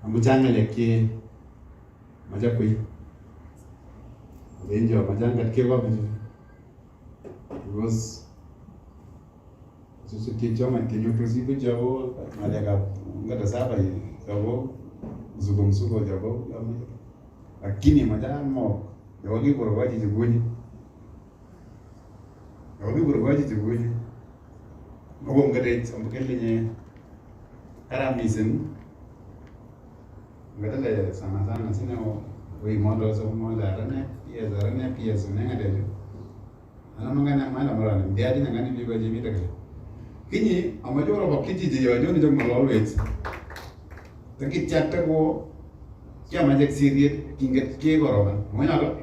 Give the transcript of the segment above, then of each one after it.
Amujanga leke majakui. Benjo majanga kewa benjo. Because so kichwa mantenyo prosibu jabo malaga ngata saba jabo zugumsuko jabo lakini majamo yawagi borowaji jibuni ngom ngade ambukelle karamisin ngata le sana sino we modo so mo la rane pia so ngade ana mangana mala mara ndiadi ngani biba jimi takale kini amajoro bakiti je yo ni jom always taki chatta ko kya majek seriet kinget ke goroba moyalo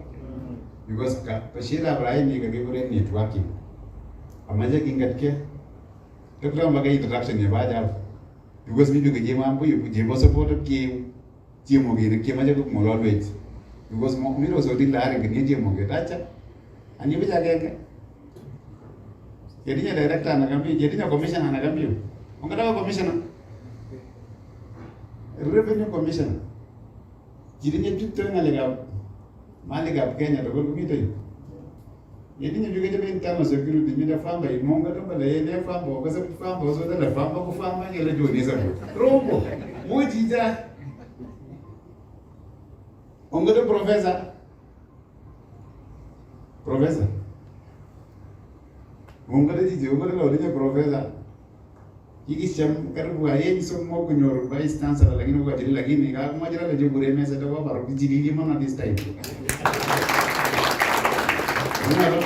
because ka pashira brai ni ga gure networking amaje kinget ke tekra maga introduction ye baja because mi ga je mambo yu je bo support ke mo ge ke maje ko mo always because mo mi ro so di la re ge je mo ge tacha ani bija ge jadinya director anakambi jadinya commissioner anakambi ongadawa commissioner revenue commissioner jadinya tutto ngalega maliga Kenya to go mito jadinya juga jabe internal security ni da famba imonga to bale ne famba ko sa famba so da famba ko famba ngela joni sa rombo mojija ongado professor Mungkin di Jawa Barat ada profesor. Iki siam karena ayah ni semua kunyor vice chancellor lagi nuga jadi lagi ni. Kalau mau jalan aja bure mesa doa baru jadi gimana this time. Benar.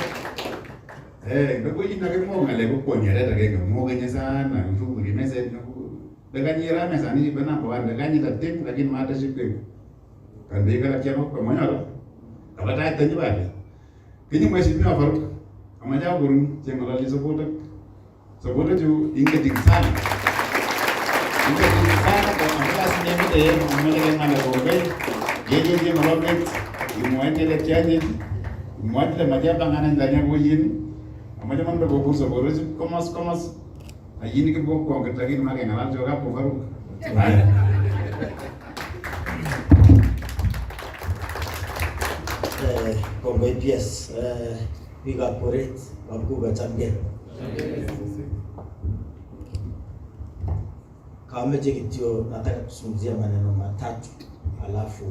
Kalau ini nak mau ngalah aku punya ada lagi mau ganya sana untuk bure mesa itu. Dengan nyerah mesa ni benar bawa dengan nyerah tim lagi mata sikit. Kan dia kalau kiamat kemana lah? Kalau tak tanya balik. Kini masih ni apa? Amaja gurun jengola li support ju ingeting sana ko amala sinemi de amala ke mala ko be je malobe imoende le tianye moite maja bangana ndanya ko yin amaja man do ko support ju komas ayini ke ko ko tagi ma ke ngala jo ga ko faru con pies evaporate wabuga champion kama kitio nataka kusunguzia maneno matatu alafu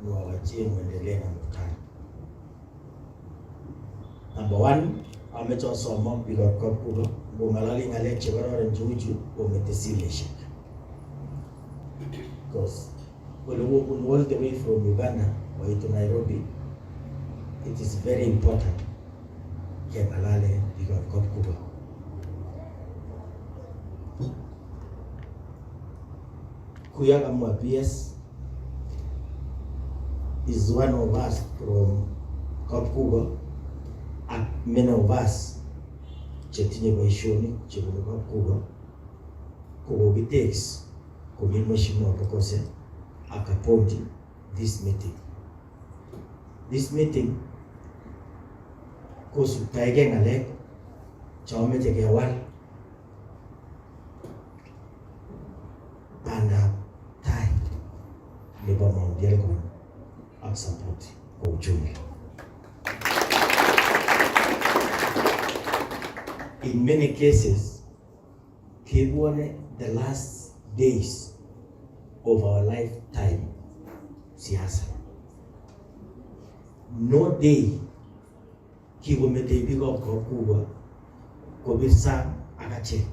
niwawachie muendelee na mkutano. Number 1 amechosoma biga kokugo bomalali ngale chebara njuju bometesileshik because all the way from Uganda way to Nairobi it is very important Kemalale biga kokugo. Kuyaga PS is one of us from Kapkugo and many of us chetinye baishoni chebulu Kapkugo kugo bitex kugi mheshimiwa Kokose akapondi this meeting kosu taige ngale chome jege wal panda tai liba mondial kon ak support ko ujumla. In many cases, Kibwane, the last days of our lifetime, siasa. No day Kibomete bigo Kokuba, Kobisa Agache.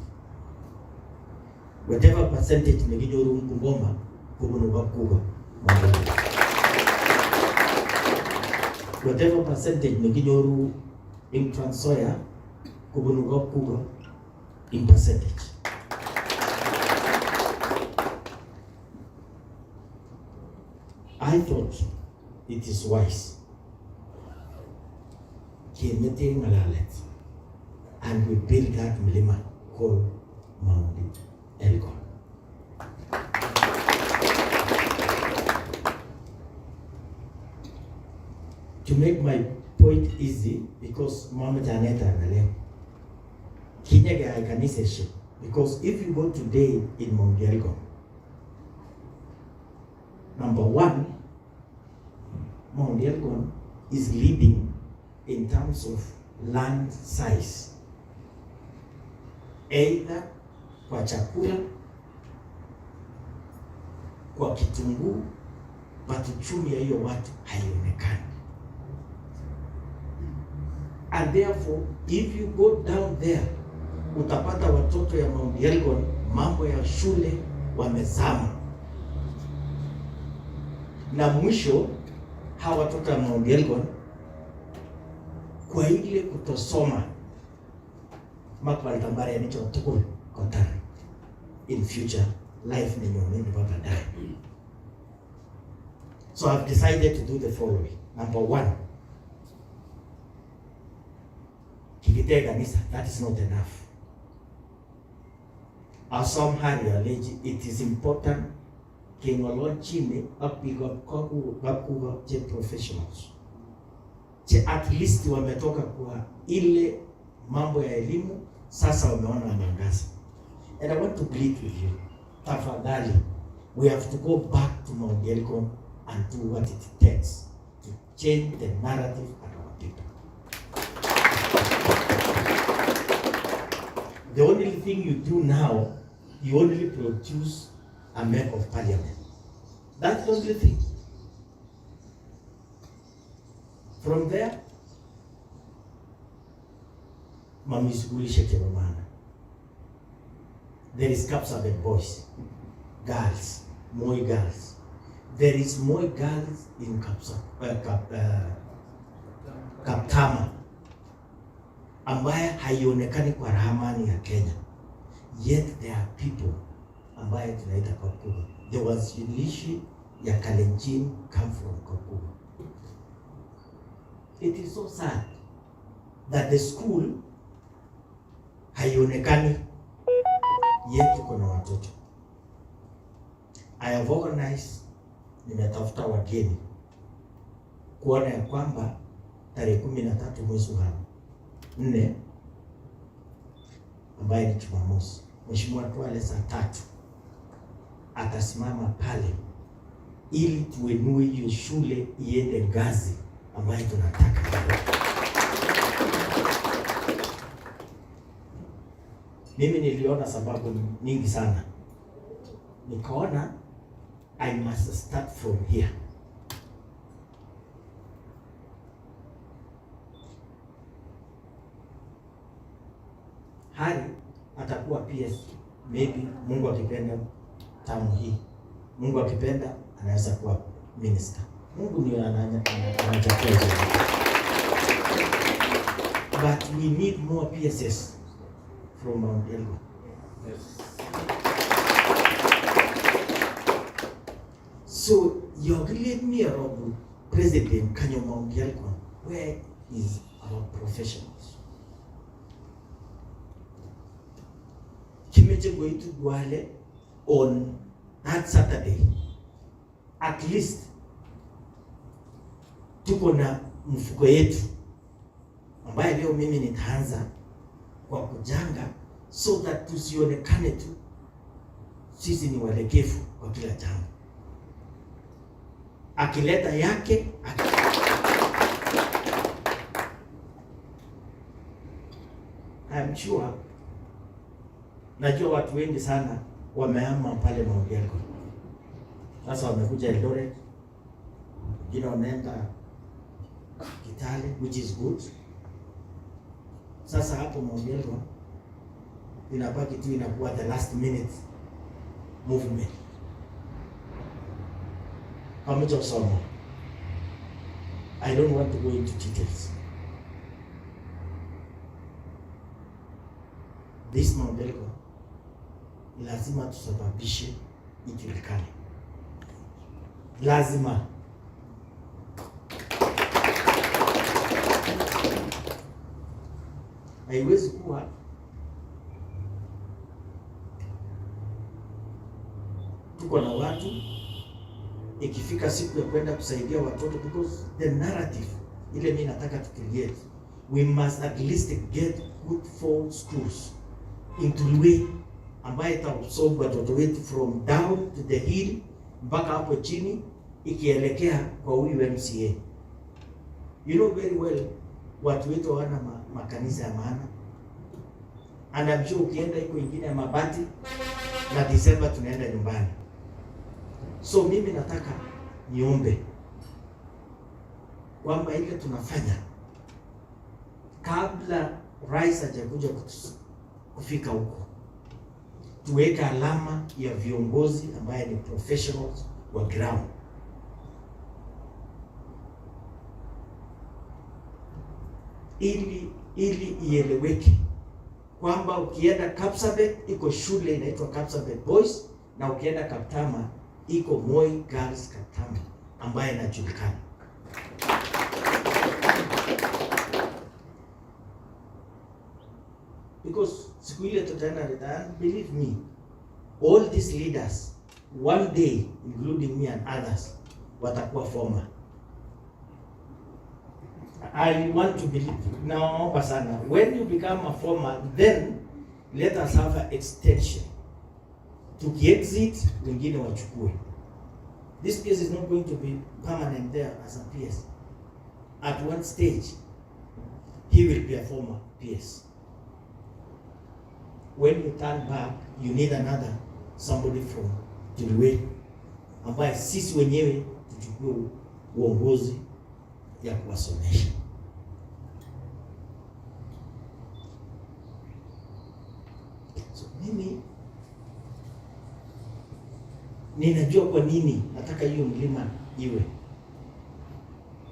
Whatever percentage Negidorum Kuboma, Kubunuba Kuba. Whatever percentage Negidoru in Transoya, Kubunuba Kuba in percentage. I thought it is wise Kimete Malalet and we built that Mlima called Mount Elgon. To make my point easy, because Mama Janeta and Alem, Kinyaga organization, because if you go today in Mount Elgon, Number one, Mount Elgon is leading in terms of land size, either kwa chakula, kwa kitunguu, but uchumi ya hiyo watu haionekani. And therefore, if you go down there, utapata watoto ya Mount Elgon mambo ya shule wamezama. Na mwisho hawa watoto ya Mount Elgon kwa ile kutosoma makwalitambara ya nicho tukul kontari in future life ni nyomeni baba die. So I've decided to do the following. Number one, kikite kanisa, that is not enough. Asom hari aleji, it is important kengolon chini apigo kakuga che professionals. Che at least wametoka kwa ile mambo ya elimu, sasa wameona wanangaza. And I want to plead with you, tafadhali, we have to go back to Mount Elgon and do what it takes to change the narrative at our people. The only thing you do now, you only produce a member of parliament. That's the only thing. From there, mamisugulishe kebamana. There is Kapsabet boys, girls, Moi girls. There is Moi girls in Kaptama ambaye haionekani kwa ramani ya Kenya. Yet there are people ambaye tunaita Kakuga. There was initially ya Kalenjin come from Kakuga. It is so sad that the school haionekani yet tuko na watoto. I have organized, nimetafuta wageni kuona ya kwamba tarehe 13 mwezi wa 4 ambaye ni Jumamosi, Mheshimiwa Twale saa 3 atasimama pale ili tuenue hiyo shule iende ngazi ambayo tunataka. Mimi niliona sababu nyingi sana. Nikaona I must start from here. Hari atakuwa PS, maybe Mungu akipenda tamu hii. Mungu akipenda anaweza kuwa minister. Mungu ndiye anachagua. But we need more PSS from Mount Elgon. Yes. So you're leading me around President Kanyo Mount Elgon. Where is our professionals? Kimeche going to Gwale on that Saturday. At least tuko na mfuko yetu ambaye leo mimi nitaanza kwa kujanga so that tusionekane tu sisi ni walegevu kwa kila jambo. Akileta yake I'm sure najua watu wengi sana wamehama pale Mount Elgon. Sasa wamekuja Eldoret, wengine wanaenda Kitale, which is good. Sasa hapo Mount Elgon inabaki tu inakuwa the last minute movement. Pamoja somo. I don't want to go into details. This Mount Elgon lazima tusababishe ijulikane. Lazima. Haiwezi kuwa tuko na watu ikifika siku ya kwenda kusaidia watoto, because the narrative ile mimi nataka to create, we must at least get good 4 schools into Luwe ambaye itasolve watoto wetu from down to the hill mpaka hapo chini ikielekea kwa huyu MCA. You know very well watu wetu wana makanisa ya maana. And I'm sure ukienda iko ingine ya mabati na December tunaenda nyumbani. So mimi nataka niombe kwamba ile tunafanya kabla rais hajakuja kufika huko, tuweke alama ya viongozi ambaye ni professionals wa ground. Ili ieleweke kwamba ukienda Kapsabet iko shule inaitwa Kapsabet Boys, na ukienda Kaptama iko Moi Girls Kaptama ambaye inajulikana. Because siku ile tutaenda retire, believe me, all these leaders one day, including me and others, watakuwa former. I want to believe now, Basana, when you become a former, then let us have an extension. Tuki-exit, wengine wachukue. This PS is not going to be permanent there as a PS. At one stage, he will be a former PS. When you turn back, you need another somebody from Tulwe, ambaye sisi wenyewe tuchukue uongozi ya kuwasomesha. So mimi ninajua kwa nini nataka hiyo mlima iwe.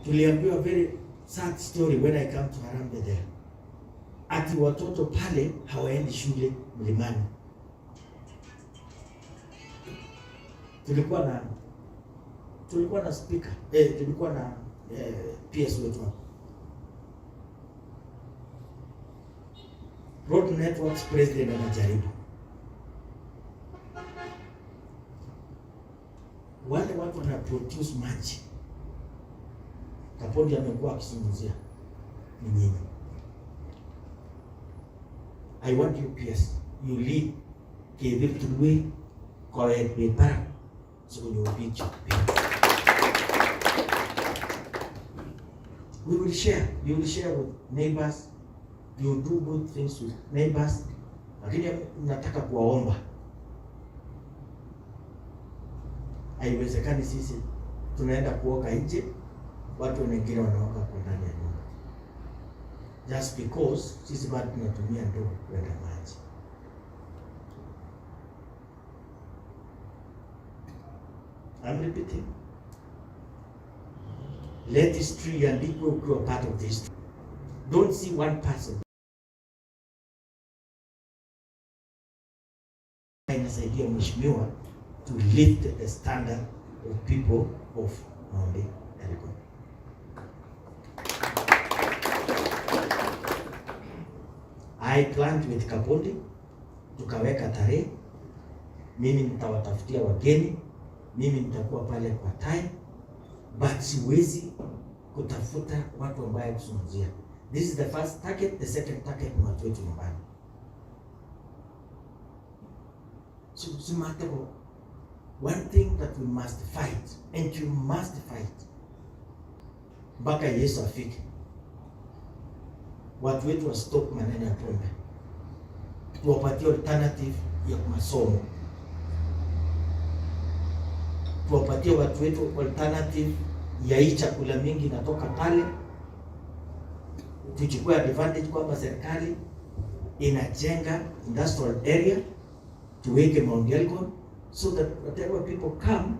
Tuliambiwa very sad story when I come to Harambee there. Ati watoto pale hawaendi shule mlimani. Tulikuwa na speaker, tulikuwa na PS wetu. Road Networks president anajaribu. Wale watu wana produce maji. Kapondi amekuwa akizungumzia ni nyinyi. I want you PS, you lead Kevin Tulwe, correct paper, so you will be we will share. You will share with neighbors. You will do good things with neighbors. Lakini nataka kuwaomba, haiwezekani sisi tunaenda kuoka nje, watu wengine wanaoka kwa ndani ya nyumba, just because sisi bado tunatumia ndoo kwenda maji. I'm repeating. Let history and people who are part of this. Don't see one person. Inasaidia mheshimiwa to lift the standard of people of Mount Elgon. I planned with Kapondi, tukaweka tarehe. Mimi nitawatafutia wageni, mimi nitakuwa pale kwa time, but siwezi kutafuta watu ambao kusunguzia. This is the first target. The second target ni watu wetu nyumbani. So one thing that we must fight, and you must fight mpaka Yesu afike. Watu wetu wa stop maneno ya pombe, tuwapatie alternative ya masomo, tuwapatie watu wetu alternative ya hii chakula mingi natoka pale. Tuchukue advantage kwamba serikali inajenga industrial area, tuweke Mount Elgon, so that whatever people come,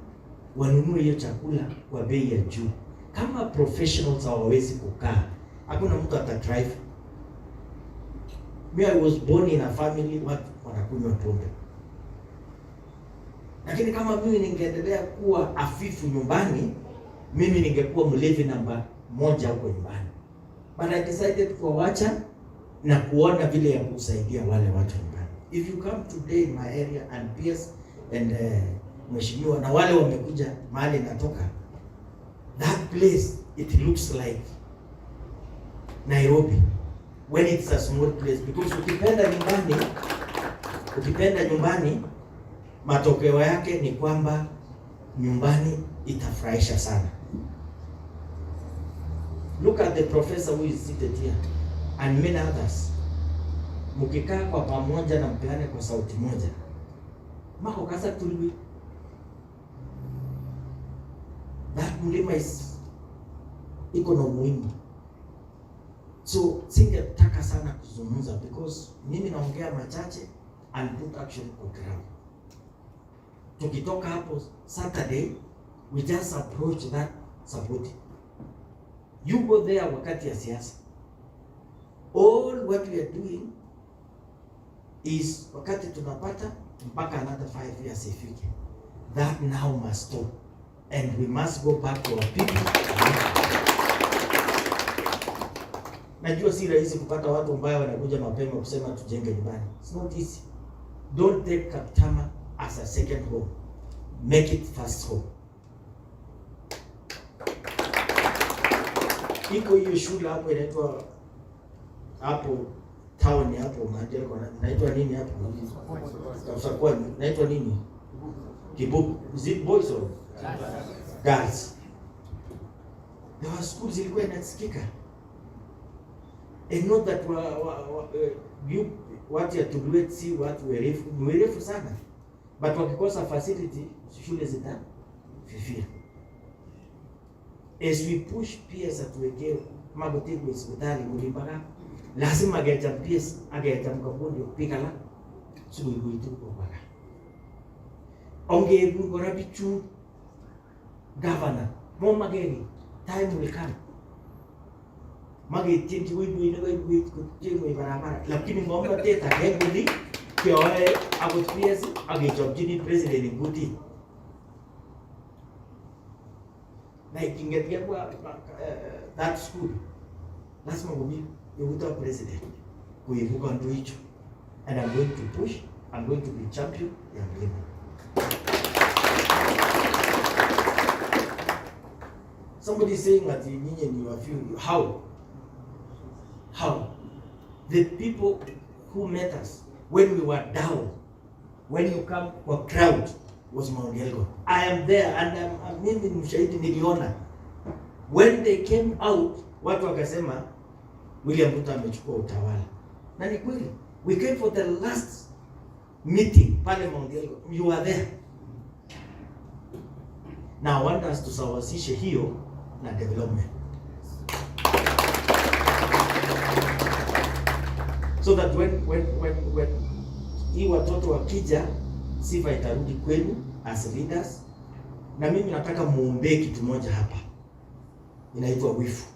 wanunue hiyo chakula kwa bei ya juu. Kama professionals hawawezi kukaa, hakuna mtu ata drive. Me, I was born in a family watu wanakunywa pombe. Lakini kama mimi ningeendelea kuwa afifu nyumbani, mimi ningekuwa mlevi namba 1 huko nyumbani. But I decided kuacha na kuona vile ya kusaidia wale watu nyumbani. If you come today in my area and PS and mheshimiwa na wale wamekuja mahali natoka, that place it looks like Nairobi when it's a small place, because ukipenda nyumbani matokeo yake ni kwamba nyumbani itafurahisha sana. Look at the professor who is seated here and many others. Mkikaa kwa pamoja na mpeane kwa sauti moja, mako kasa tulwi. That mlima iko na umuhimu. So singetaka sana kuzungumza because mimi naongea machache and put action on ground. Tukitoka hapo Saturday, we just approach that Sabaot. You go there wakati ya siasa. All what we are doing is wakati tunapata mpaka another 5 years ifike. That now must stop and we must go back to our people. Najua si rahisi kupata watu ambao wanakuja mapema kusema tujenge nyumbani. It's not easy. Don't take Kaptama as a second home. Make it first home. Iko hiyo shule hapo inaitwa hapo town hapo mahali inaitwa nini hapo? Kwa inaitwa nini? Kibuku. Is it boys or girls? There were schools ilikuwa inasikika. And not that watu ya Tuluet si watu werefu sana. But wakikosa facility, shule zitafifia. As we push PS atuwekeo magote kwa hospitali mulimbaka, lazima ageja PS ageja mkabundi upika la sugu itu kwa baka. Onge bungora bichu governor, mo mageni, time will come. Magi tinti wibu ina kutimu ibarabara, lakini ngomba teta keguli kioe agot PS agejob jini president nguti. Na ikingetia kwa that school lazima ngumi yuta president kuibuka ndo hicho, and I'm going to push, I'm going to be champion ya mlima. Somebody saying that nyinyi ni wafiu. How the people who met us when we were down, when you come for crowd, was Mount Elgon. I am there and mimi ni mshahidi, niliona when they came out, watu wakasema William Ruto amechukua utawala. Na ni kweli, we came for the last meeting pale Mount Elgon. You were there. Now I want us to sawasishe hiyo na development, so that when hii watoto wakija, sifa itarudi kwenu as leaders. Na mimi nataka muombe kitu moja hapa, inaitwa wifu.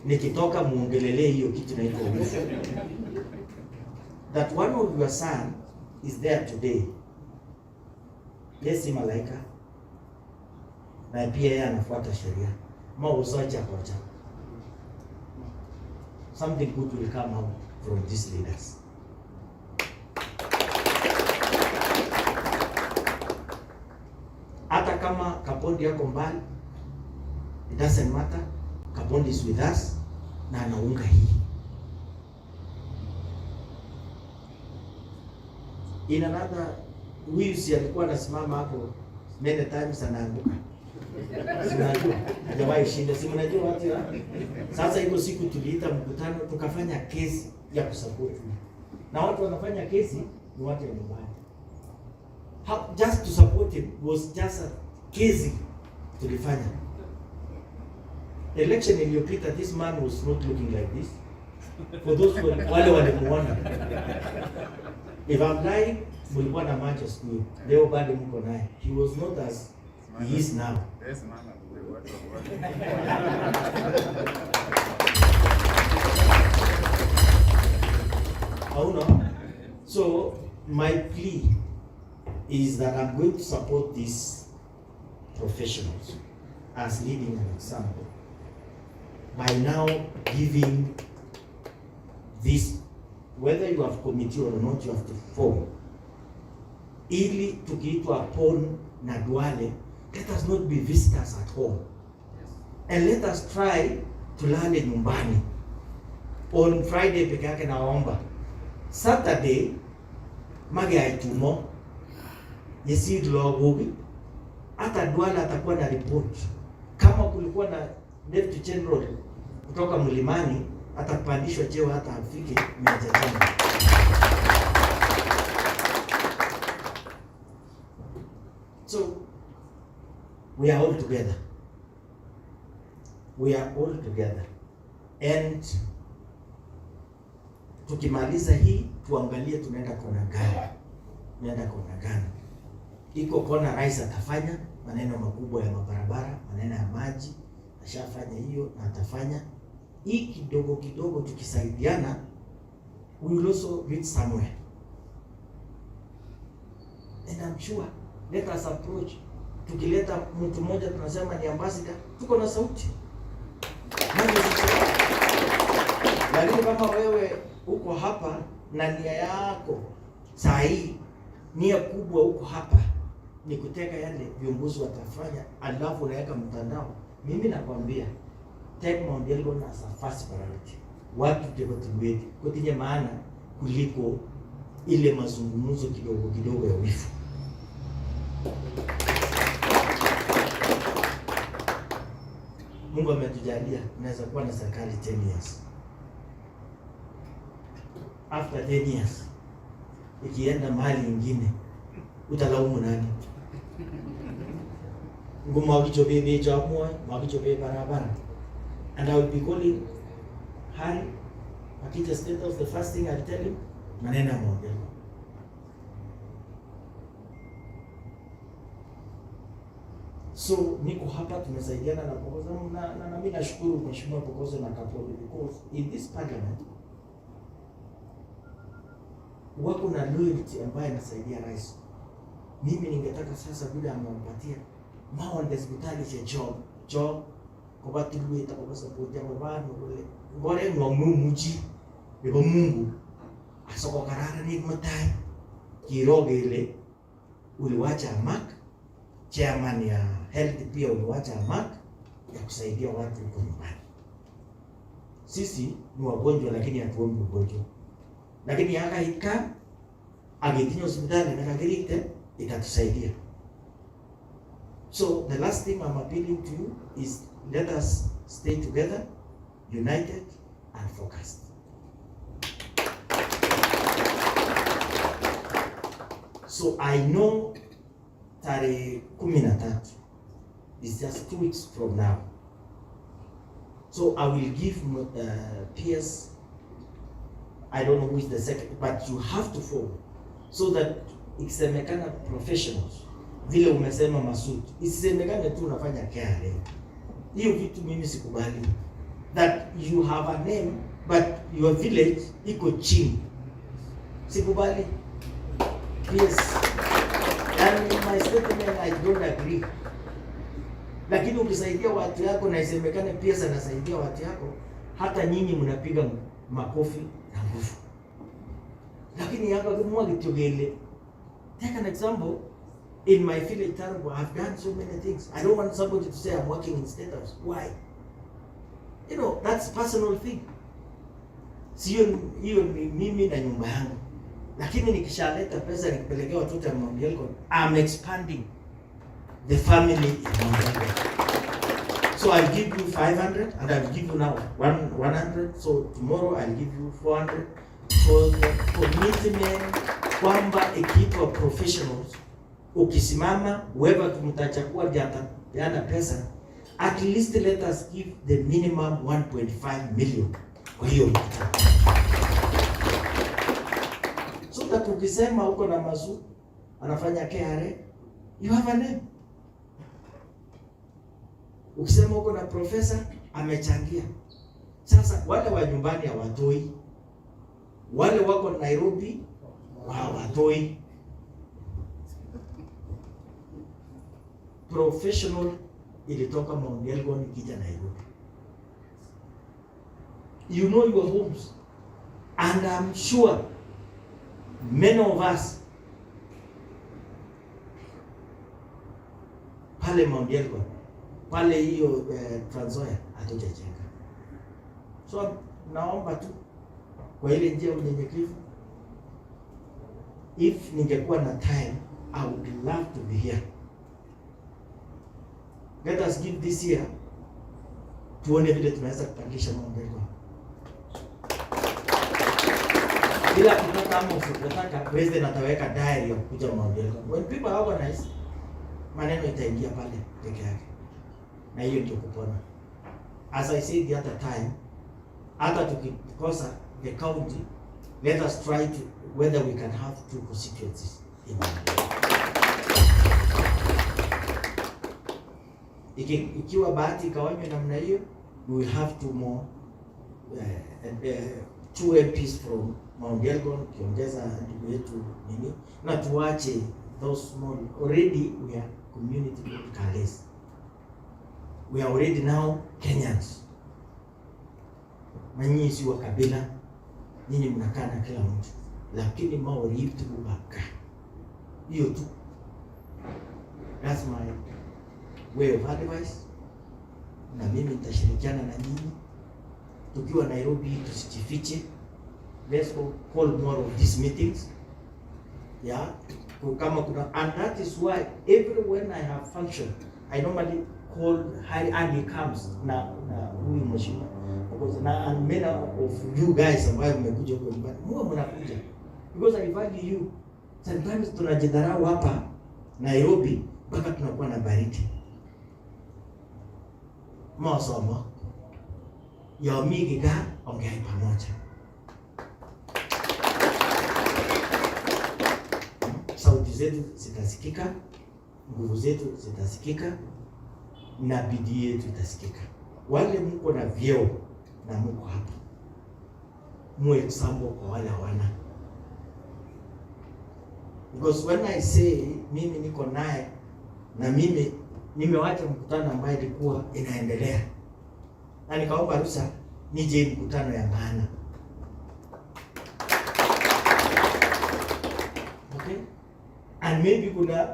Nikitoka muongelele hiyo kitu inaitwa wifu. That one of your son is there today. Yes, si malaika. Na pia yeye anafuata sheria. Usacha kocha. Something good will come out from these leaders. Hata kama Kapondi yako mbali, it doesn't matter. Kapondi is with us na anaunga hii. In another, Wills alikuwa anasimama hapo many times anaanguka. Sinajua, hajawahi shinda, si mnajua watu ya. Sasa iko siku tuliita mkutano tukafanya kesi ya kusupport. Na watu wanafanya kesi ni watu wa nyumbani. Just to support him was just a case tulifanya. Election iliyopita, this man was not looking like this. For those wale walimuona. If I'm lying, mulikuwa na macho siku. Leo bado mko naye. He was not as he is now. Yes, man. So my plea is that I'm going to support these professionals as leading an example by now giving this, whether you have committee or not, you have to form. Ili tukiitwa upon na Duale, let us not be visitors at home. And let us try to learn nyumbani. On Friday peke yake naomba. Saturday mage aitumo yesi logogi hata Duala atakuwa na report. Kama kulikuwa na Deputy General kutoka Mlimani atapandishwa cheo hata afike 100. So we are all together. We are all together. And tukimaliza hii tuangalie tunaenda kona gani. Tunaenda kona gani? Iko kona rais atafanya maneno makubwa ya mabarabara, maneno ya maji, ashafanya hiyo na atafanya. Hii kidogo kidogo tukisaidiana, we will also reach somewhere. And I'm sure, let us approach. Tukileta mtu mmoja tunasema ni ambassador, tuko na sauti. Lakini kama wewe uko hapa na nia yako saa hii, nia kubwa uko hapa ni kuteka yale viongozi watafanya, alafu unaweka mtandao, mimi nakwambia take Mount Elgon as a first priority. Watu tukotiweke kutinye maana kuliko ile mazungumzo kidogo kidogo ya wifu. Mungu ametujalia tunaweza kuwa na serikali 10 years. After 10 years ikienda mahali nyingine utalaumu nani? Ngoma wakichobe beja moyo, wakichobe barabara. And I will be calling Harry Akita Status. The first thing I'll tell him, maneno moja. So niko hapa tumesaidiana na Pokoza na mimi nashukuru Mheshimiwa Pokoza na Kapoli because in this parliament wako na loyalty ambayo inasaidia rais. Mimi ningetaka sasa bila amempatia mao hospitali cha job kwa watu wetu kwa sababu ya wabano wale ngore ngomumuji bebo Mungu asoko karara ni matai kiroge ile uliwacha mark chairman ya health pia uliwacha mark ya kusaidia watu huko nyumbani. Sisi ni wagonjwa lakini hatuombi ugonjwa. Lakini yaka hika agitinyo hospitali na kagirite itatusaidia. So the last thing I'm appealing to you is let us stay together, united and focused. So I know tarehe 13 is just 2 weeks from now. So I will give peers, I don't know who is the second, but you have to follow so that ikisemekana professionals vile umesema Masud, isisemekane tu unafanya care. Hiyo vitu mimi sikubali. That you have a name but your village iko chini. Sikubali. Yes. And in my statement I don't agree. Lakini ukisaidia watu yako na isemekane pia sanasaidia watu yako, hata nyinyi mnapiga makofi na nguvu. Lakini yako kama kitogele. Take an example. In my village, Sarova, I've done so many things. I don't want somebody to say I'm working in status. Why? You know, that's personal thing. Sio hiyo mimi na nyumba yangu. Lakini nikishaleta pesa nikipelekea watoto wa Mount Elgon, I'm expanding the family in Mount Elgon. So I'll give you 500 and I'll give you now 100. So tomorrow I'll give you 400 for the commitment kwamba equipe of professionals. Ukisimama whoever tumtachakua jana pesa, at least let us give the minimum 1.5 million kwa hiyo mkutano. So that ukisema uko na Mazu anafanya KRA, you have a name. Ukisema uko na profesa amechangia. Sasa wale wa nyumbani hawatoi, wale wako Nairobi hawatoi. Professional ilitoka Mount Elgon ikija Nairobi. You know your homes, and I'm sure many of us pale Mount Elgon, pale hiyo Trans Nzoia hatujajenga. So naomba tu kwa ile njia unyenyekevu, if ningekuwa na time I would love to be here. Let us give this year tuone vile tunaweza kupandisha Mount Elgon. Bila kutoka ama usipotaka, president ataweka diary ya kuja Mount Elgon. When people organize, maneno itaingia pale peke yake. Na hiyo ndio kupona. As I said the other time, hata tukikosa the county, let us try to whether we can have 2 constituencies in ikiwa bahati ikawanywe namna hiyo, we will have 2 more 2 MPs from Mount Elgon, kiongeza ndugu yetu nini, na tuache those small. Already we are community Kales. We are already now Kenyans. Nyinyi si wa kabila, nyinyi mnakaa na kila mtu, lakini Maori yetu baka. Hiyo tu. That's my way of advice. Na mimi nitashirikiana na nyinyi. Tukiwa Nairobi tusijifiche. Let's call more of these meetings. Yeah. Kama kuna, and that is why every when I have function, I normally call Andy comes na huyu mheshimiwa. Because and many of you guys ambao mmekuja huko nyumbani, mnakuja. Because I value you. Sometimes tunajidharau hapa Nairobi mpaka tunakuwa na baridi. Masomo ya mingi ga ongea pamoja. Sauti zetu zitasikika, nguvu zetu zitasikika, na bidii yetu itasikika. Wale mko na vyeo na mko hapa, muwe example kwa wale hawana. Because when I say mimi niko naye na mimi nimewacha mkutano ambayo ilikuwa inaendelea, na nikaomba ruhusa nije mkutano ya maana. Okay? And maybe kuna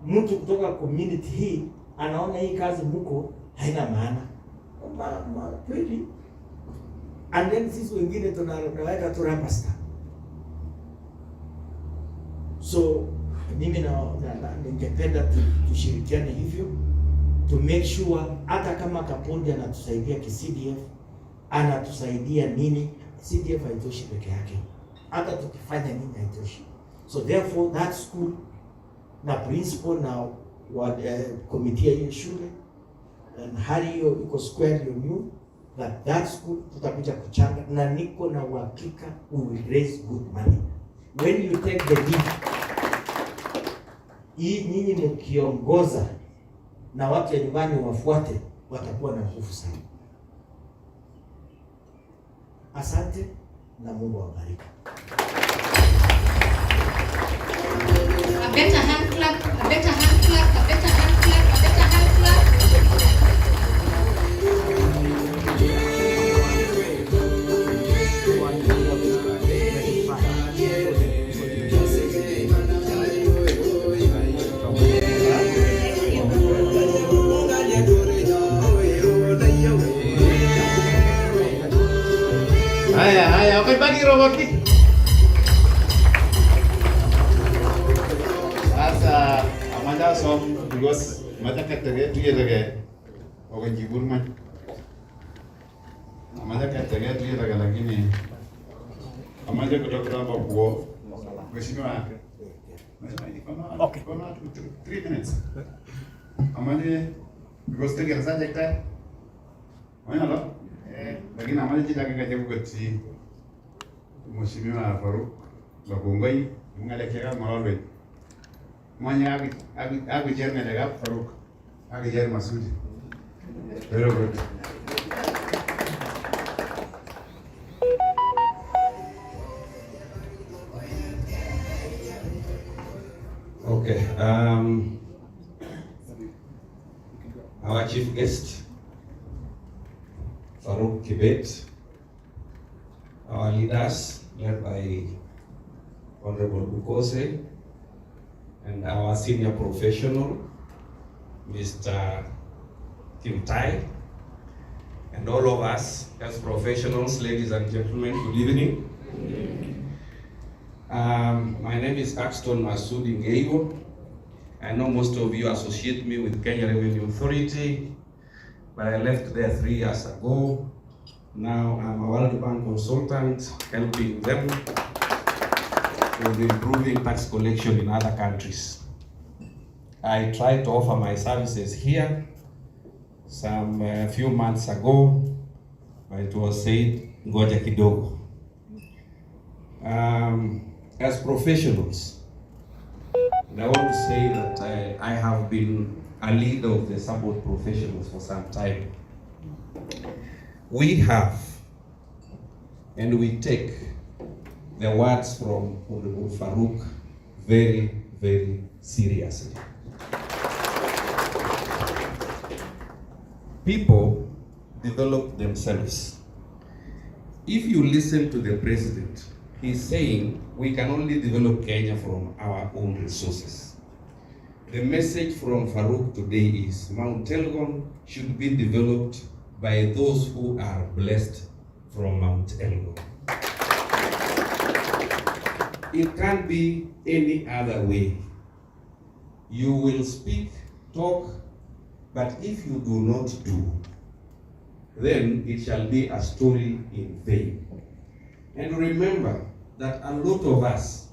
mtu kutoka community hii anaona hii kazi mko haina maana. Kweli. And then sisi wengine tunaweka tu rubber stamp. So mimi ningependa tushirikiane hivyo to make sure hata kama Kapondi anatusaidia CDF, anatusaidia nini, CDF haitoshi peke yake. Hata tukifanya nini haitoshi. So therefore that school na principal na committee hiyo shule and hali hiyo iko square you knew that school tutakuja kuchanga, na niko na uhakika we will raise good money when you take the lead. Hii nyinyi mkiongoza na watu wa nyumbani wafuate, watakuwa na nguvu sana. Asante na Mungu awabariki. A better hand clap, a better hand clap, a better hand clap, a better hand clap. Haya, okay, bagi roboti. Sasa amanda som because mata katage tuye lage oke jibur man. Amanda katage tuye lage lakini amanda kutoka kwa buo. Mheshimiwa. Okay. 3 minutes. Amanda because tegera saja kita. Mana lo? Lakini amali jitaka kaje kugoti Mheshimiwa Faruk Bakongoi mungalekea ngolwe mwanya agi jerna daga Faruk agi jer Masudi. Very good. Okay, our chief guest Faruk Kibet, our leaders led by Honorable Bukose, and our senior professional, Mr. Kimtai, and all of us as professionals, ladies and gentlemen, good evening. My name is Axton Masudi Ngeigo. I know most of you associate me with Kenya Revenue Authority, but I left there 3 years ago. Now I'm a World Bank consultant, helping them with improving tax collection in other countries. I tried to offer my services here some few months ago, but it was said, ngoja kidogo. As professionals, and I want to say that I have been a leader of the Sabaot professionals for some time. We have, and we take the words from Honorable Farouk very, very seriously. People develop themselves. If you listen to the president, he's saying we can only develop Kenya from our own resources. The message from Farouk today is Mount Elgon should be developed by those who are blessed from Mount Elgon. It can't be any other way. You will speak, talk, but if you do not do, then it shall be a story in vain. And remember that a lot of us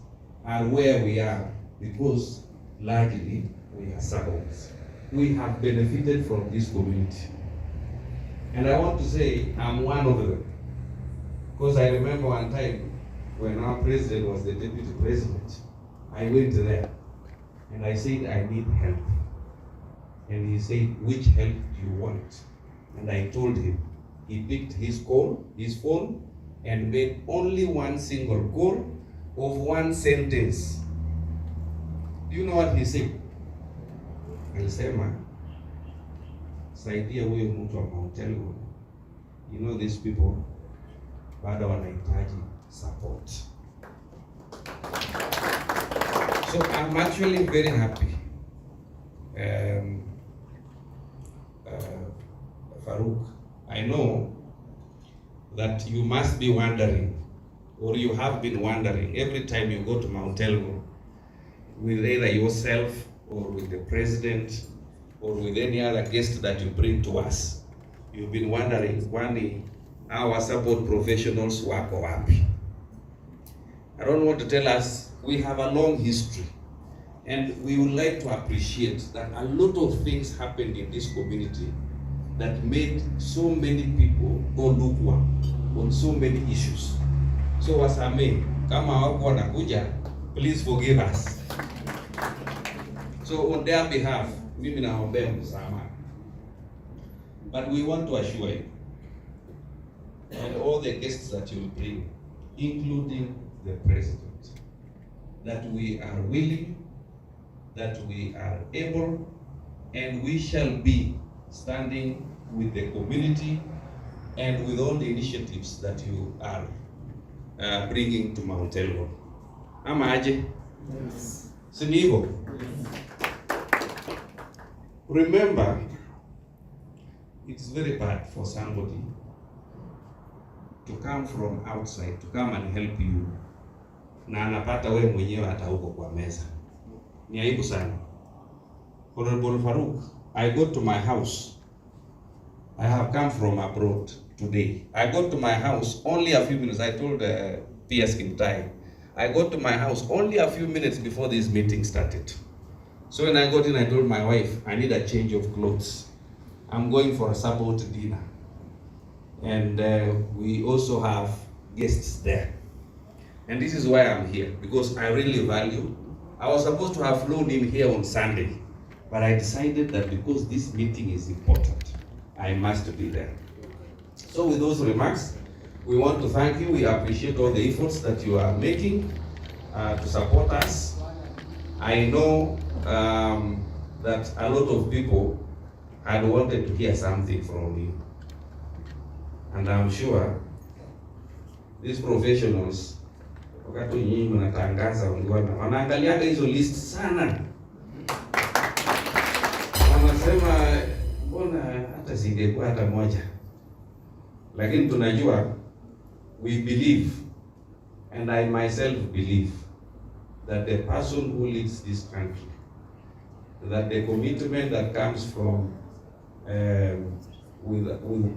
are where we are because largely we are Sabaots. We have benefited from this community. And I want to say I'm one of them. Because I remember one time when our president was the deputy president, I went there and I said I need help. And he said, which help do you want? And I told him. He picked his phone, and made only one single call of one sentence. Do you know what he said? Alisema, saidia huyo mtu wa Mount Elgon. You know these people, bado wanahitaji support. So I'm actually very happy. Farouk, I know that you must be wondering, or you have been wondering, every time you go to Mount Elgon, with either yourself, or with the president, or with any other guest that you bring to us, you've been wondering, kwani our support professionals wako wapi? I don't want to tell us, we have a long history, and we would like to appreciate that a lot of things happened in this community that made so many people go lukewarm on so many issues. So wasame, kama wako wanakuja, please forgive us. So on their behalf, mimi naombea msamaha. But we want to assure you, and all the guests that you will bring, including the president, that we are willing, that we are able, and we shall be standing with the community and with all the initiatives that you are bringing to Mount Elgon. Ama aje? Yes. Sinivo? Remember, it's very bad for somebody to come from outside, to come and help you, na anapata wewe mwenyewe hata huko kwa meza. Ni aibu sana. Honorable Farouk, I got to my house. I have come from abroad today. I got to my house only a few minutes. I told P.S. Kintai, I got to my house only a few minutes before this meeting started. So when I got in, I told my wife, I need a change of clothes. I'm going for a Sabaot dinner. And we also have guests there. And this is why I'm here, because I really value. I was supposed to have flown in here on Sunday, but I decided that because this meeting is important, I must be there. So with those remarks, we want to thank you. We appreciate all the efforts that you are making to support us. I know that a lot of people had wanted to hear something from you. And I'm sure these professionals, wakati nyinyi mnatangaza wanaangaliaga hizo list sana. Wanasema mbona hata singekuwa hata moja. Lakini tunajua, we believe, and I myself believe, that the person who leads this country, that the commitment that comes from with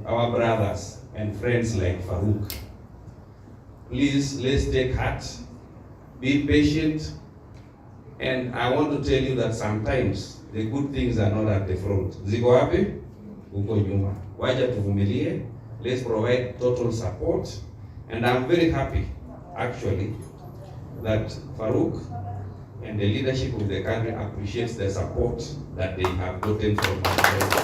our brothers and friends like Farouk, please, let's take heart, be patient, and I want to tell you that sometimes the good things are not at the front. Ziko wapi? Uko nyuma. Wacha tuvumilie. Let's provide total support, and I'm very happy, actually, that Farouk and the leadership of the country appreciates the support that they have gotten from us.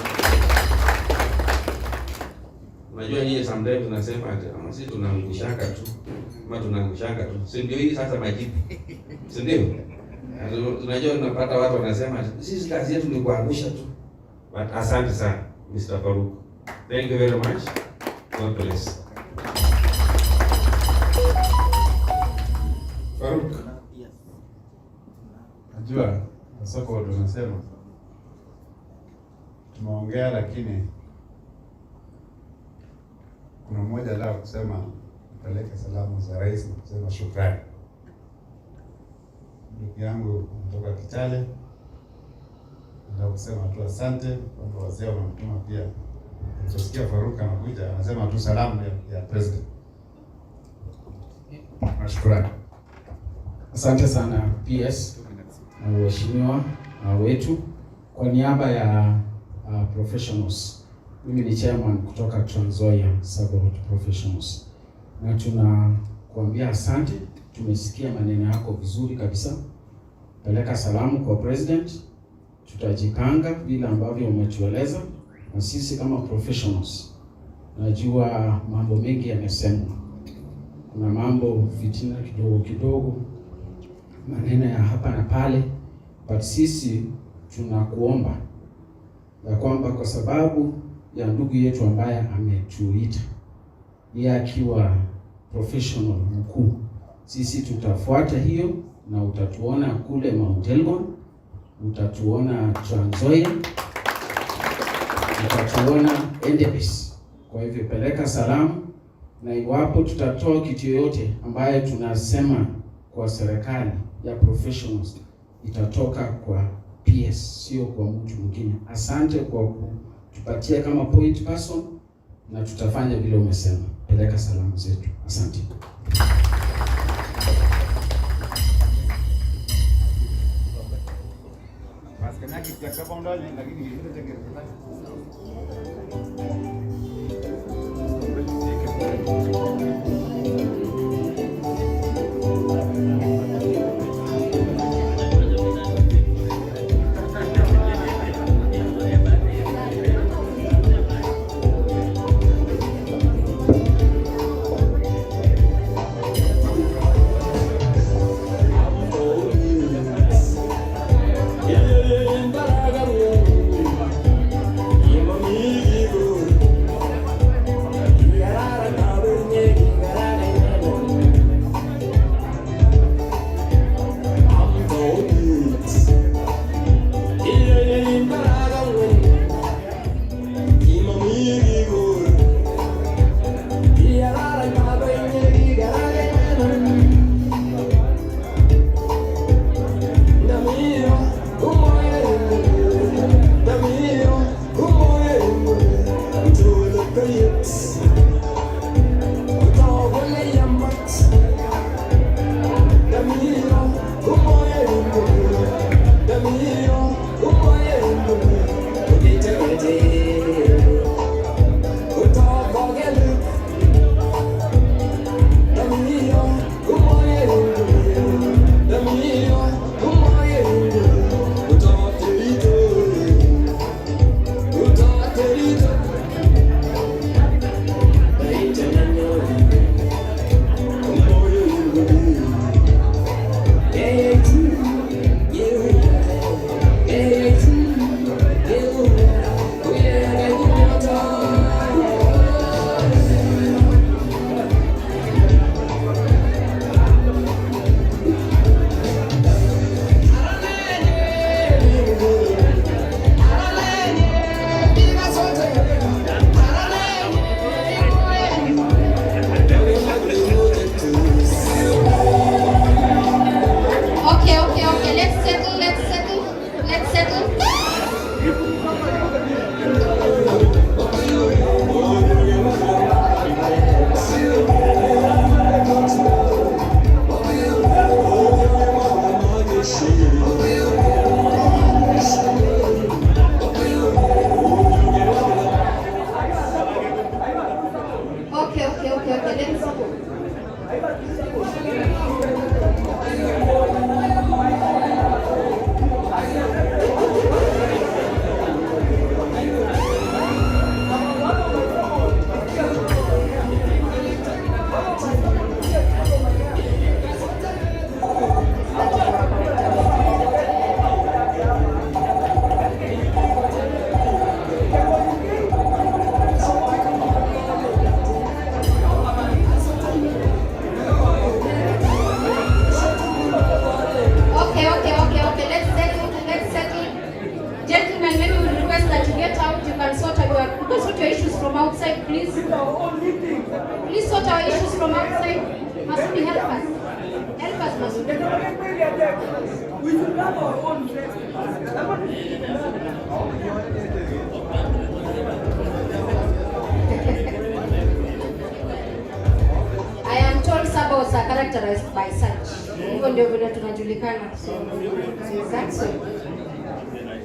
Unajua nyinyi sometimes tunasema ati sisi tunaangushanga tu, kama tunaangushanga tu. Si ndio hii sasa majibu. Si ndio? Tunajua tunapata watu wanasema sisi kazi yetu ni kuangusha tu. But asante sana Mr. Farouk. Thank you very much. God bless. Farouk. Najua sasa tunasema tumeongea, lakini kuna mmoja la kusema peleke salamu za rais na kusema shukrani. Ndugu yangu kutoka Kitale, ndio kusema tu asante kwa wazee wamtuma pia. Nilisikia Farouk anakuja anasema tu salamu ya president. Shukrani. Asante sana PS na waheshimiwa wetu. Kwa niaba ya professionals, mimi ni chairman kutoka Trans Nzoia Sabaot Professionals, na tunakuambia asante. Tumesikia maneno yako vizuri kabisa. Peleka salamu kwa president, tutajipanga vile ambavyo umetueleza, na sisi kama professionals najua mambo mengi yamesemwa. Kuna mambo fitina kidogo kidogo, maneno ya hapa na pale, but sisi tunakuomba ya kwamba kwa sababu ya ndugu yetu ambaye ametuita, yeye akiwa professional mkuu, sisi tutafuata hiyo, na utatuona kule Mount Elgon, utatuona Trans Nzoia, utatuona Endebess. Kwa hivyo peleka salamu, na iwapo tutatoa kitu yoyote ambaye tunasema kwa serikali ya professionals, itatoka kwa PS, sio kwa mtu mwingine. Asante kwa kutupatia kama point person, na tutafanya vile umesema. Peleka salamu zetu. Asante. Yeah. your issues from outside, please. Please sort our issues from outside. Masudi, help us. Help us, Masudi. We should have our own text. I am told Sabaots are characterized by such. Even ndio vile tunajulikana. So that's it.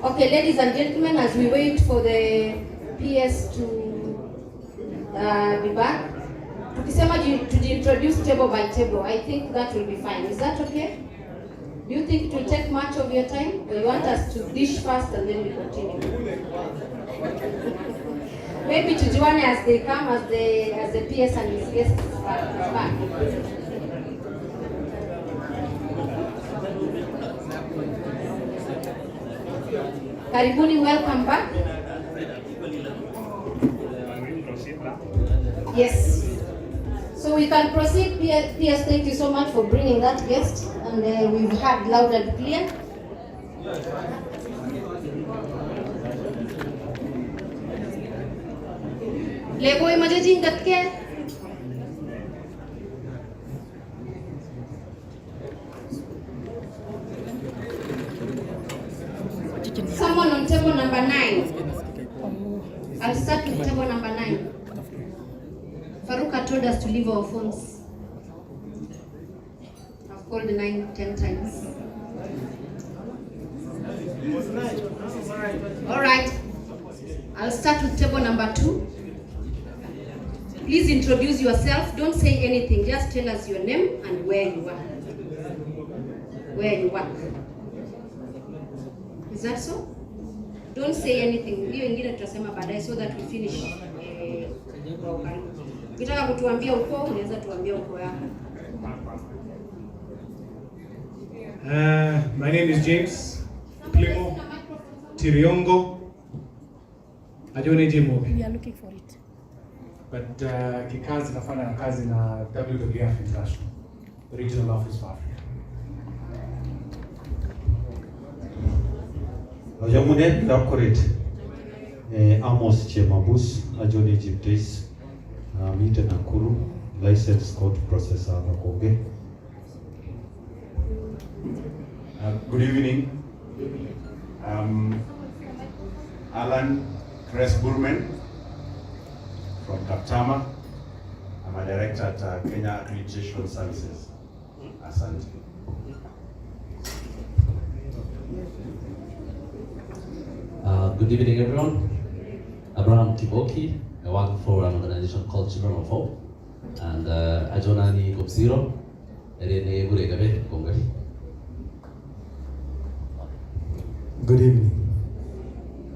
Okay, ladies and gentlemen, as we wait for the PS to be back, tukisema tujiintroduce table by table, I think that will be fine. Is that okay? Do you think it will take much of your time, or you want us to dish first and then we continue? Maybe tujuane as they come, as the PS and his guests is back. Karibuni, welcome back. Yes. So we can proceed. PS, thank you so much for bringing that guest, and we've heard loud and clear. Lego imajajing gatke. Someone on table number 9. I'll start with table number 9. Faruka told us to leave our phones. I've called 9-10 times. All right. I'll start with table number 2. Please introduce yourself. Don't say anything. Just tell us your name and where you work. Where you work. Is that so? Don't say anything. Hiyo ingine tutasema baadaye so that we finish. Ukitaka kutuambia uko, unaweza tuambia uko yako. My name is James Clemo Tiriongo. I don't need him. We are looking for it. But kikazi nafanya kazi na WWF International, the regional office for Africa. Yamunet Dakorit Amos Chemabus, Ajoni Jiptis, Mita Nakuru, licensed code processor Makoge. Good evening. Alan Cress-Burman from Kaptama. I'm a director at Kenya Accreditation Services. Asante. Good evening, everyone. Abraham Tiboki. I work for an organization called Children of Hope, and Ajonani Kopsiro. Good evening.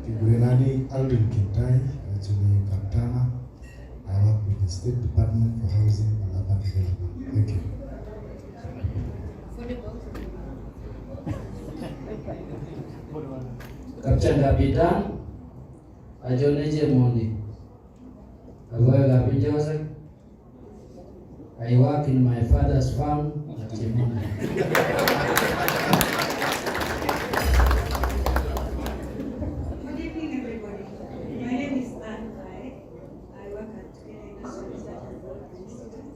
Kigurenani Aldrin Kintai, actually Kaptama. I work with the State Department for Housing and Urban Development. Thank you. Captain Kapitan, Ajoneje Mondi. Agoya Joseph. I work in my father's farm at Jimona. Good evening, everybody. My name is Panafric. I work at Keynote Research and Development Institute.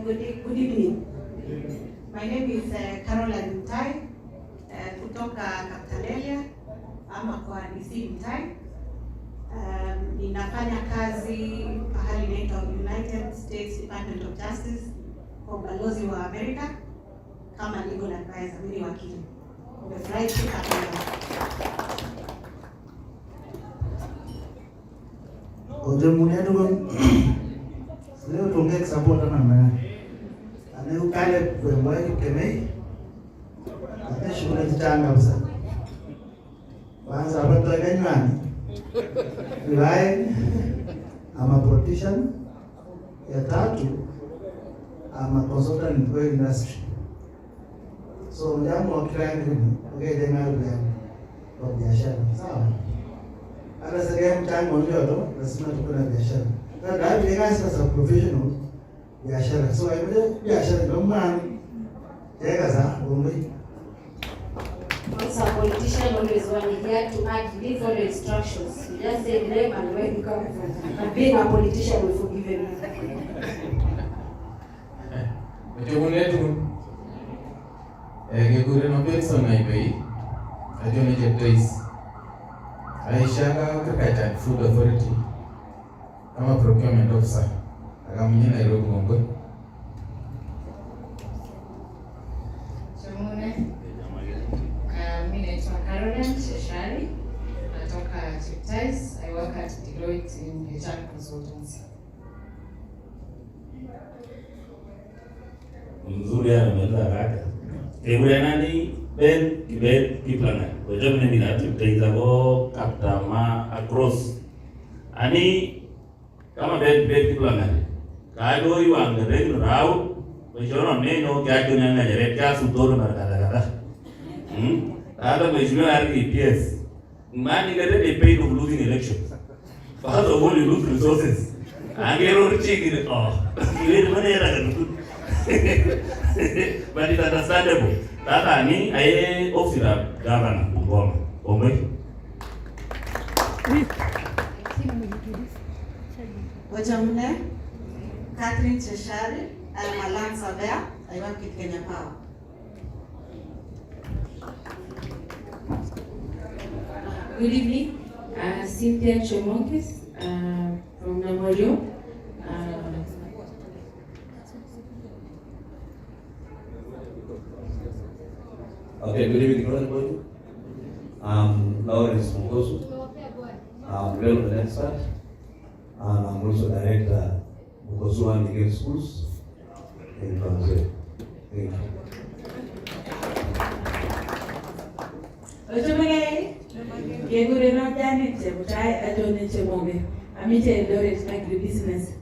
Good evening. My name is Caroline Mtai, kutoka Kaptanelia ama kwa DC Mtai. Ninafanya kazi pahali inaitwa United States Department of Justice kwa ubalozi wa Amerika kama legal advisor, mimi wakili. Nimefurahi kufika hapa. Leo tuongee support na anayukale kwa mwezi kemei. Hata shughuli zitanga kabisa. Kwanza hapo tuanganywani. Right? I'm a politician. Ya tatu, I'm a consultant in the industry. So mjambo wa client ni okay denga kwa biashara. Sawa. Hata sasa mtango ndio ndo lazima tuko na biashara. Na ndio kazi as a professional biashara. So I mean biashara ndio maana Once a politician always wanted here to add, he didn't follow instructions. He just said name and where you come from. And being a politician will forgive him. Food Authority. I'm a procurement officer. I'm in Nairobi. I work at Keynote in HR consultancy. Mzuri amemaliza haraka. Nani Ben Kiplana. Wajua mimi ninatutaiza go kaptama across. Ani kama Ben Kiplana. Kado yu angere rau. Wajua neno kado nanga jere kasu toro marakada. Hata mheshimiwa RPS. Man, you get the pain of losing elections. First of all, you lose resources. And you're cheating. You ain't money. But it's understandable. That I officer governor. Wajamune, Catherine Cheshire, I'm a land surveyor. I work with Kenya Power. Good evening, Cynthia Chomonkis from Namorio. Okay, good evening, everybody. I'm Lawrence Mungosu. I'm relevant expert, and I'm also director of Mungosu Legal Schools in Tanzania. Thank you. Kegure na jani chebutai atone chemome. Amite Eldoret agribusiness.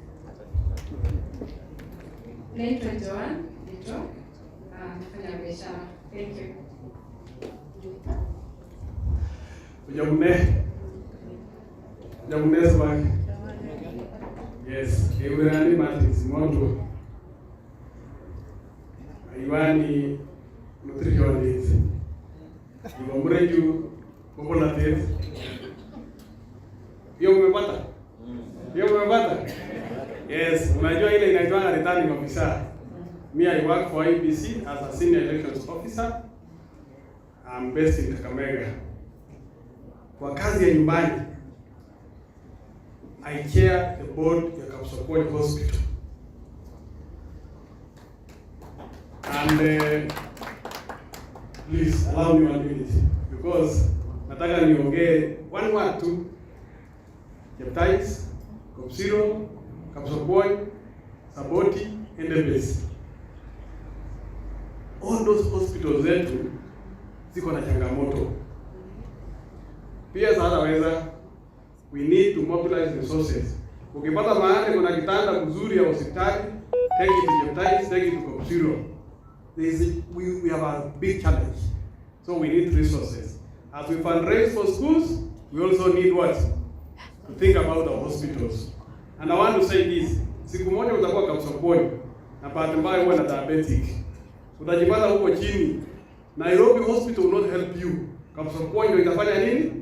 Naitwa Joan Dito. Nafanya biashara. Thank you. Jamune sabaki. Yes, Kegure Martins Mondo. Iwani nutritionist. Igomreju Coconut head. Hiyo umepata? Yes, unajua ile inaitwa returning officer. Me, I work for IBC as a senior elections officer. I'm based in Kakamega. Kwa kazi ya nyumbani, I chair the board ya Kapsokoni Hospital. And please allow me 1 minute because nataka niongee one word tu. Cheptais, Kopsiro, Kapsokoni, Saboti, and the base. All those hospitals zetu ziko na changamoto. Pia sasa we need to mobilize resources. Ukipata mahali kuna kitanda mzuri ya hospitali, take it to Cheptais, take it to Kopsiro. We have a big challenge. So we need resources. As we fundraise for schools, we also need what? To think about the hospitals. And I want to say this. Siku moja utakuwa Kapsokoni na bahati mbaya uwe na diabetic. Utajipata huko chini. Nairobi Hospital will not help you. Kapsokoni ndio itafanya nini?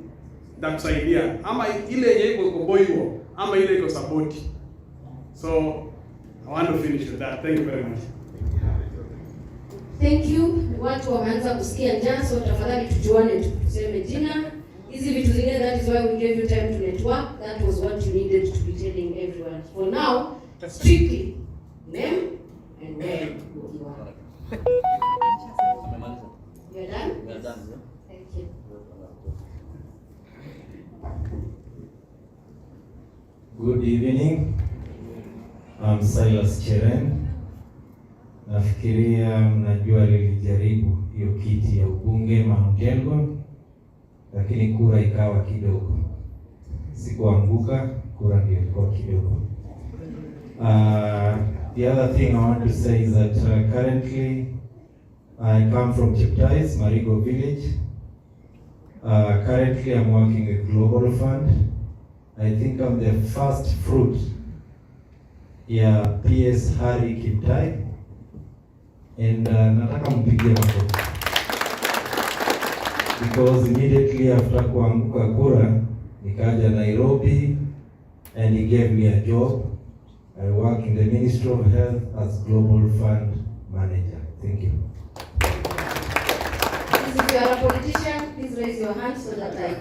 Itakusaidia. Ama ile yenye iko Koboiwo, ama ile iko Saboti. So I want to finish with that. Thank you very much. Thank you. Watu wameanza kusikia njaa, so tafadhali tujuane, tuseme jina. Hizi vitu zingine, that is why we gave you time to network. That was what you needed to be telling everyone. For now, strictly name and where you are. You're done? We are done, yeah? Thank you. Good evening. I'm Silas Cheren. Nafikiria mnajua nilijaribu hiyo kiti ya ubunge Mount Elgon, lakini kura ikawa kidogo. Sikuanguka, kura ndio ilikuwa kidogo. The other thing I want to say is that currently I come from Cheptais, Marigo village. Currently I'm working a global fund. I think I'm the first fruit PS Harry Kiptai. and nataka mpigie makofi because immediately after kuanguka kura nikaja Nairobi and he gave me a job. I work in the Ministry of Health as Global Fund Manager. Thank you. If you are a politician, please raise your hand so that I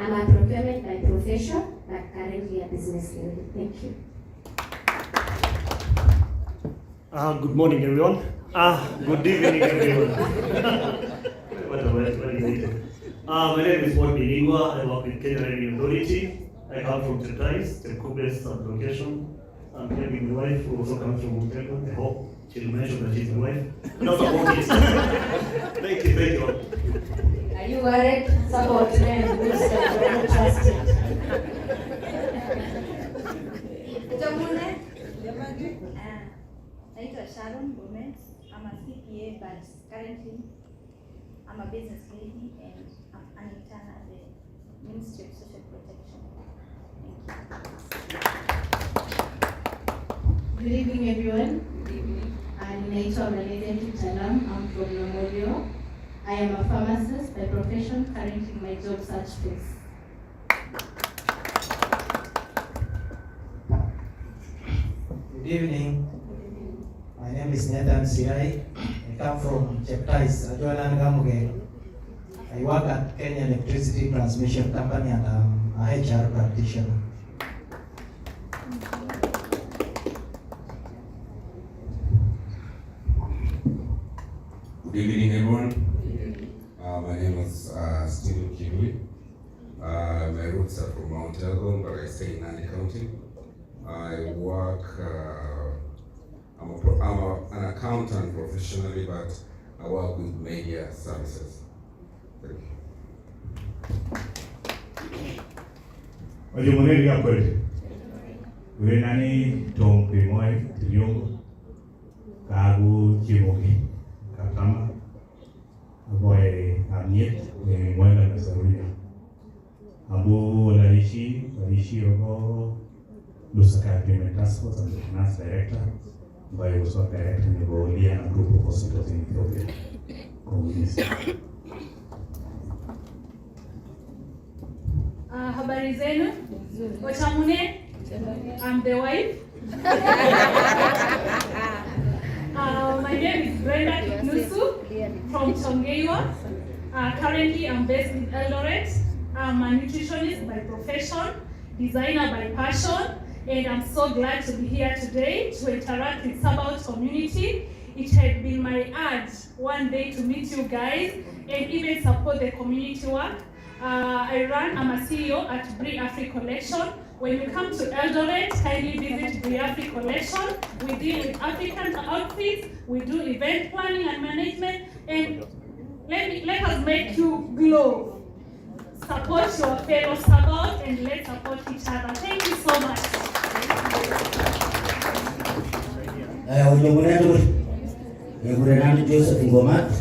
I'm a procurement by profession, but currently a business lady. Thank you. Good morning, everyone. Good evening, everyone. What a way. My name is Paul Bilingwa. I work with Kenya Revenue Authority. I come from Chetais, the Kubes sub-location. I'm here with my wife, who also comes from Montego. I hope she'll mention that she's my wife. Not about it. Thank you. Are you worried? Sabaot men who don't trust it. Naitwa Sharon Gomez. I'm a CPA, but currently I'm a business lady and I'm an intern at the Ministry of Social Protection. Thank you. Good evening, everyone. Good evening. I'm Naitwa Malede Talam. I'm from Namolio. I am a pharmacist by profession, currently in my job search phase. Good evening. My name is Nathan Sirai. I come from Chetais, I work at Kenya Electricity Transmission Company and I'm a HR practitioner. Good evening, everyone. My name is Stephen Kiwi. My roots are from Mount Elgon, but I stay in Nandi County. I work, I'm an accountant professionally, but I work with media services. Thank you. Ojumuneli ya kweli. Wewe nani tompe moyo tiliongo kagu chimoki katama boy amiet mwenda na saruya abu laishi rogo lusaka payment task force and finance director by also director ni bolia na group of hospitals in Ethiopia community. Habari zenu? Ochamune? I'm the wife. My name is Brenda Kipnusu from Chongeiwa. Currently, I'm based in Eldoret. I'm a nutritionist by profession, designer by passion, and I'm so glad to be here today to interact with Sabaot community. It had been my urge one day to meet you guys and even support the community work. I'm a CEO at Panafric Collection. When you come to Eldoret, kindly visit Panafric Collection. We deal with African outfits, we do event planning and management, and let us make you glow. Support your fellow Sabaot and let's support each other. Thank you so much. Joseph Ngomat,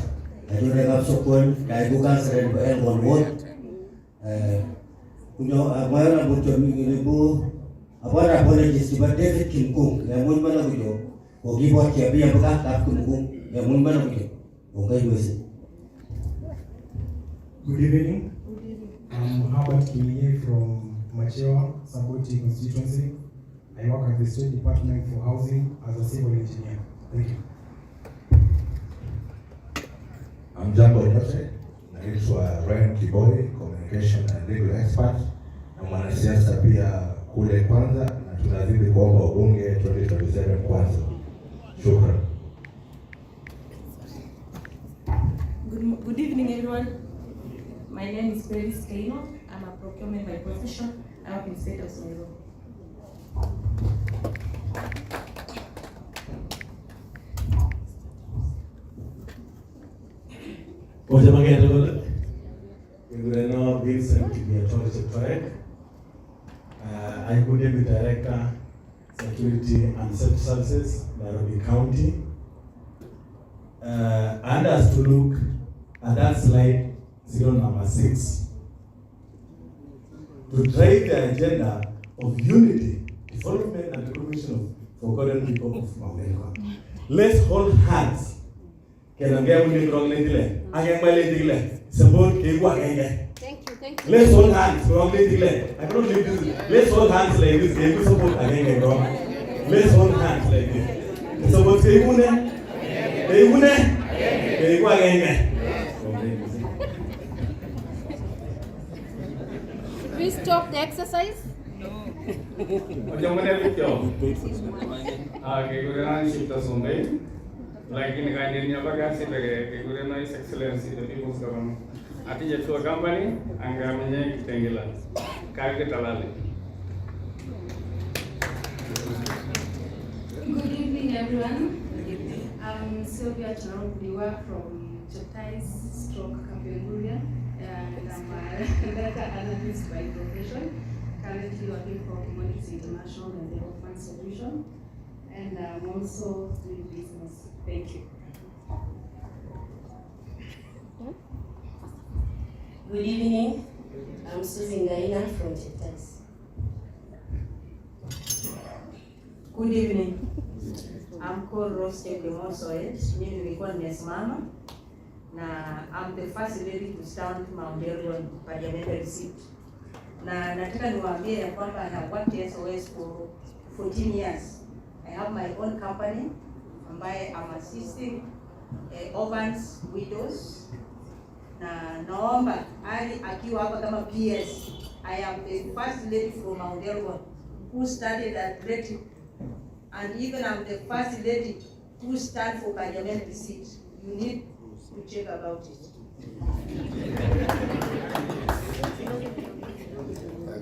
apologies to David Kimkung, or give what you have got Good evening. I'm Howard Kiminye from Machewa, Saboti constituency. I work at the State Department for Housing as a civil engineer. Thank you. I'm Jambo Jose. Naitwa Ryan Kiboi, communication and legal expert. Na mwanasiasa pia kule Kwanza na tunazidi kuomba ubunge 2027 Kwanza. Shukran. Good evening, everyone. My name is Beris Keino. I'm a procurement by profession. I work in State of Sarova. Vincent Kibiatoni. I could be Director, Security and Safety Services, Nairobi County. And as to look and that's slide 0 number 6. To drive the agenda of unity, development, and recognition of forgotten people of Mount Elgon. Let's hold hands. Can I get one wrong lady? I can buy lady. Support K1. Thank you. Let's hold hands. Wrong lady. I cannot leave this. Let's hold hands like this. Can you support again? Wrong. Let's hold hands like this. Support K1. We stop the exercise? Like in excellency, the people's government. I think it's a company, and Gamine Tangela. Good evening, everyone. I'm Sylvia Charobuliwa from Chotais Kapenguria, and I'm a data analyst by profession, currently working for Commodities International and the Orphan Solution, and I'm also doing business. Thank you. Good evening. I'm Susan Gaina from Chotais. Good evening. I'm called Rose Kemosoet. Mimi nilikuwa nimesimama na I'm the first lady to stand Mount Elgon parliamentary seat. Na nataka niwaambie ya kwamba I have worked SOS for 14 years. I have my own company ambaye I'm assisting orphans, widows. Na naomba Ali akiwa hapa kama PS. I am the first lady from Mount Elgon who studied at Grade. And even I'm the first lady who stand for parliamentary seat. You need to check about it.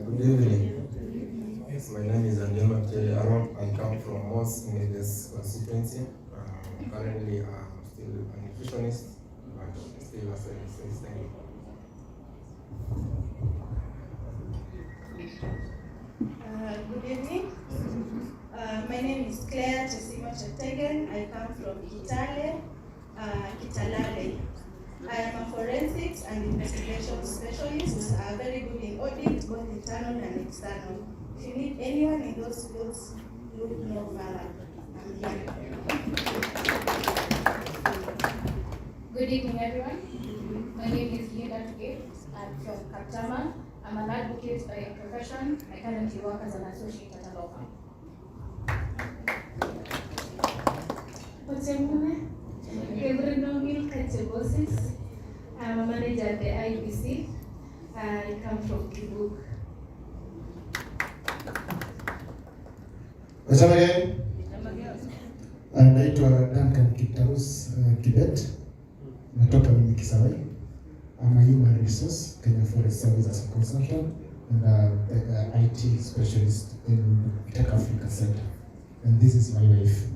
Good evening. Yes, my name is Angela Aron. I come from Mos in this constituency. Currently, I'm still a nutritionist, but still a service assistant. Good evening. My name is Claire Tesima Chetegen. I come from Kitale, Kitalale. I am a forensics and investigation specialist, very good in audit, both internal and external. If you need anyone in those fields, look no further. I'm here. Good evening, everyone. My name is Linda Tugate. I'm from Kaptama. I'm an advocate by profession. I currently work as an associate at a law firm. What's your name? I'm a manager at the IBC. I come from Kibuk. Naitwa Duncan Kitarus Kibet. Natoka mimi Kisawai. I'm a human resource, Kenya Forest Service as a consultant, and IT specialist in Tech Africa Center. And this is my wife.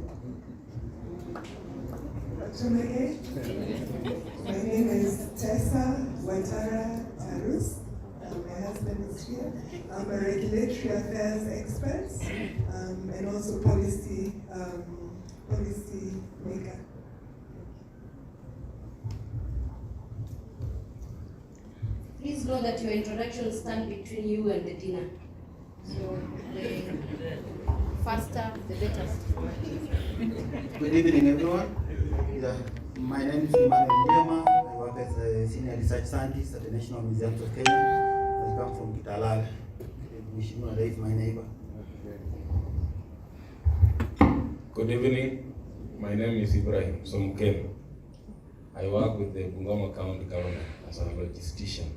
My name is Tessa Watara Tarus. My husband is here. I'm a regulatory affairs expert and also policy maker. Please know that your introductions stand between you and the dinner. So the faster, the better. Good evening, everyone. My name is Emmanuel Ndiema. I work as a senior research scientist at the National Museums of Kenya. I come from Kitalala. Mheshimiwa Rais, my neighbor. Good evening. My name is Ibrahim Somken. I work with the Bungoma County government as a logistician.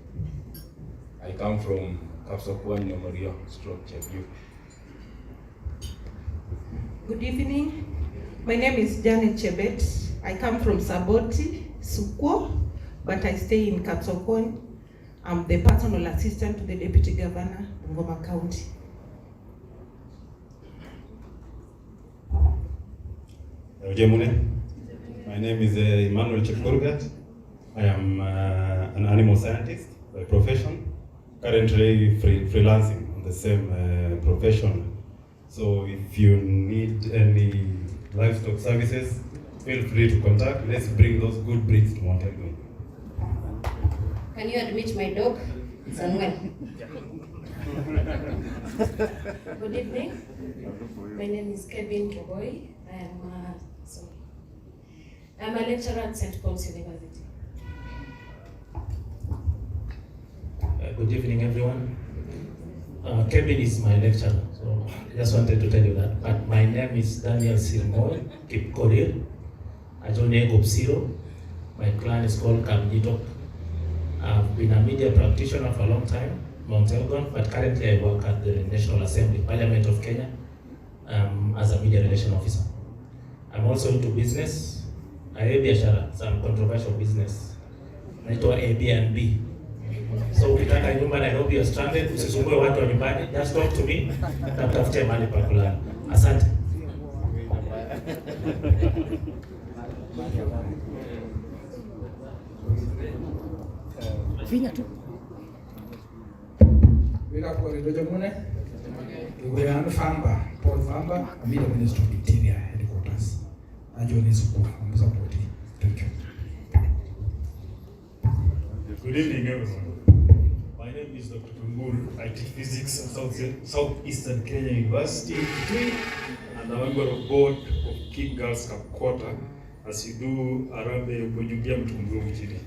I come from Kapsokwan Memorial Structure View. Good evening. My name is Janet Chebet. I come from Sabaot, Sukwo, but I stay in Kapsokwan. I'm the personal assistant to the Deputy Governor, Bungoma County. My name is Emmanuel Chepkurgat. I am an animal scientist by profession, currently freelancing on the same profession. So if you need any livestock services, feel free to contact. Let's bring those good breeds to Mount Elgon. Can you admit my dog, Samuel? Good evening. My name is Kevin Keboy. I'm a lecturer at St. Paul's University. Good evening, everyone. Kevin is my lecturer, so I just wanted to tell you that. But my name is Daniel Sirmoy Kipkorir. I joined Gopsiro. My clan is called Kamjitok. I've been a media practitioner for a long time, Mount Elgon, but currently I work at the National Assembly, Parliament of Kenya, as a media relation officer. I'm also into business. I have biashara, some controversial business. Naitwa Airbnb. So ukitaka nyumba Nairobi ya stranded, usisumbue watu wa nyumbani, just talk to me, nakutafutia mahali pa kulala. Asante. Finya tu. Wila kwa ridoja mune. We are Famba, Paul Famba, a media minister of Interior headquarters. Ajoni support. Thank you. Good evening, everyone. My name is Dr. Tunguru. I teach physics at Southeastern Kenya University, and I'm a member of board of King Girls Cup Quarter. As you do, Arambe Kujubia Mtumbu Mchini.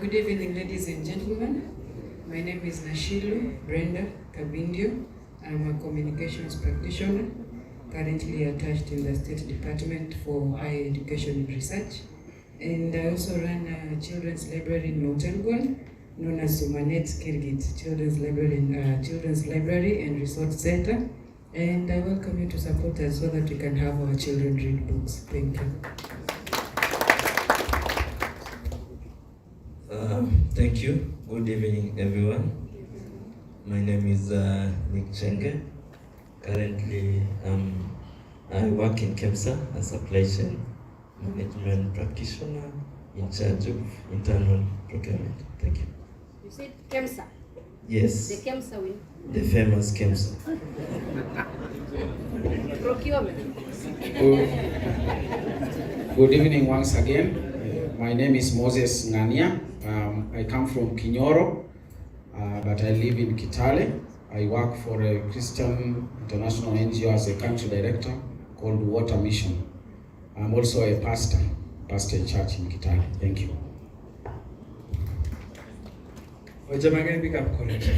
Good evening, ladies and gentlemen. My name is Nashilu Brenda Kabindio. I'm a communications practitioner, currently attached in the State Department for Higher Education and Research. And I also run a children's library in Mount Elgon, known as Sumanet Kirgit Children's Library and Resource Center. And I welcome you to support us so that we can have our children read books. Thank you. Thank you. Good evening, everyone. My name is Nick Chenge. Currently, I work in KEMSA as a supply chain management practitioner in charge of internal procurement. Thank you. You said KEMSA? Yes. The KEMSA will? The famous KEMSA. Procurement. Good evening once again. My name is Moses Ngania. I come from Kinyoro, but I live in Kitale. I work for a Christian international NGO as a country director called Water Mission. I'm also a pastor in church in Kitale. Thank you. Ojamagani pick up college.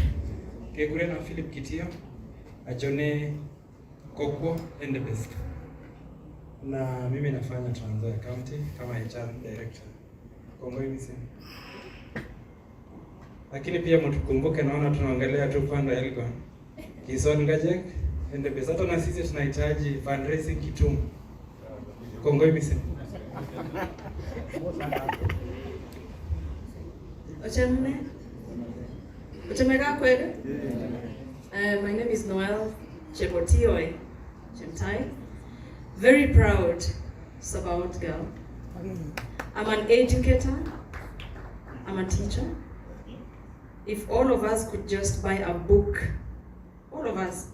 Kegurena Philip Kitio, Ajone Kokwo and the best. Na mimi nafanya Trans Nzoia County kama HR director. Kongoi misi. Lakini pia mtukumbuke, naona tunaongelea tu panda Elgon. Kison Gajek and the best. Hata na sisi tunahitaji fundraising Kitumu. Kongoi misi. My name is Noel Chebotioi Chemtai. Very proud Sabaot girl. I'm an educator. I'm a teacher. If all of us could just buy a book, all of us,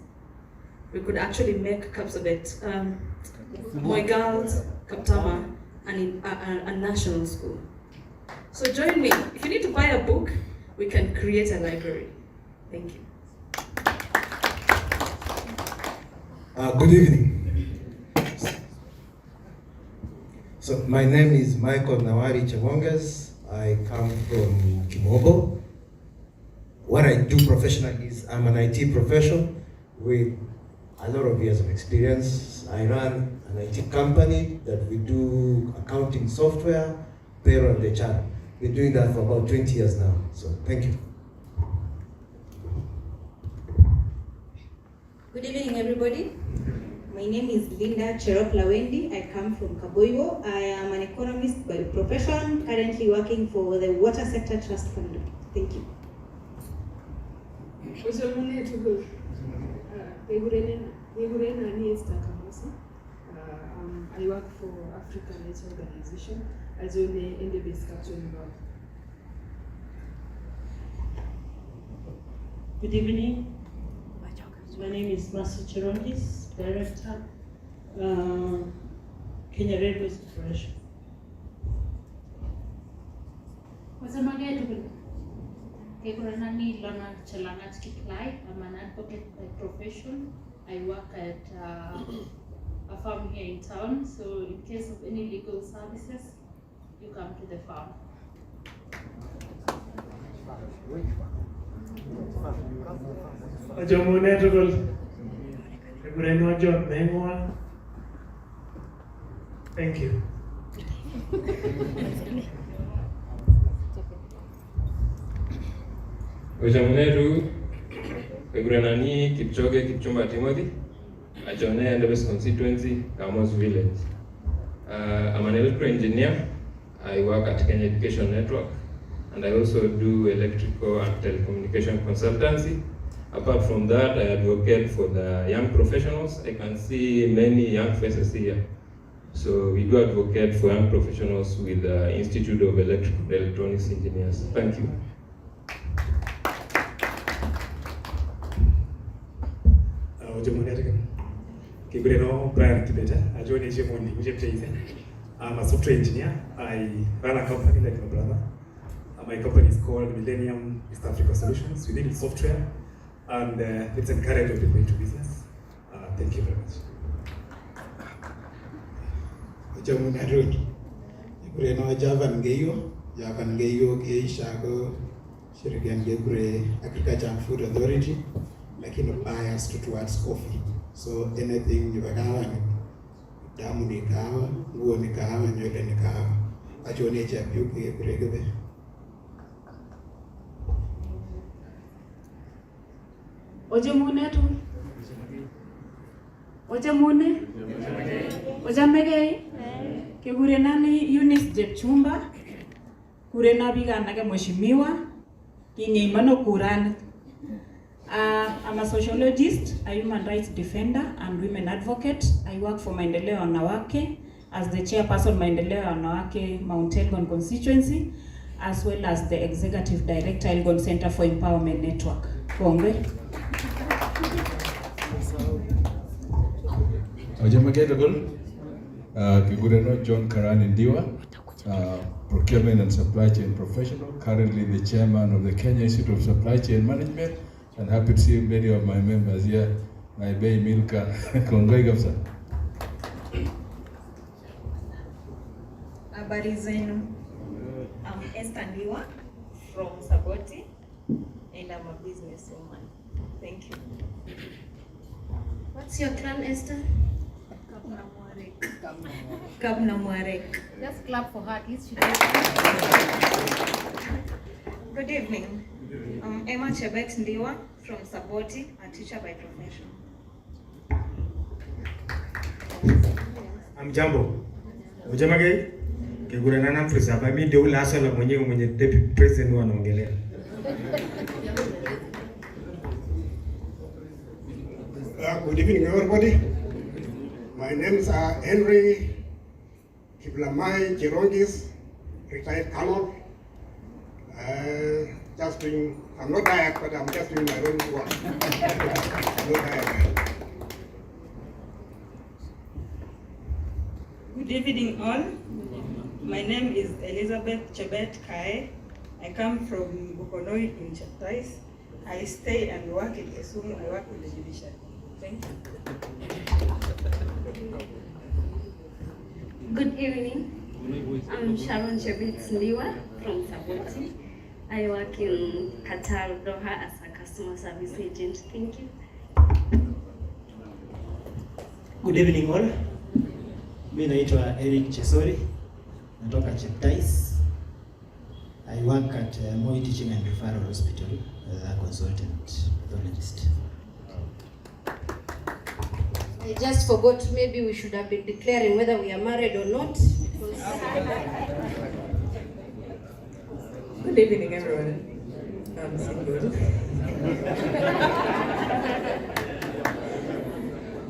we could actually make Kapsabet, Moi Girls, Kaptama, and a national school. So join me. If you need to buy a book, we can create a library. Thank you. Good evening. So my name is Michael Nawari Chewonges. I come from Kimobo. What I do professionally is I'm an IT professional with a lot of years of experience. I run an IT company that we do accounting software, payroll and HR. Been doing that for about 20 years now. So thank you. Good evening, everybody. My name is Linda Cherop Lawendi. I come from Kaboiwo. I am an economist by profession, currently working for the Water Sector Trust Fund. Thank you. I work for African Rights Organization as well in the base captain. Good evening. My name is Master Chirontis, Director, Kenya Red Cross Federation. Keguranani Lona Chalangat Kiplai. I'm an advocate by profession. I work at a farm here in town, so in case of any legal services, you come to the farm. Thank you. Ojamuneru, Keguranani, Kipchoge, Kipchumba Timothy, Ajone and the West constituency, Amos Village. I'm an electrical engineer. I work at Kenya Education Network, and I also do electrical and telecommunication consultancy. Apart from that, I advocate for the young professionals. I can see many young faces here. So we do advocate for young professionals with the Institute of Electrical Electronics Engineers. Thank you. I'm a software engineer. I run a company like my brother. My company is called Millennium East Africa Solutions. We deal with software, and let's encourage people into business. Thank you very much. Javan Geyo Shago Shirigan Gebre Agriculture and Food Authority, lakini biased towards coffee. So anything you kahawa, damu ni kahawa, nguo ni kahawa, nywele ni kahawa. Achone cha byuki Gebregebe. Ojamune tu. Ojamune. Ojamege. Kegurenani Eunice Jepchumba. Kurena biganage mheshimiwa. Kinyimano kuran. I'm a sociologist, a human rights defender, and women advocate. I work for Maendeleo Wanawake as the chairperson Maendeleo Wanawake Mount Elgon constituency, as well as the executive director Elgon Center for Empowerment Network. Kongwe. Kigureno John Karani Ndiwa, procurement and supply chain professional, currently the chairman of the Kenya Institute of Supply Chain Management, and happy to see many of my members here. My bay Milka, Kongoi Gapsa. Habari zenu. I'm Esther Ndiwa from Sabaot, and I'm a businesswoman. Thank you. What's your clan, Esther? Kabna Mwarek. Just clap for her, at least she Good evening. I'm Emma Chebet Ndiwa from Sabaot, a teacher by profession. I'm Jambo. Ujamage? Kiguranana Frisaba, mi ndio ule hasa la mwenye deputy president wanaongelea. Good evening, everybody. My names are Henry Kiblamai Chirongis, retired colonel. I'm not diet, but I'm just doing my own work. No diet. Good evening, all. My name is Elizabeth Chebet Kae. I come from Bukonoi in Cheptais. I stay and work in Kisumu. I work with the judiciary. Thank you. Good evening. I'm Sharon Chebet Ndiwa from Sabaot. I work in Qatar, Doha as a customer service agent. Thank you. Good evening all. Mimi naitwa Eric Chesori. Natoka Cheptais. I work at Moi Teaching and Referral Hospital as a consultant pathologist. I just forgot, maybe we should have been declaring whether we are married or not. Good evening, everyone. I'm single.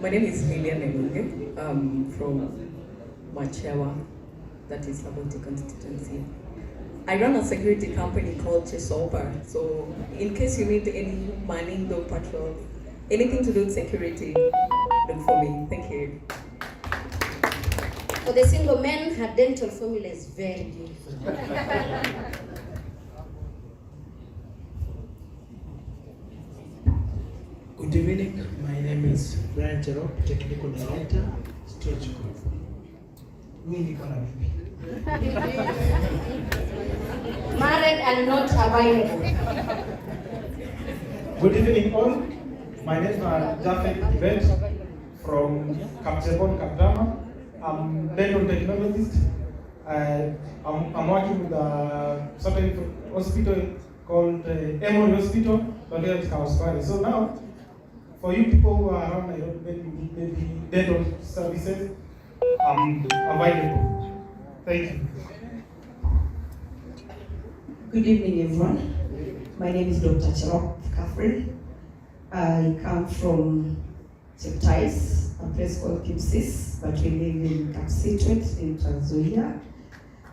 My name is Lilian Emunge. I'm from Machewa, that is Sabaot constituency. I run a security company called Sarova. So in case you need any manning dog patrol, anything to do with security, look for me. Thank you. For the single men, her dental formula is very beautiful. evening. My name is Brian Cherop, Technical Director, Stretch Group. Married and not available. Good evening all. My name is Jafet Ibet from Kapsebon, Kapdama. I'm a dental technologist. I'm working with a certain hospital called Emory Hospital, located in Kauswari. So now, for you people who are around Nairobi, maybe dental services, I'm available. Thank you. Good evening, everyone. My name is Dr. Cherop Catherine. I come from Cheptais, a place called Kipsis, but we live in Kapsitwet in Tanzania.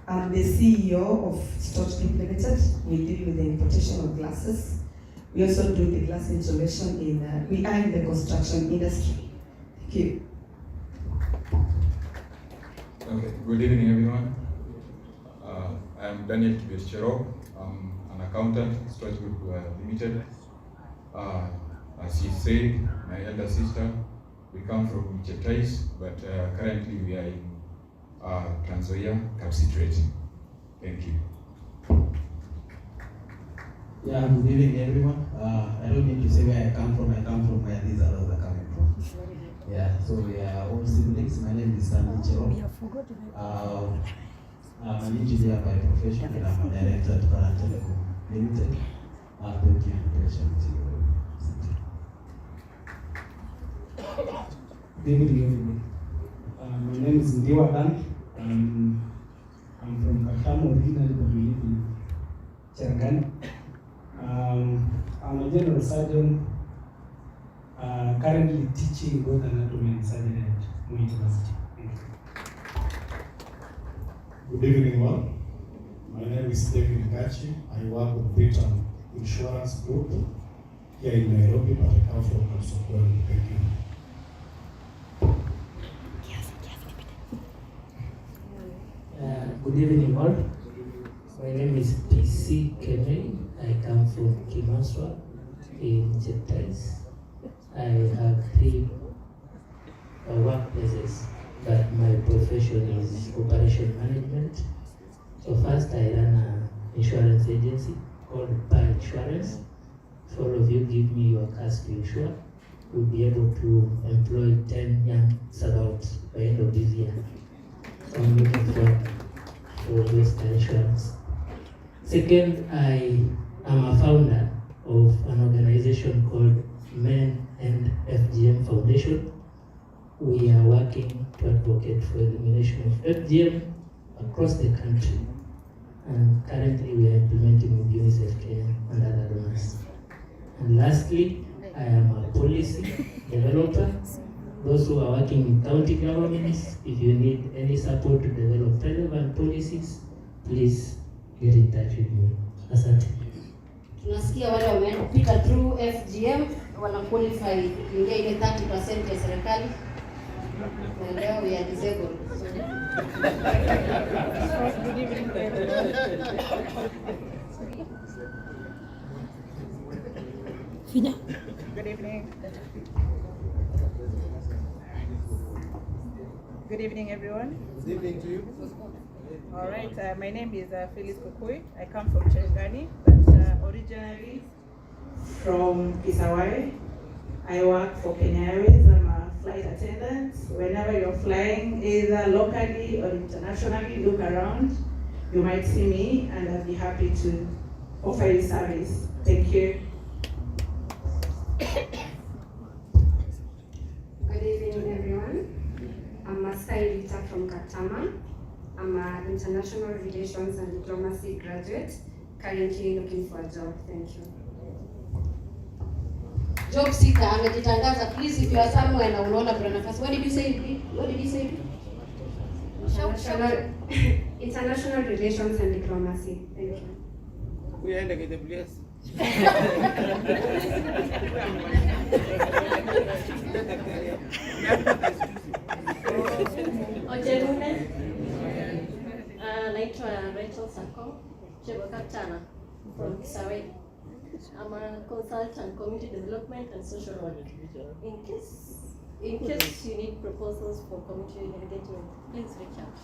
I'm the CEO of Stretch Group Limited. We deal with the importation of glasses. We also do the glass installation we are in the construction industry. Thank you. Okay, good evening everyone. I'm Daniel Cherop. I'm an accountant, Stretch Group Limited. As he said, my elder sister, we come from Cheptais, but currently we are in Tanzania, Kapsitwet. Thank you. Yeah, good evening everyone. I don't need to say where I come from where these others are coming from. Yeah, so we are all siblings. My name is Stanley Cherop. I'm an engineer by profession and I'm a director at Panafric Limited. Thank you for Good evening. My name is Ndiwa Dan. I'm from Katamu originally, but we live in Cherangani. I'm a general surgeon, currently teaching both anatomy and surgery at Moi University. Good evening all. My name is David Gachi. I work with Britain Insurance Group here in Nairobi, but I come from Kapsokoni. Thank you. Good evening all. My name is PC Kemei. I come from Kimaswa in Cheptais. I have 3 workplaces, but my profession is operation management. So first I run an insurance agency called Pi Insurance. If all of you give me your cars to insure, we'll be able to employ 10 young Sabaot by end of this year. So I'm looking for those insurance. Second, I am a founder of an organization called Men and FGM Foundation. We are working to advocate for elimination of FGM across the country. And currently we are implementing with UNICEF Kenya and other donors. And lastly, I am a policy developer. Those who are working in county governments, if you need any support to develop relevant policies, please get in touch with me. Asante. Tunasikia wale wamepita through FGM wana qualify kuingia ile 30% ya serikali. Na leo we are disabled. Good evening. Good evening. Good evening, everyone. Good evening to you. All right, my name is Phyllis Kukui. I come from Cherangani, but originally from Kisawai. I work for Kenya Airways. I'm a flight attendant. Whenever you're flying, either locally or internationally, look around. You might see me, and I'll be happy to offer you service. Thank you. Good evening, everyone. I'm Masai Rita from Katama. I'm an international relations and diplomacy graduate, currently looking for a job. Thank you. Job seeker amejitangaza. Please, if you are somewhere na unaona kuna nafasi. What did you say? What did you say? International relations and diplomacy. Thank you. We are the place. Ojerune, naitwa Rachel Sako, Chebokatana from Kisawai. I'm a consultant, community development and social work. In case you need proposals for community engagement, please reach out.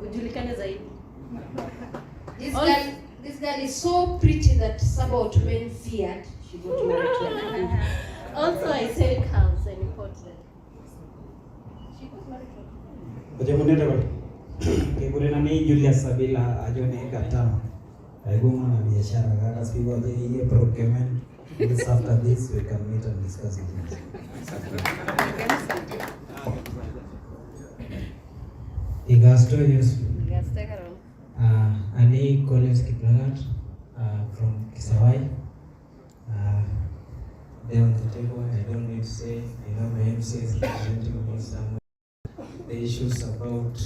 Ujulikane zaidi. This girl is so pretty that Sabaot when feared she got married to her. Also, I sell cows and import them. She got married to her. Kegurena Julius Sabila ajone Katama. I go on a biashara kaka siku aje iye procurement. This after this we can meet and discuss it. Igasto yes. Ani Collins Kiplagat from Kisawai. There on the table, I don't need to say, I know my MC is representing me somewhere. The issues about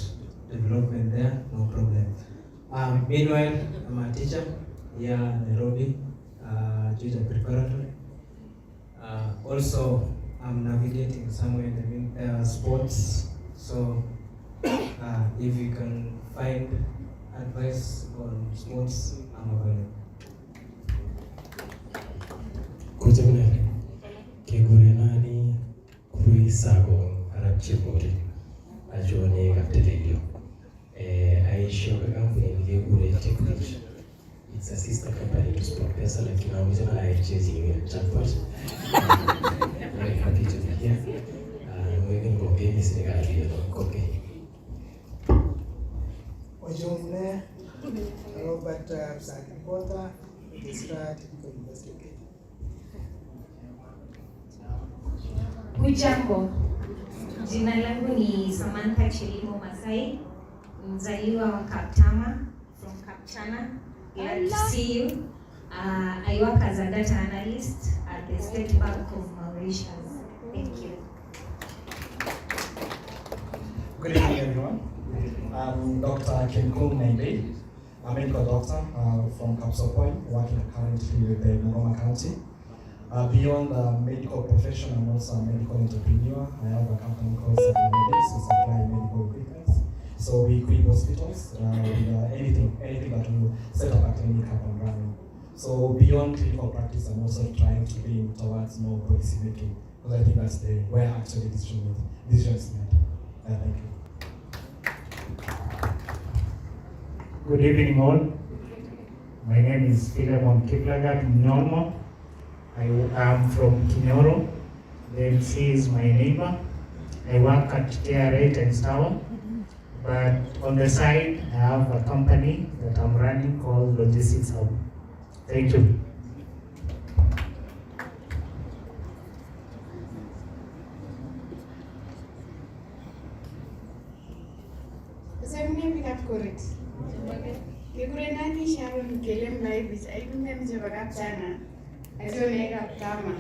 development there, no problem. Meanwhile, I'm a teacher here in Nairobi, Juja Preparatory. Also, I'm navigating somewhere in the sports. So, if you can find advice on sports, I'm available. Kujamune, Kegurenani, Kui Sago, Arab Chipori, Ajone Captelio. I show a company in Gegure Technique. It's a sister company to Sport Pesa, like now, which I chasing in Jackpot. Very happy to be here. We're going to go game is regarding copy. Ojomne, Robert Sakipota, Registrar Technical Investigator. Hujambo, jina langu ni Samantha Chilimo Masai, mzaliwa wa Kaptama, from Kapchana. Glad to see you. I work as a data analyst at the State Bank of Mauritius. Thank you. Good evening, everyone. I'm Dr. Kenkung Naimbe. I'm a medical doctor from Kapsopoi, working currently with the Bungoma County. Beyond the medical profession, I'm also a medical entrepreneur. I have a company called Sabaot, so supply medical equipment. So we equip hospitals with anything that will set up a clinic up and running. So beyond clinical practice, I'm also trying to lean towards more policy making, because I think that's where actually decisions made. Thank you. Good evening all. My name is Philemon Kiplagat Nyolmo. I am from Kinyoro. The MC is my neighbor. I work at TR8 and Tower. But on the side, I have a company that I'm running called Logistics Hub. Thank you. Kigurenani Sharon Kelem Lives, I remember Kapchana. I don't make up Tama.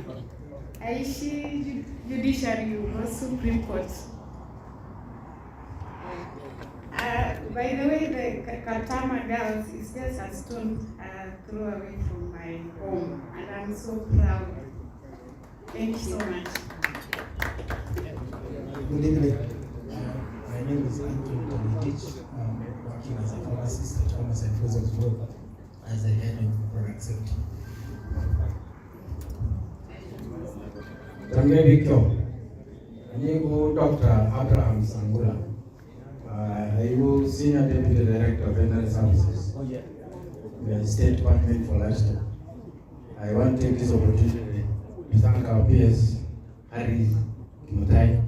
I see judiciary or Supreme Court. By the way, the Katama girls is just a stone throw away from my home, and I'm so proud. Thank you so much. Good evening. My name is Anthony Tomitich. I'm working as a pharmacist at Thomas and Frozen's World as a head of product safety. Tambe Victor, Anigo Dr. Abraham Sangula. I was Senior Deputy Director of Veterinary Services. We are the State Department for Livestock. I want to take this opportunity to thank our peers, Harry Kimutai,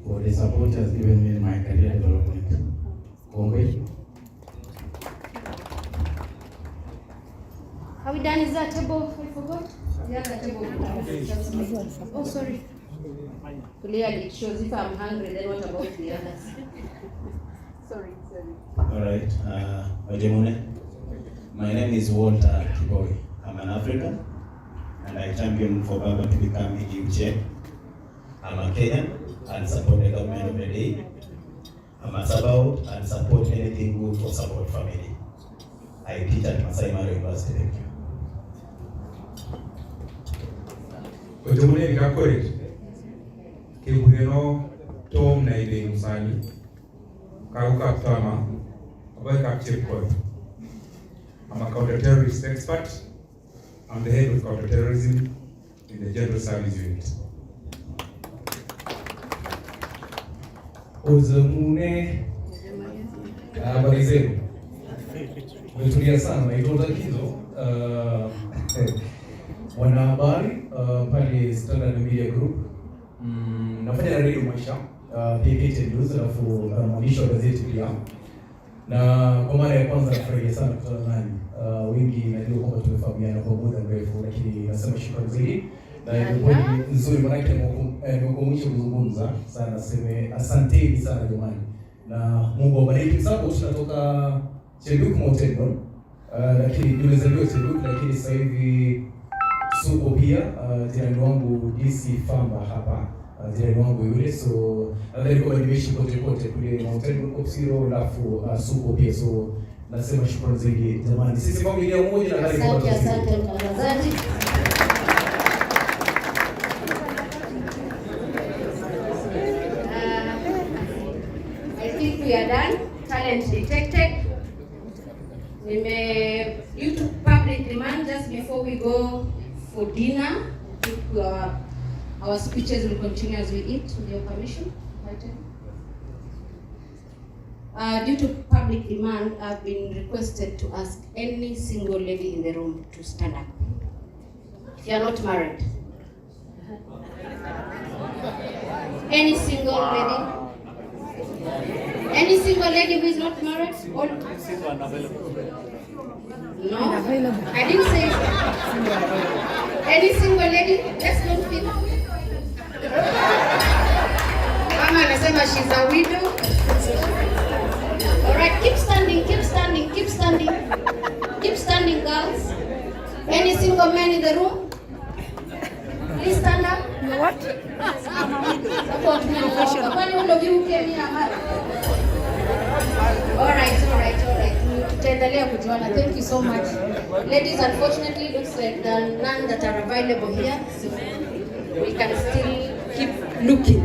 for the support he has given me in my career development. Congrats. Are we done? Is that table? I forgot. The other table. Oh, sorry. Clearly, it shows if I'm hungry, then what about the others? Sorry. All right. Ojemune. My name is Walter Kiboi. I'm an African, and I champion for Baba to become a EU chair. I'm a Kenyan and support the government of the day. I'm a Sabaot and support anything good for Sabaot family. I teach at Masai Mara University. Thank you. Ojemune Vikakore. Kibuyeno Tom Naide Musani. Kauka Tama. Abai Kapchirkoi. I'm a counter-terrorist expert. I'm the head of counterterrorism in the General Service Unit. Ozamune habari zenu. Umetulia sana na hivyo takizo wanahabari pale Standard Media Group. Nafanya na Radio Maisha, PKT News, alafu mwandishi wa gazeti pia. Na kwa mara ya kwanza nafurahia sana kukutana nanyi. Wengi najua kwamba tumefahamiana kwa muda mrefu, lakini nasema shukrani zaidi. Na ilikuwa nzuri manake nimekumisha kuzungumza sana, naseme asanteni sana jamani. Na Mungu awabariki. Sababu tunatoka Cheduk Mountain, lakini nimezaliwa Cheduk, lakini sasa hivi suko pia jirani wangu DC Famba hapa. Jirani wangu yule, so nadhani kwa nimeishi kote kule Mountain Opsiro, alafu suko pia, so nasema shukrani zaidi jamani. Sisi familia moja na hali kwa asante mtangazaji. I think we are done. Talent detected. Due to public demand, just before we go for dinner, our speeches will continue as we eat, with your permission. Due to public demand, I've been requested to ask any single lady in the room to stand up. If you are not married. Any single lady? Any single lady who is not married? All? No? I didn't say any single lady? Let's not feel. Mama anasema she's a widow. Alright, keep standing, girls. Any single man in the room? Please stand up. What? Alright. Tutaendelea kujuana. Thank you so much. Ladies, unfortunately, looks like there are none that are available here, so we can still keep looking.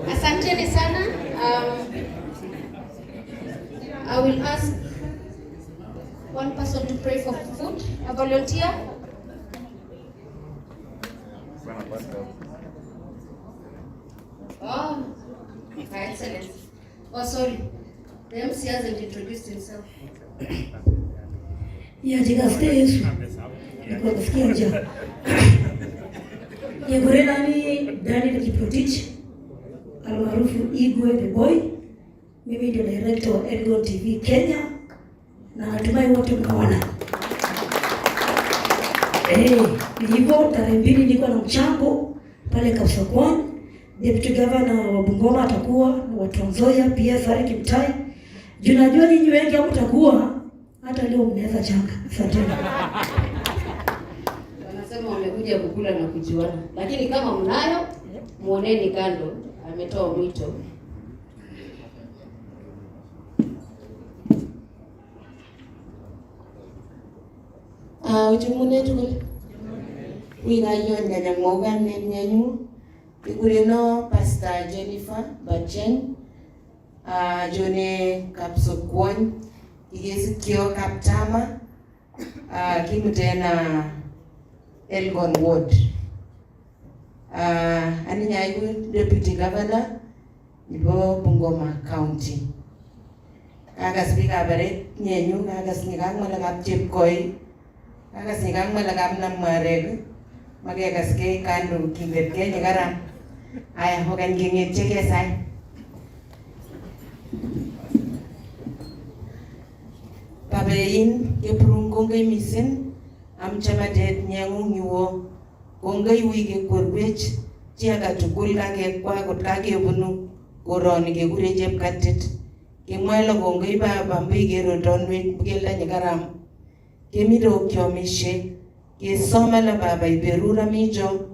Asanteni sana. I will ask one person to pray for food. A volunteer? Oh, excellent. Oh, sorry. The MC hasn't introduced himself. Jikaste Yesu. Niko kusikia njaa. Nani Daniel Kiprotich, almaarufu Igwe the Boy. Mimi ndio director wa Elgon TV Kenya, na natumai wote mkaona. Hivyo tarehe 2 nilikuwa na mchango pale Kapsokwan. Deputy Governor wa Bungoma atakuwa na watu wa Nzoia pia Sari Kimtai. Junajua ninyi wengi hamtakuwa, hata leo mnaweza changa. Asante. Wanasema wamekuja kukula na kujuana. Lakini kama mnayo, muoneni kando, ametoa mwito. Ujumune tukul. Wigayon na namoga nenyenyu. Igurino Pastor Jennifer Bacheng. Jone Kapsokwan. Igesikio Kaptama. Kimutena Elgon Ward. Aninyaigu Deputy Governor Nibo Bungoma County. Kagas biga baret nyenyu kagas nikang malagap chepkoi. Kagas nikang malagap na mareg. Magagas ke kanu kinget ke nyagaram. Aya hokan kingit cheke sai. Pabein ke prungkongai misin am chamadet nyangu nyuo kongai wige korwech chiaga tukul kage kwa kot kage bunu koroni ke kure chepkatit ke mwelo kongai baba mbige rodonwe bugelda nyagaram ke miro kyomishe ke soma la baba iberura mijo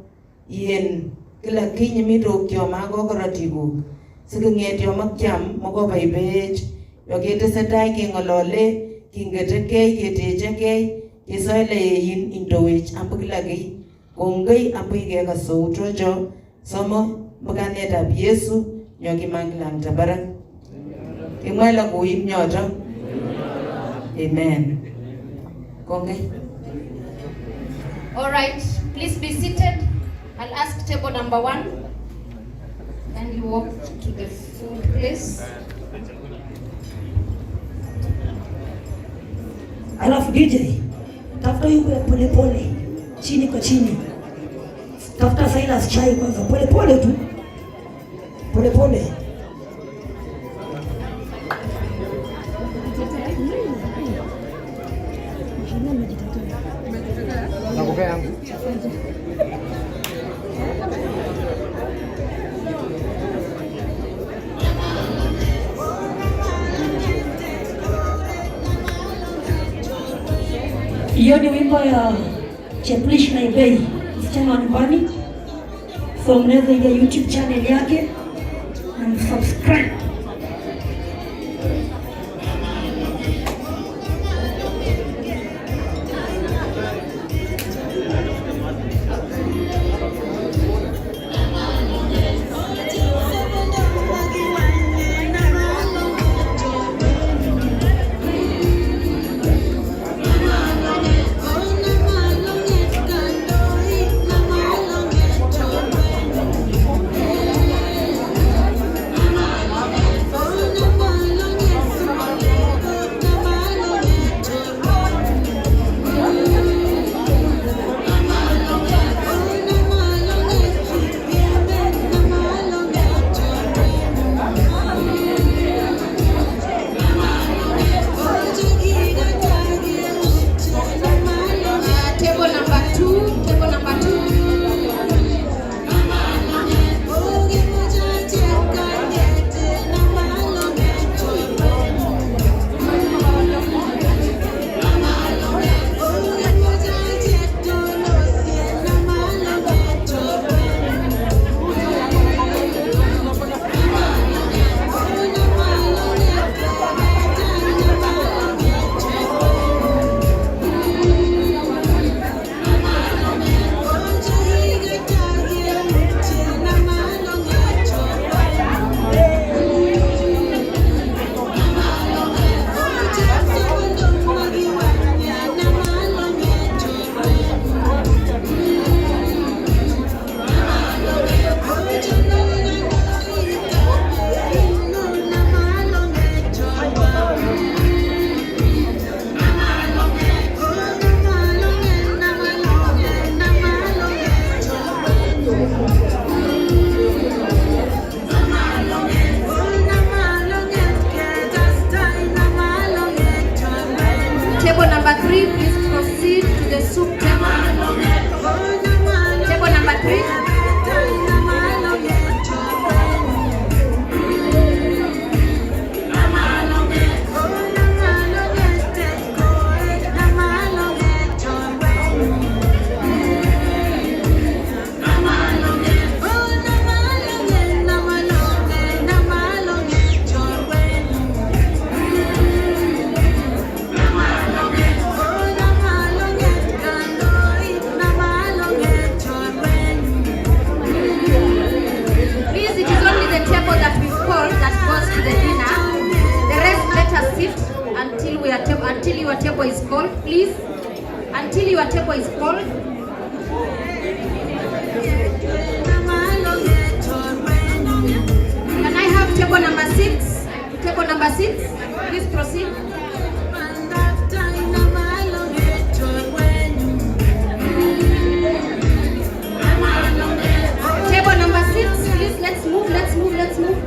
yen kila kinyi miro kyoma gogorotigu sikinget yo makyam mogo baibech yo ketesetai ke ngolole kingetekei ketechekei kesoile yin indowech ambukilagei kongei ambuige kasoutrojo somo makanetab Yesu nyoki manglang tabarak kimwela kuim nyoto amen kongei All right, please be seated. I'll ask table number 1. And you walk to the food place. Alafu DJ, tafuta yuko ya pole pole, chini kwa chini. Tafuta Silas chai kwanza, pole pole tu. Pole pole. Nakupea yangu. Hiyo ni wimbo ya Cheplish na Ibei, msichana wa nyumbani. So mnaweza ingia YouTube channel yake na subscribe. Table number 3, please proceed to the soup table. Table number 3. Until your table is called, please. Until your table is called. Can I have table number 6? Table number 6, please proceed. Table number 6, please. Let's move.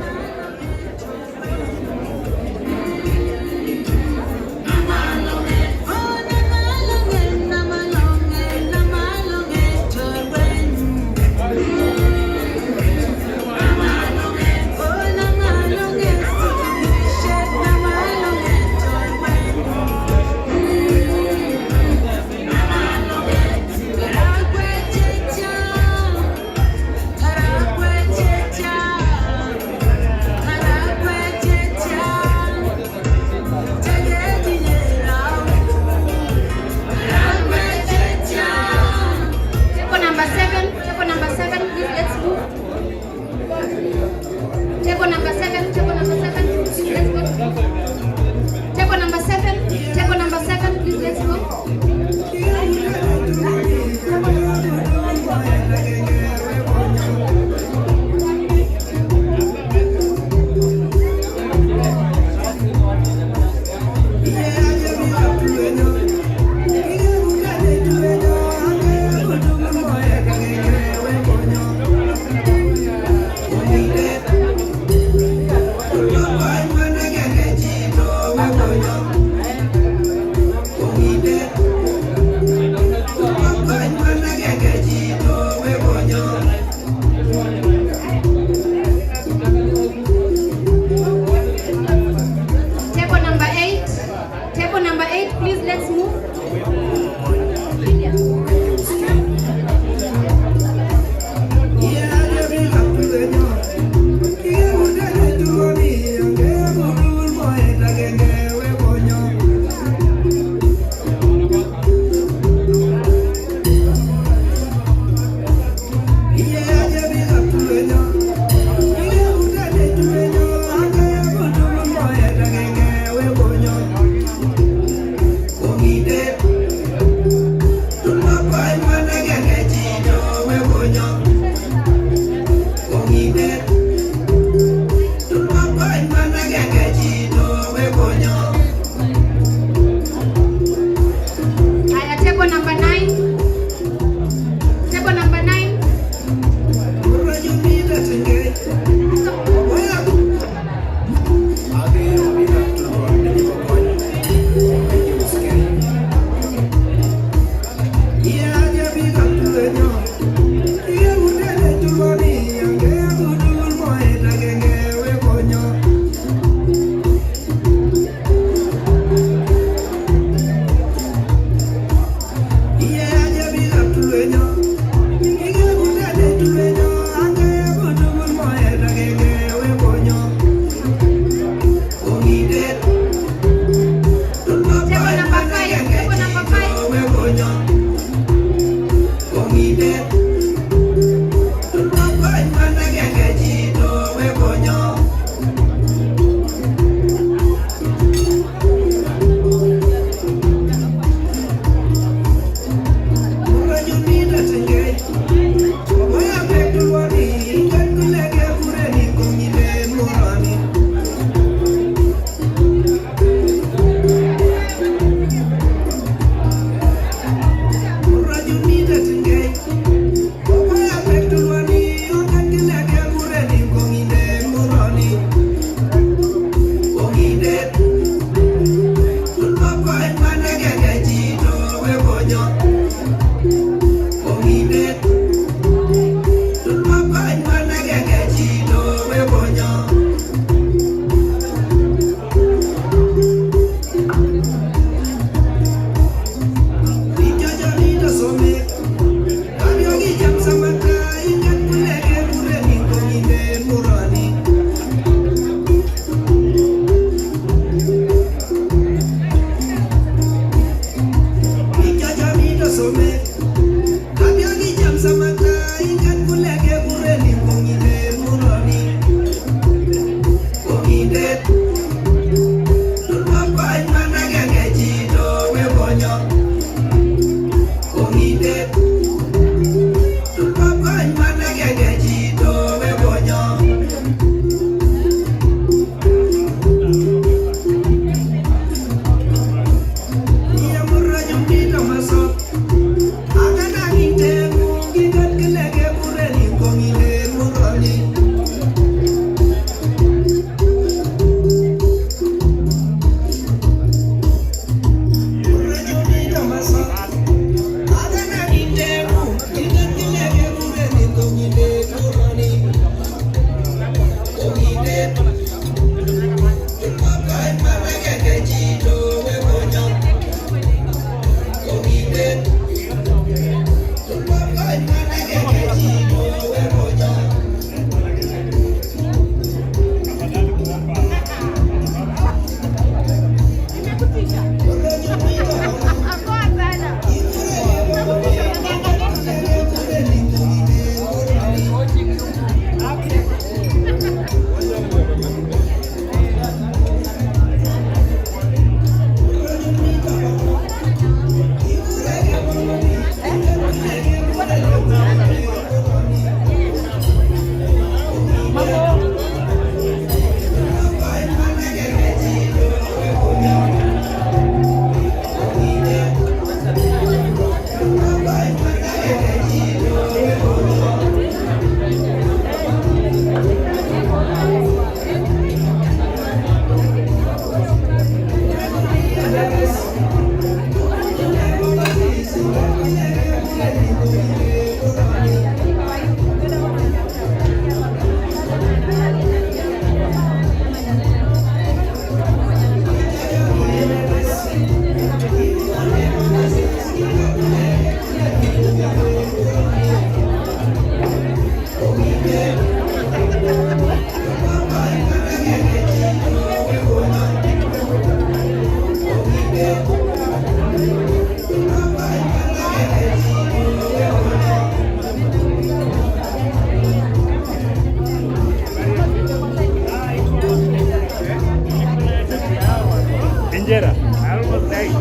Injera. I almost died.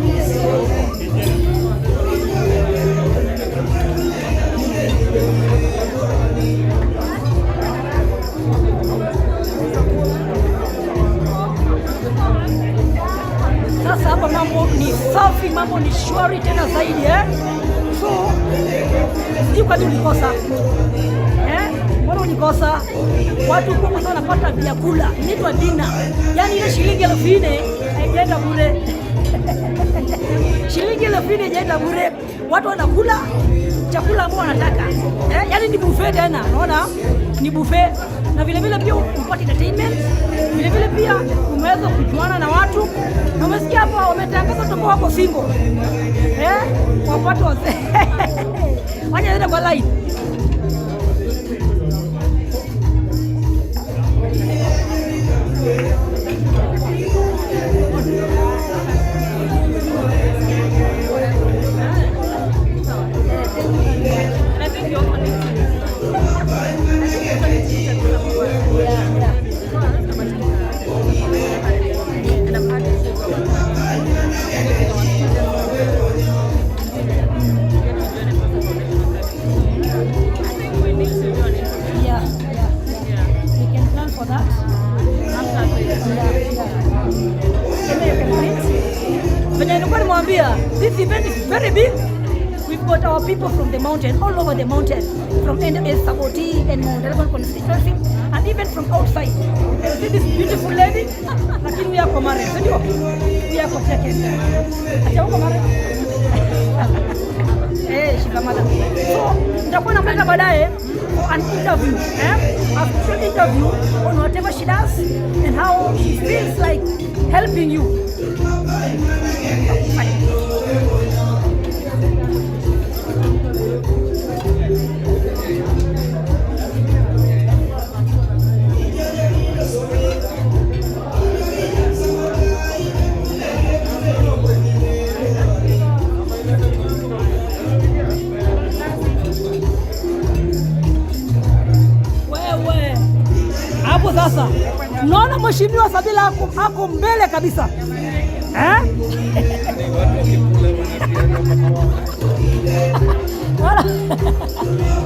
Sasa hapa mambo ni safi, mambo ni shwari tena zaidi So, sijui kwa nini ulikosa. Mbona ulikosa? Watu kwa sasa wanapata vyakula, inaitwa dina. Yaani ile shilingi 4,000 haijaenda bure. Shilingi 4,000 haijaenda bure. Watu wanakula chakula ambao wanataka. Yaani ni buffet tena, unaona? Ni buffet. Na vile vile pia upate entertainment. Vile vile pia umeweza kujuana na watu. Na umesikia hapa wametangaza tobo wako single. Wapate wazee. Wacha nenda kwa live. This event is very big. We've got our people from the mountain, all over the mountain, from Sabaot and Mount Elgon constituency, and even from outside. You see this beautiful lady? Lakini we are Komare, so we are Kocheken. Acha uko Komare? She's a mother. So, nitakuwa namleta baadaye for an interview, a full interview on whatever she does and how she feels like helping you. Sasa unaona mheshimiwa Sabila ako mbele kabisa.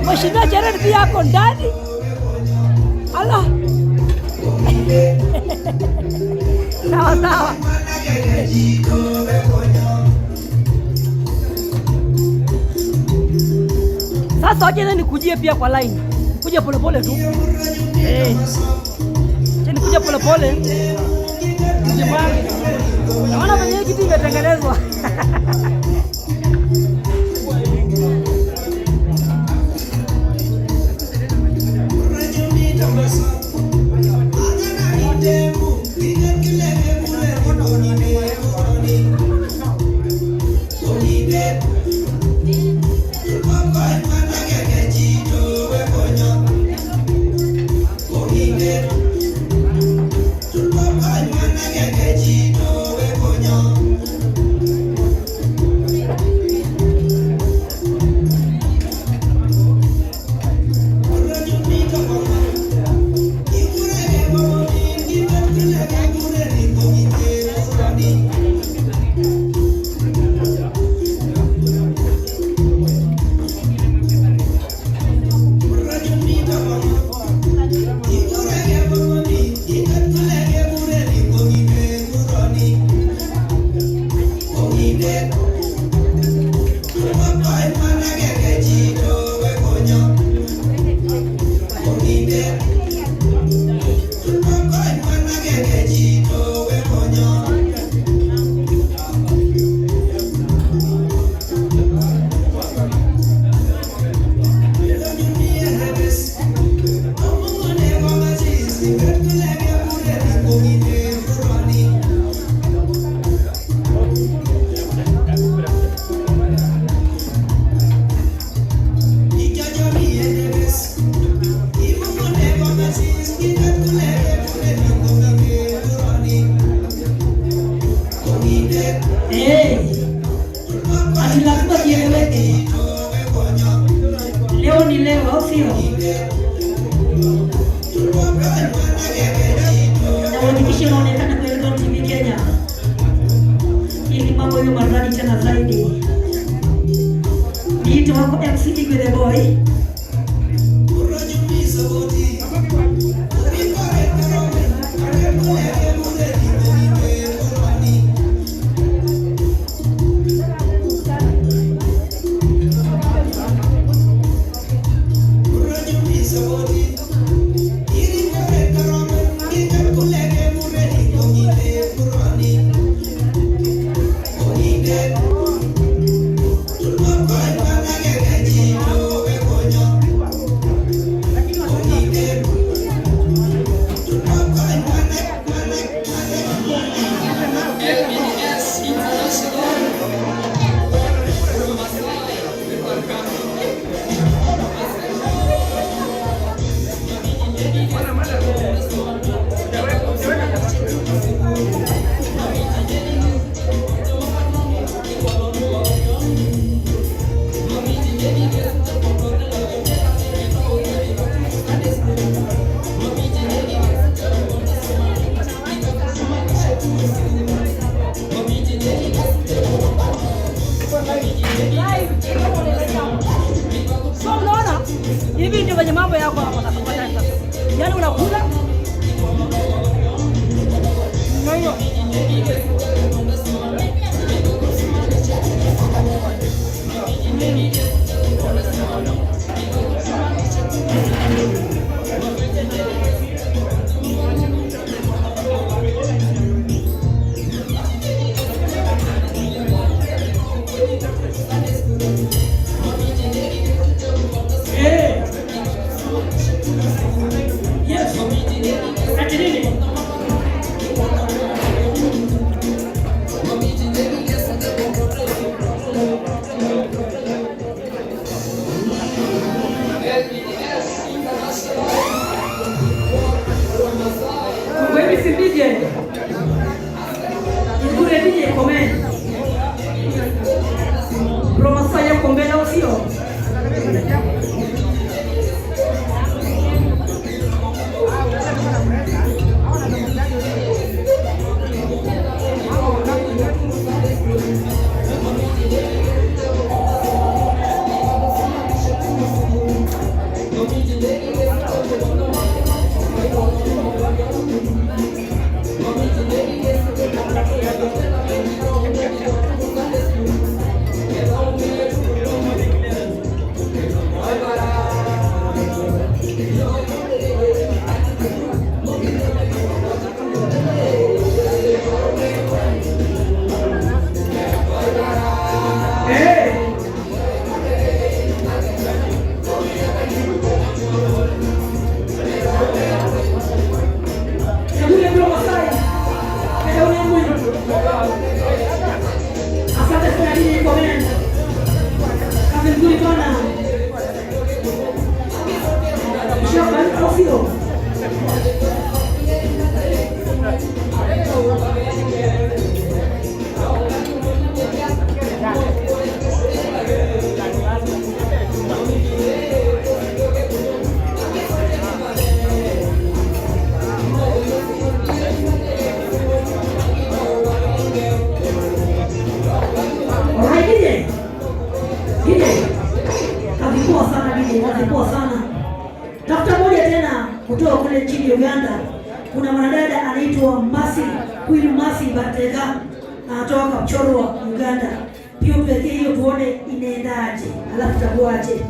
Mheshimiwa Jared pia ako ndani. Allah. Sawa sawa. Sasa waje nikujie pia kwa line. Kuja polepole tu. Kuja polepole. Jipange. Naona venye kitu imetengenezwa. Leo ni leo, au sio? Na uhakikishe unaonekana kwa Kenya. mambo hiyo maridadi tena zaidi. Niite wako MC with the boy. Hivi ndio kwenye mambo yako hapo sasa. Yaani unakula? Ndio. Kutoka kule nchini Uganda kuna mwanadada anaitwa Queen Masi Batega anatoka Kapchorwa Uganda. Pia pekee hiyo tuone inaendaje, alafu takuaje.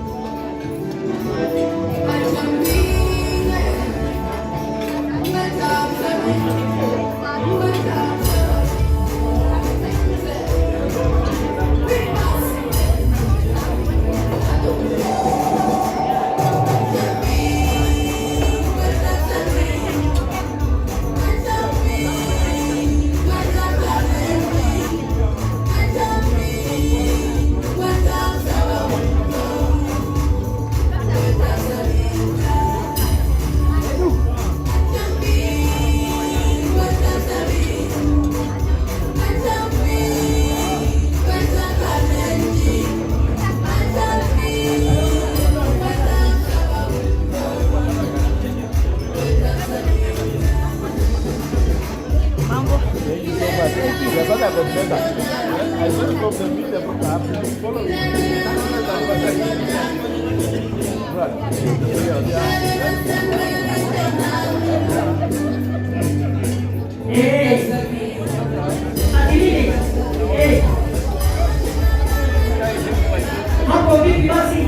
Hapo vipi basi?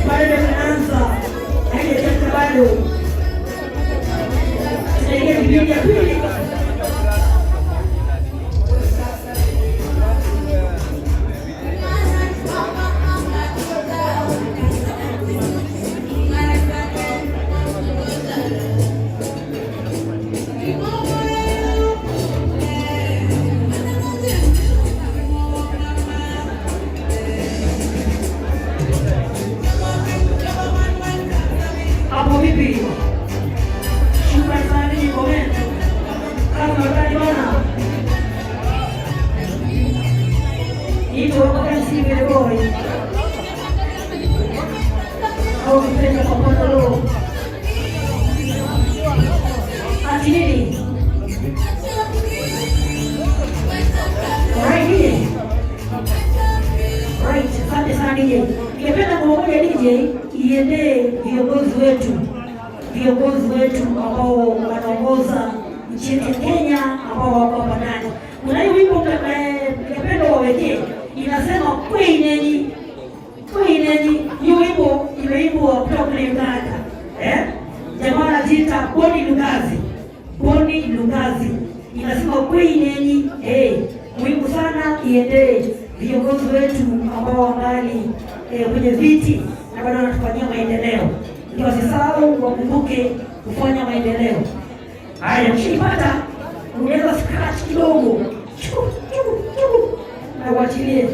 Bado tunaanza. Haijafika bado. Tunaingia kipindi cha pili. Hapo vipi? Shukrani sana ninyi comment. Kama unataka bwana. Ito kwa simu ile boy. Au kupenda kwa polo. Ati nini? Right, asante sana DJ. Ningependa kumwambia DJ iende viongozi wetu ambao wanaongoza nchi yetu ya Kenya ambao wako hapa ndani. Kuna hiyo wimbo ningependa wawekee, inasema kwinenyi. Hiyo wimbo imeimbwa kutoka kule Uganda. Jamaa anajiita Boni Lugazi. Inasema kwinenyi. Muhimu sana iende viongozi wetu ambao wangali kwenye viti na bado wanatufanyia maendeleo. Ndio wasisahau wakumbuke kufanya maendeleo. Haya, mshipata unaweza scratch kidogo. Na uachilie.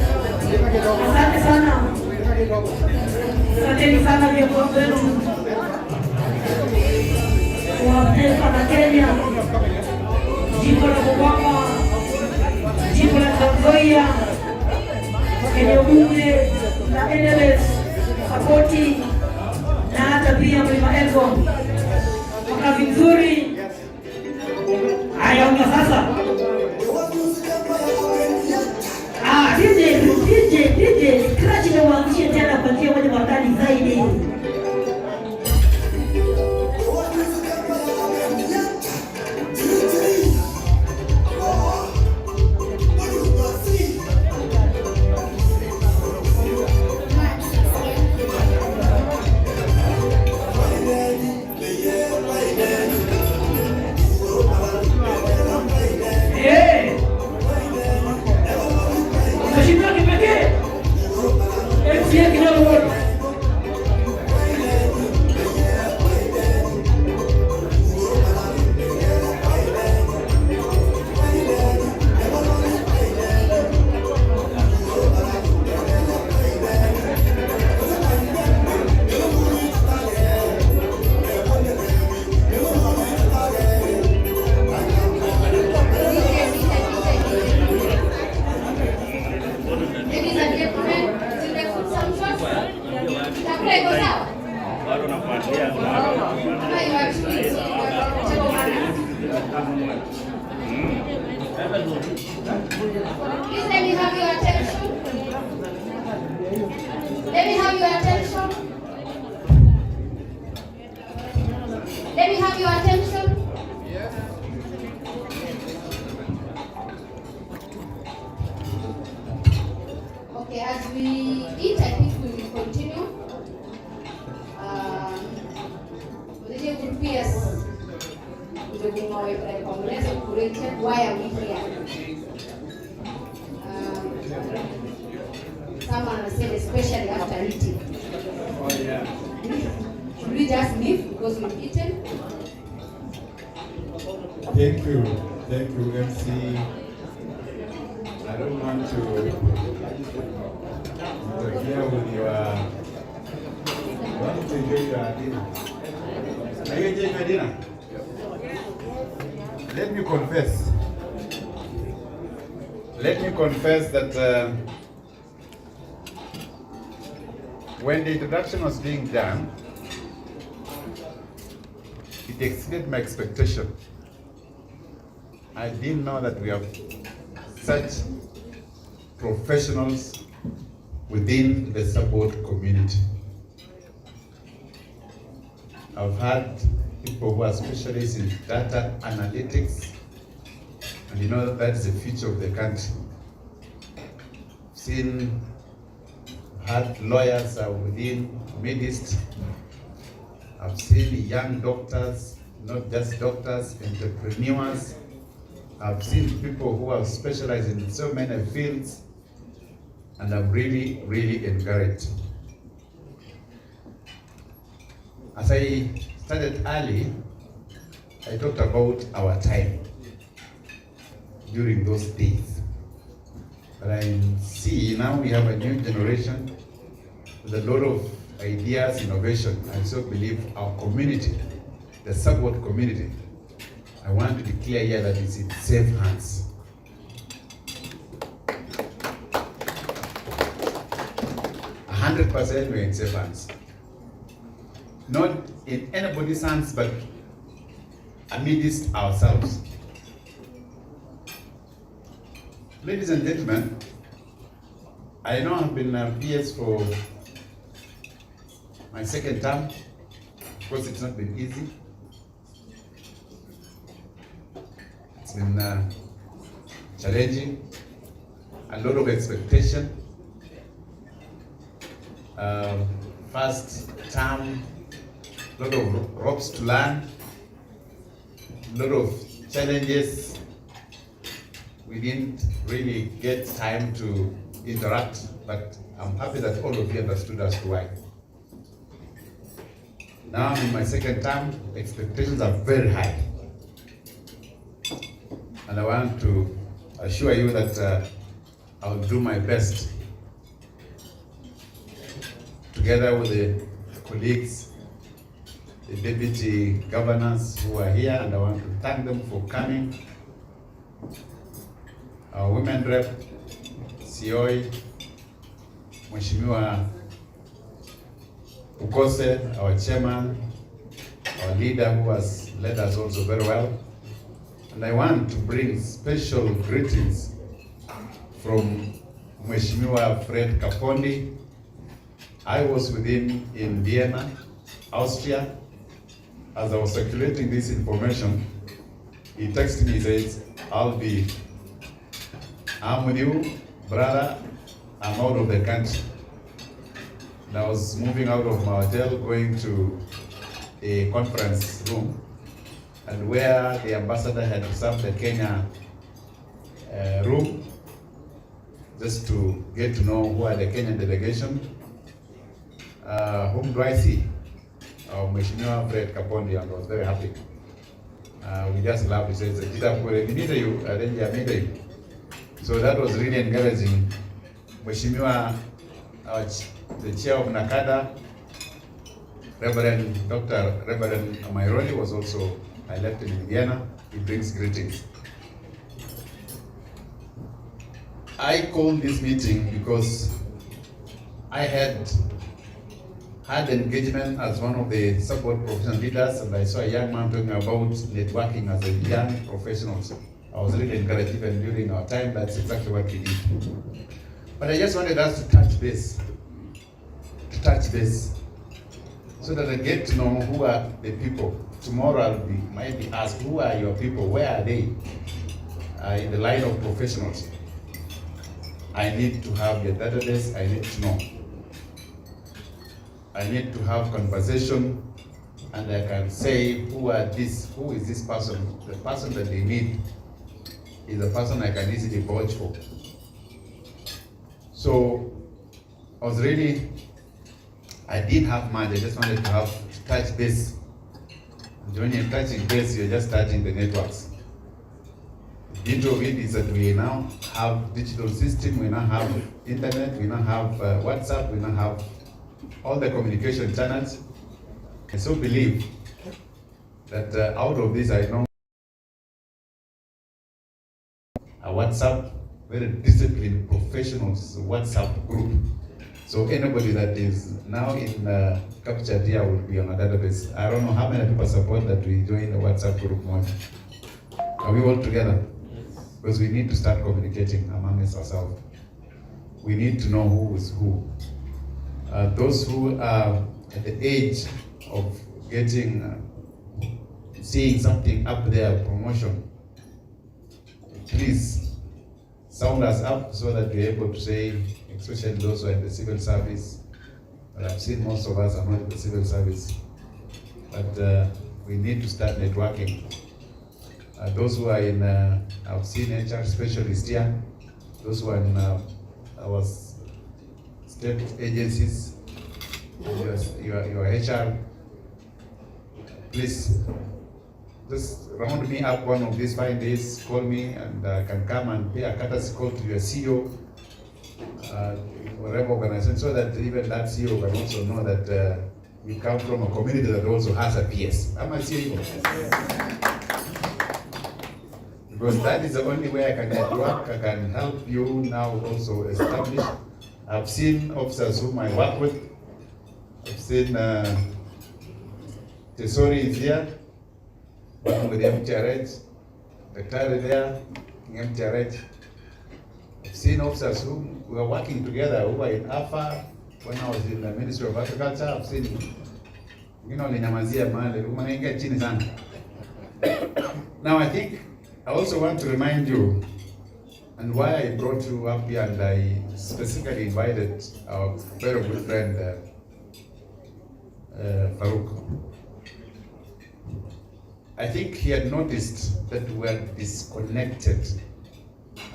Asante sana. Asanteni sana viongozi wetu wa taifa la Kenya, jimbo la Bungoma, jimbo la Tanzania, eneo bunge la NLS, Saboti na hata pia Mlima Elgon. Kazi nzuri. Haya, unga sasa. DJ, scratch na uanzishe tena kwa njia moja makali zaidi. Please let me have your attention. Let me have your attention. Let me have your attention. Yes. Okay, as we eat, I think we will continue. Why are we here? someone said, especially after eating. Oh, yeah. Should we just leave because we've eaten? Thank you, MC. I don't want to interfere with your. You want to enjoy your dinner? Are you enjoying your dinner? Let me confess that when the introduction was being done, it exceeded my expectation. I didn't know that we have such professionals within the Sabaot community. I've had people who are specialists in data analytics, and you know that is the future of the country. I've had lawyers within Midist. I've seen young doctors, not just doctors, entrepreneurs. I've seen people who are specialized in so many fields, and I'm really, really encouraged. As I started early, I talked about our time during those days. But I see now we have a new generation with a lot of ideas, innovation. I so believe our community, the Sabaot community, I want to declare here that it's in safe hands. A 100% we're in safe hands. Not in anybody's hands, but amidst ourselves. Ladies and gentlemen, I know I've been PS for my second term. Of course, it's not been easy. It's been challenging, a lot of expectation. First term, a lot of ropes to learn, a lot of challenges. We didn't really get time to interact, but I'm happy that all of you understood as to why. Now I'm in my second term, expectations are very high. And I want to assure you that I'll do my best together with the colleagues, the deputy governors who are here, and I want to thank them for coming. Our women rep, Sioi, Mheshimiwa Ukose, our chairman, our leader who has led us also very well. And I want to bring special greetings from Mheshimiwa Fred Kapondi. I was with him in Vienna, Austria. As I was circulating this information, he texted me, he says, I'm with you, brother, I'm out of the country. And I was moving out of my hotel, going to a conference room, and where the ambassador had reserved the Kenya room, just to get to know who are the Kenyan delegation. Whom do I see? Mheshimiwa Fred Kapondi, and I was very happy. We just laughed, he says, you. So that was really encouraging. Mheshimiwa, the chair of NACADA, Dr. Reverend Amairoli was also elected in Vienna. He brings greetings. I called this meeting because I had engagement as one of the Sabaot professional leaders, and I saw a young man talking about networking as a young professional. I was really encouraged even during our time. That's exactly what we did. But I just wanted us to touch base, so that I get to know who are the people. Tomorrow might be asked, who are your people? Where are they in the line of professionals? I need to have your database. I need to know. I need to have conversation, and I can say who is this person? The person that they need is a person I can easily vouch for. So I didn't have much, I just wanted to touch base. And when you're touching base, you're just touching the networks. The beauty of it is that we now have digital system, we now have internet, we now have WhatsApp, we now have all the communication channels. I so believe that out of this, I know a WhatsApp, very disciplined professionals WhatsApp group. So anybody that is now in captured here will be on a database. I don't know how many people support that we join the WhatsApp group more. Are we all together? Because we need to start communicating among ourselves. We need to know who is who. Those who are at the age of seeing something up there, promotion, please sound us up so that we're able to say, especially those who are in the civil service. But I've seen most of us are not in the civil service. But we need to start networking. Those who are in, I've seen HR specialists here, those who are in our state agencies, your HR, please just round me up one of these fine days, call me, and I can come and pay a courtesy call to your CEO, whatever organization, so that even that CEO can also know that we come from a community that also has a PS. Am I CEO? Because that is the only way I can network, I can help you now also establish. I've seen officers whom I work with. I've seen Tesori is here, working with MTRH, Daktari there, MTRH. I've seen officers who were working together, who were in AFA, when I was in the Ministry of Agriculture. I've seen, now I think I also want to remind you, and why I brought you up here, and I specifically invited our very good friend Farouk. I think he had noticed that we were disconnected,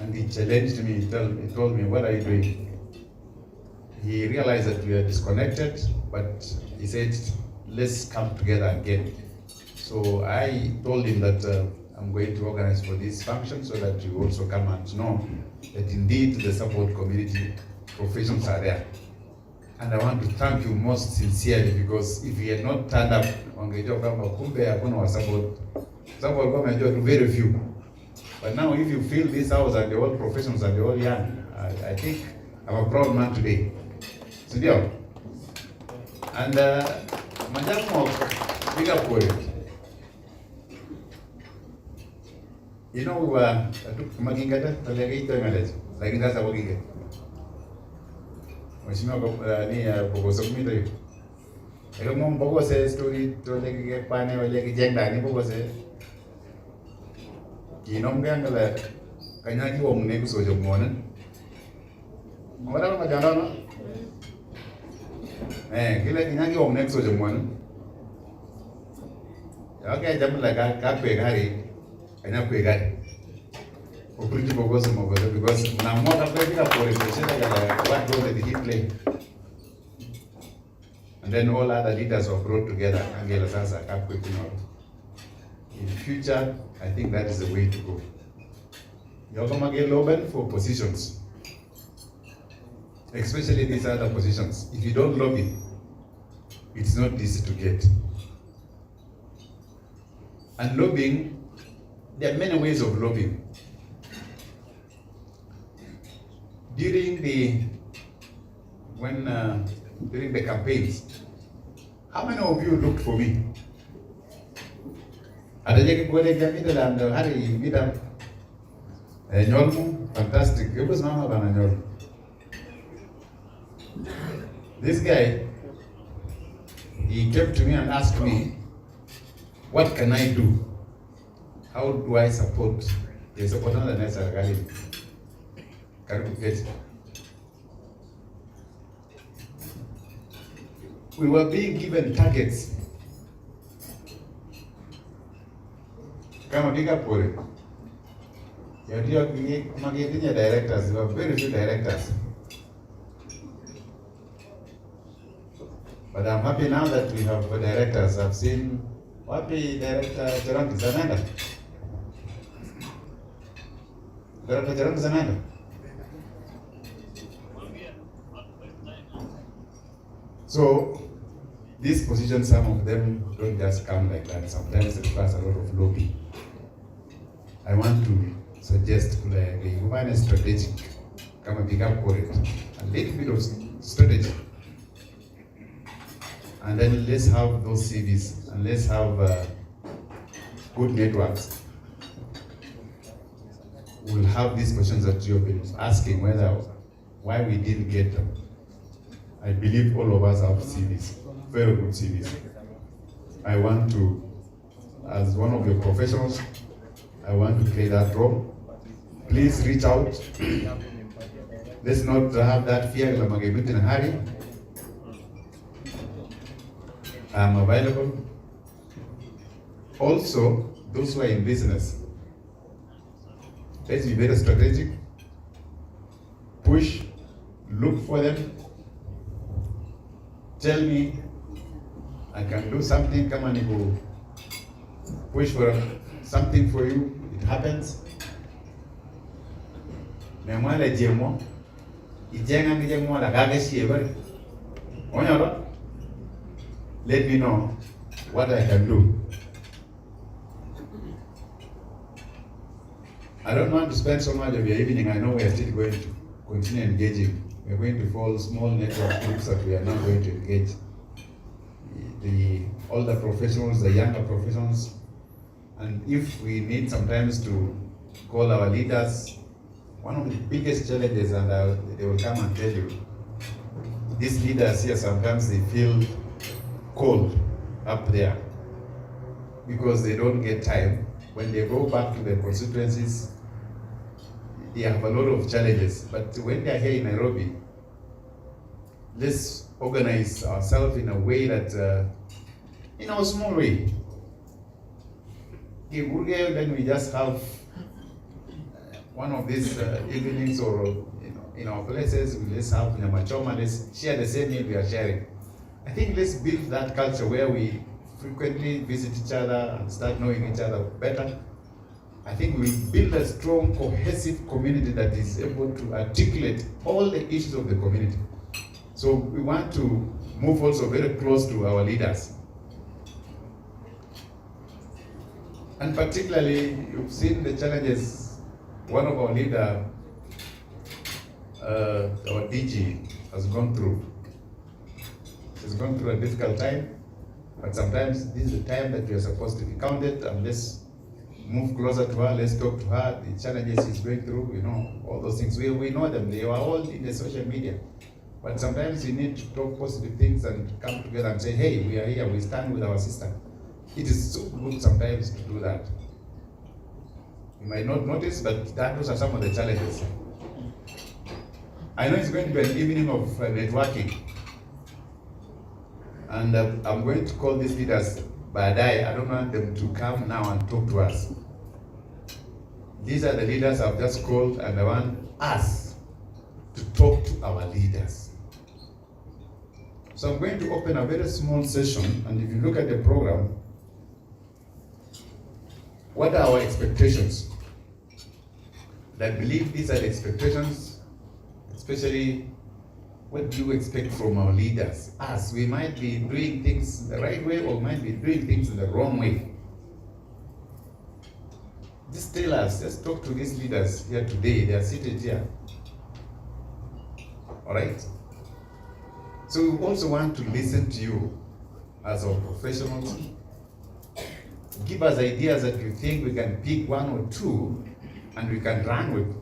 and he challenged me. He told me, "What are you doing?" He realized that we are disconnected, but he said, "Let's come together again." So I told him that I'm going to organize for this function so that you also come and know that indeed the support community professionals are there. And I want to thank you most sincerely, because if you had not turned up, support very few. But now if you feel this house and the old professionals and the old young, I think I'm a proud man today. And big up for it. You know, we were Magingata, like that's our Ginga. I don't know Bogo says story to like Pane or like Jangani Bogo said. Ginomgangala, Kanyaki Wong Negus or Jomon. What am I done? Eh, Kilaki Wong next or Jomon. Okay, jump like a Kakwe Harry. I know we got because now more than for it, what role did he play? And then all other leaders were brought together. In future, I think that is the way to go. You're going to get lobbying for positions, especially these other positions. If you don't lobby, it's not easy to get. And lobbying, there are many ways of lobbying. During the campaigns, how many of you looked for me? Fantastic. It was not an. This guy, he came to me and asked me, what can I do? How do I support? They support another necessary. We were being given targets. Come on, big up for it. Directors, there were very few directors. But I'm happy now that we have directors. I've seen wapi director Jeronki Zanenda. Director Jeronki Zanenda. So these positions, some of them don't just come like that. Sometimes it requires a lot of lobbying. I want to suggest a strategic, come and pick up for it, a little bit of strategy. And then let's have those CVs and let's have good networks. We'll have these questions that you've been asking, why we didn't get them. I believe all of us have CVs, very good CVs. I want to, as one of your professionals, I want to play that role. Please reach out. Let's not have that fear of in a hurry. I'm available. Also, those who are in business, let's be very strategic. Push, look for them. Tell me, I can do something, come and go. Push for something for you, it happens. Let me know what I can do. I don't want to spend so much of your evening. I know we are still going to continue engaging. We are going to follow small network groups that we are now going to engage. The older professionals, the younger professionals, and if we need sometimes to call our leaders, one of the biggest challenges, and they will come and tell you, these leaders here sometimes they feel cold up there because they don't get time. When they go back to their constituencies, they have a lot of challenges. But when they are here in Nairobi, let's organize ourselves in a way that, in a small way. Then we just have one of these evenings, or in our places, let's have Nyamachoma, let's share the same meal we are sharing. I think let's build that culture where we frequently visit each other and start knowing each other better. I think we build a strong, cohesive community that is able to articulate all the issues of the community. So we want to move also very close to our leaders. And particularly, you've seen the challenges one of our leaders, our DG, has gone through. She's gone through a difficult time, but sometimes this is the time that we are supposed to be counted, and let's move closer to her, let's talk to her, the challenges she's going through, all those things. We know them, they are all in the social media. But sometimes you need to talk positive things and come together and say, hey, we are here, we stand with our sister. It is so good sometimes to do that. You might not notice, but those are some of the challenges. I know it's going to be an evening of networking. And I'm going to call these leaders baadaye. I don't want them to come now and talk to us. These are the leaders I've just called, and I want us to talk to our leaders. So I'm going to open a very small session, and if you look at the program, what are our expectations? I believe these are the expectations, especially what do you expect from our leaders? Us, we might be doing things the right way or might be doing things in the wrong way. Just tell us, just talk to these leaders here today, they are seated here. All right? So we also want to listen to you as our professionals. Give us ideas that you think we can pick one or two and we can run with.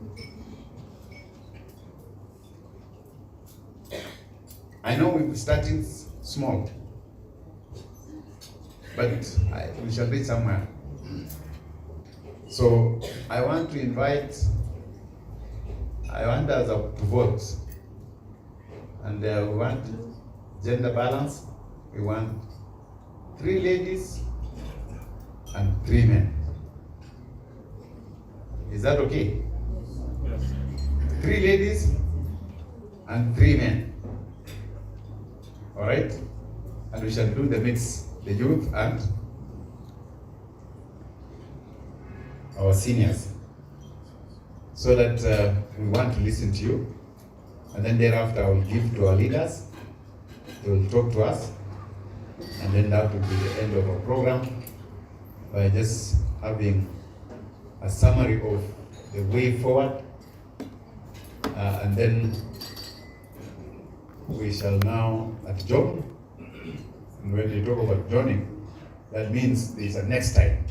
I know we're starting small, but we shall reach somewhere. So I want to invite, I want us to vote. And we want gender balance. We want 3 ladies and 3 men. Is that okay? Yes. 3 ladies and 3 men. All right? and we shall do the mix, the youth and our seniors, so that we want to listen to you, and then thereafter I will give to our leaders, they will talk to us, and then that will be the end of our program by just having a summary of the way forward, and then we shall now adjourn. And when we talk about adjourning, that means there's a next time.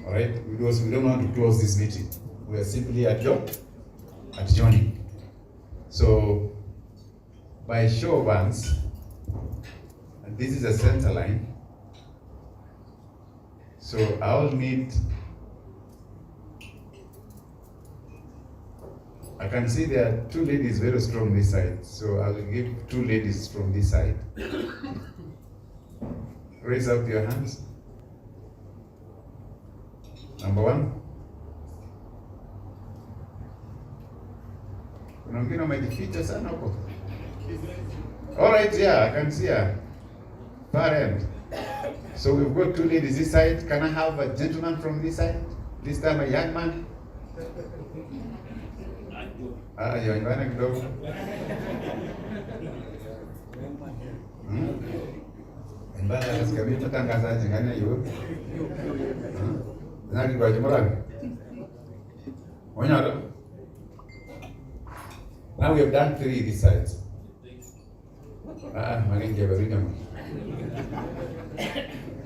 All right, because we don't want to close this meeting. We are simply adjourning. So, by show of hands, and this is a center line, so I'll need, I can see there are two ladies very strong this side, so I'll give two ladies from this side. Raise up your hands. Number one. Kuna mwingine umejificha sana huko. All right, yeah, I can see her. Far end. So we've got two ladies this side. Can I have a gentleman from this side? This time a young man. Youngana kidogo. Mbona nasikia mimi mtangazaji ngani hiyo? Nani kwa jumla? Onyara. Now we have done 3 this side. Maringe barina.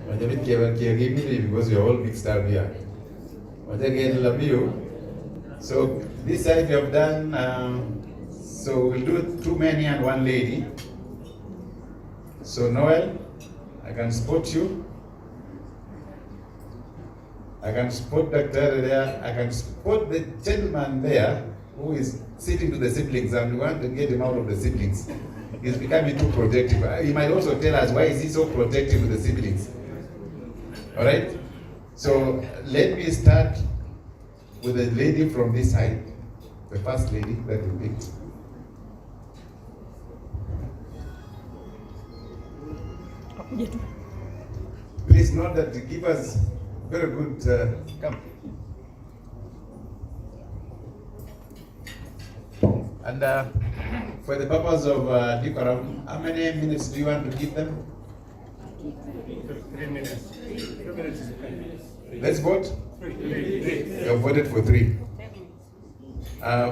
Majabit give me because we are all mixed up here. But again, love you. So this side we have done. So we'll do 2 men and 1 lady. So Noel, I can spot you. I can spot Dr. there. I can spot the gentleman there who is sitting to the siblings, and we want to get him out of the siblings. He's becoming too protective. He might also tell us why is he so protective with the siblings. All right? So let me start with the lady from this side, the first lady that we picked. Please note that to give us very good come. And for the purpose of decorum, how many minutes do you want to give them? 3 minutes. 2 minutes is okay. Let's vote. 3. You have voted for 3.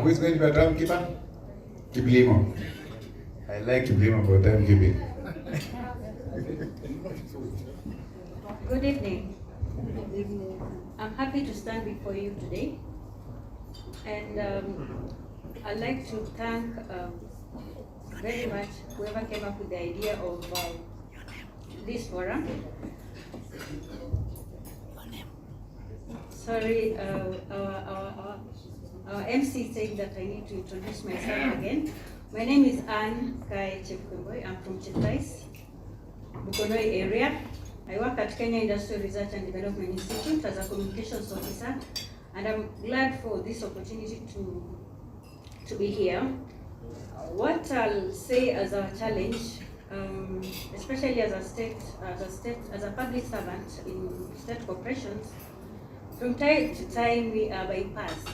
Who is going to be a timekeeper? Kiblimo. I like Kiblimo for timekeeping. Good evening. I'm happy to stand before you today, and I'd like to thank very much whoever came up with the idea of this forum. Sorry, our MC said that I need to introduce myself again. My name is Anne Kai Chepkemboi. I'm from Cheptais, Bukonoi area. I work at Kenya Industrial Research and Development Institute as a communications officer, and I'm glad for this opportunity to be here. What I'll say as our challenge, especially as a public servant in state corporations, from time to time we are bypassed.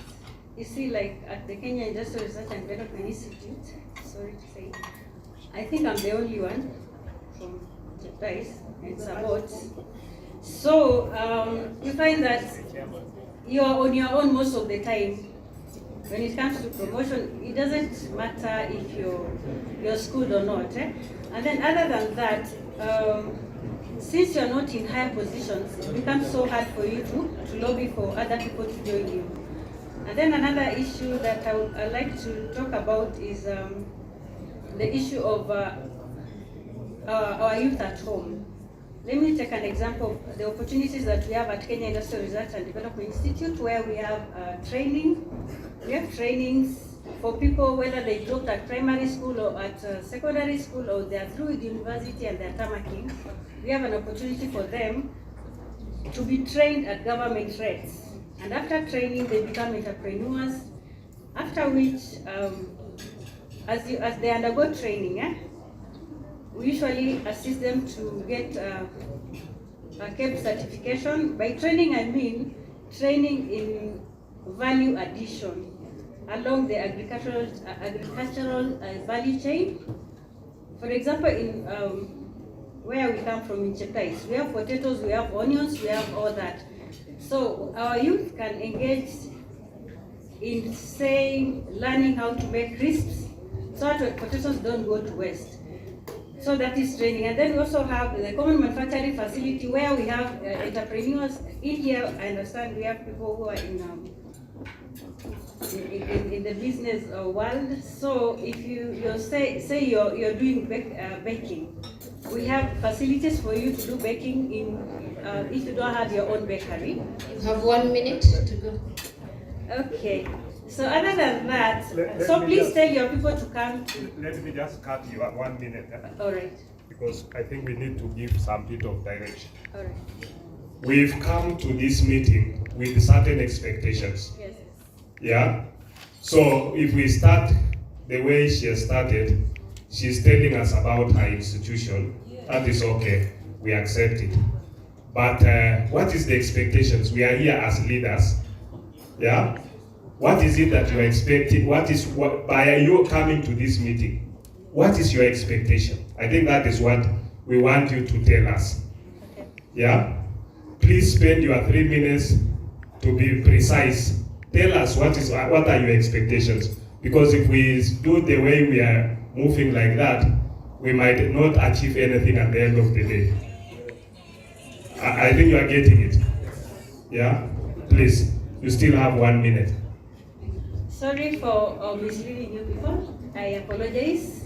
You see, like at the Kenya Industrial Research and Development Institute, sorry to say, I think I'm the only one from Cheptais and Sabaot. So you find that you are on your own most of the time. When it comes to promotion, it doesn't matter if you're schooled or not. And then other than that, since you're not in higher positions, it becomes so hard for you to lobby for other people to join you. And then another issue that I'd like to talk about is the issue of our youth at home. Let me take an example of the opportunities that we have at Kenya Industrial Research and Development Institute, where we have training. We have trainings for people, whether they dropped at primary school or at secondary school, or they are through with university and they're tarmacking. We have an opportunity for them to be trained at government rates. And after training, they become entrepreneurs, after which, as they undergo training, we usually assist them to get a CAPE certification. By training, I mean training in value addition along the agricultural value chain. For example, in where we come from in Cheptais, we have potatoes, we have onions, we have all that. So our youth can engage in, say, learning how to make crisps so that potatoes don't go to waste. So that is training. And then we also have the common manufacturing facility where we have entrepreneurs. In here, I understand we have people who are in the business world. So if you say you're doing baking, we have facilities for you to do baking in if you don't have your own bakery. You have 1 minute to go. Okay. So other than that, please tell your people to come. Let me just cut you at 1 minute. All right. Because I think we need to give some bit of direction. All right. We've come to this meeting with certain expectations. Yes. Yeah? So if we start the way she has started, she's telling us about her institution. That is okay. We accept it. But what is the expectations? We are here as leaders. Yeah? What is it that you are expecting? By you coming to this meeting, what is your expectation? I think that is what we want you to tell us. Okay. Yeah? Please spend your 3 minutes to be precise. Tell us what are your expectations? Because if we do the way we are moving like that, we might not achieve anything at the end of the day. I think you are getting it. Yeah? Please, you still have 1 minute. Sorry for misleading you people. I apologize.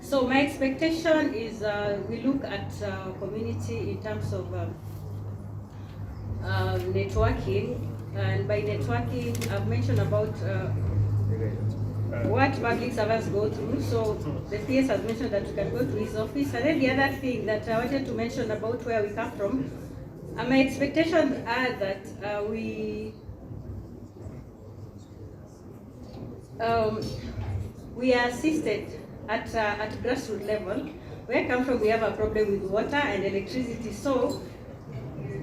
So my expectation is we look at community in terms of networking, and by networking I've mentioned about what public servants go through. So the PS has mentioned that we can go to his office, and then the other thing that I wanted to mention about where we come from, my expectations are that we are assisted at grassroots level. Where I come from, we have a problem with water and electricity, so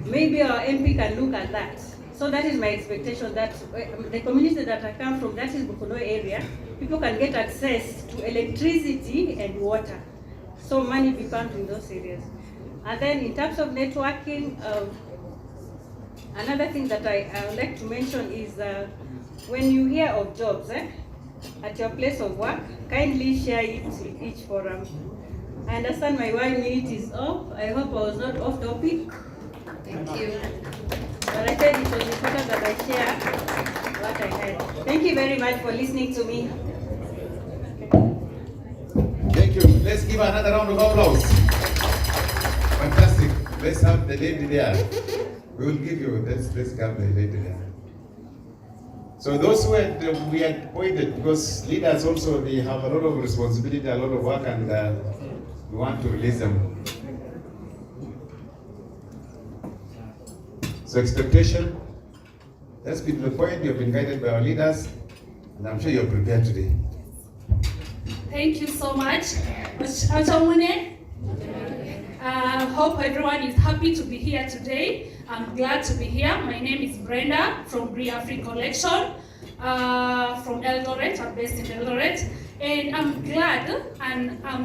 maybe our MP can look at that. So that is my expectation, that the community that I come from, that is Bukono area, people can get access to electricity and water. So money be pumped in those areas. And then in terms of networking, another thing that I would like to mention is when you hear of jobs at your place of work, kindly share it in each forum. I understand my 1 minute is off. I hope I was not off topic. Thank you. But I said it was important that I share what I heard. Thank you very much for listening to me. Thank you. Let's give another round of applause. Fantastic. Let's have the lady there. We will give you, let's have the lady there. So those who we had appointed, because leaders also, they have a lot of responsibility, a lot of work, and we want to release them. So expectation, that's been the point. You've been guided by our leaders, and I'm sure you're prepared today. Thank you so much. Hope everyone is happy to be here today. I'm glad to be here. My name is Brenda from Panafric Collection from Eldoret. I'm based in Eldoret. And I'm glad and I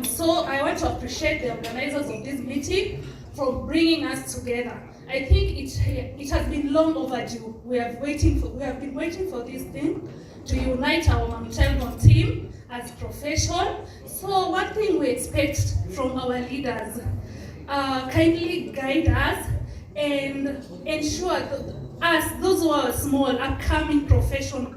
want to appreciate the organizers of this meeting for bringing us together. I think it has been long overdue. We have been waiting for this thing to unite our Mamtelgon team as profession. So one thing we expect from our leaders, kindly guide us and ensure us, those who are small, upcoming professionals,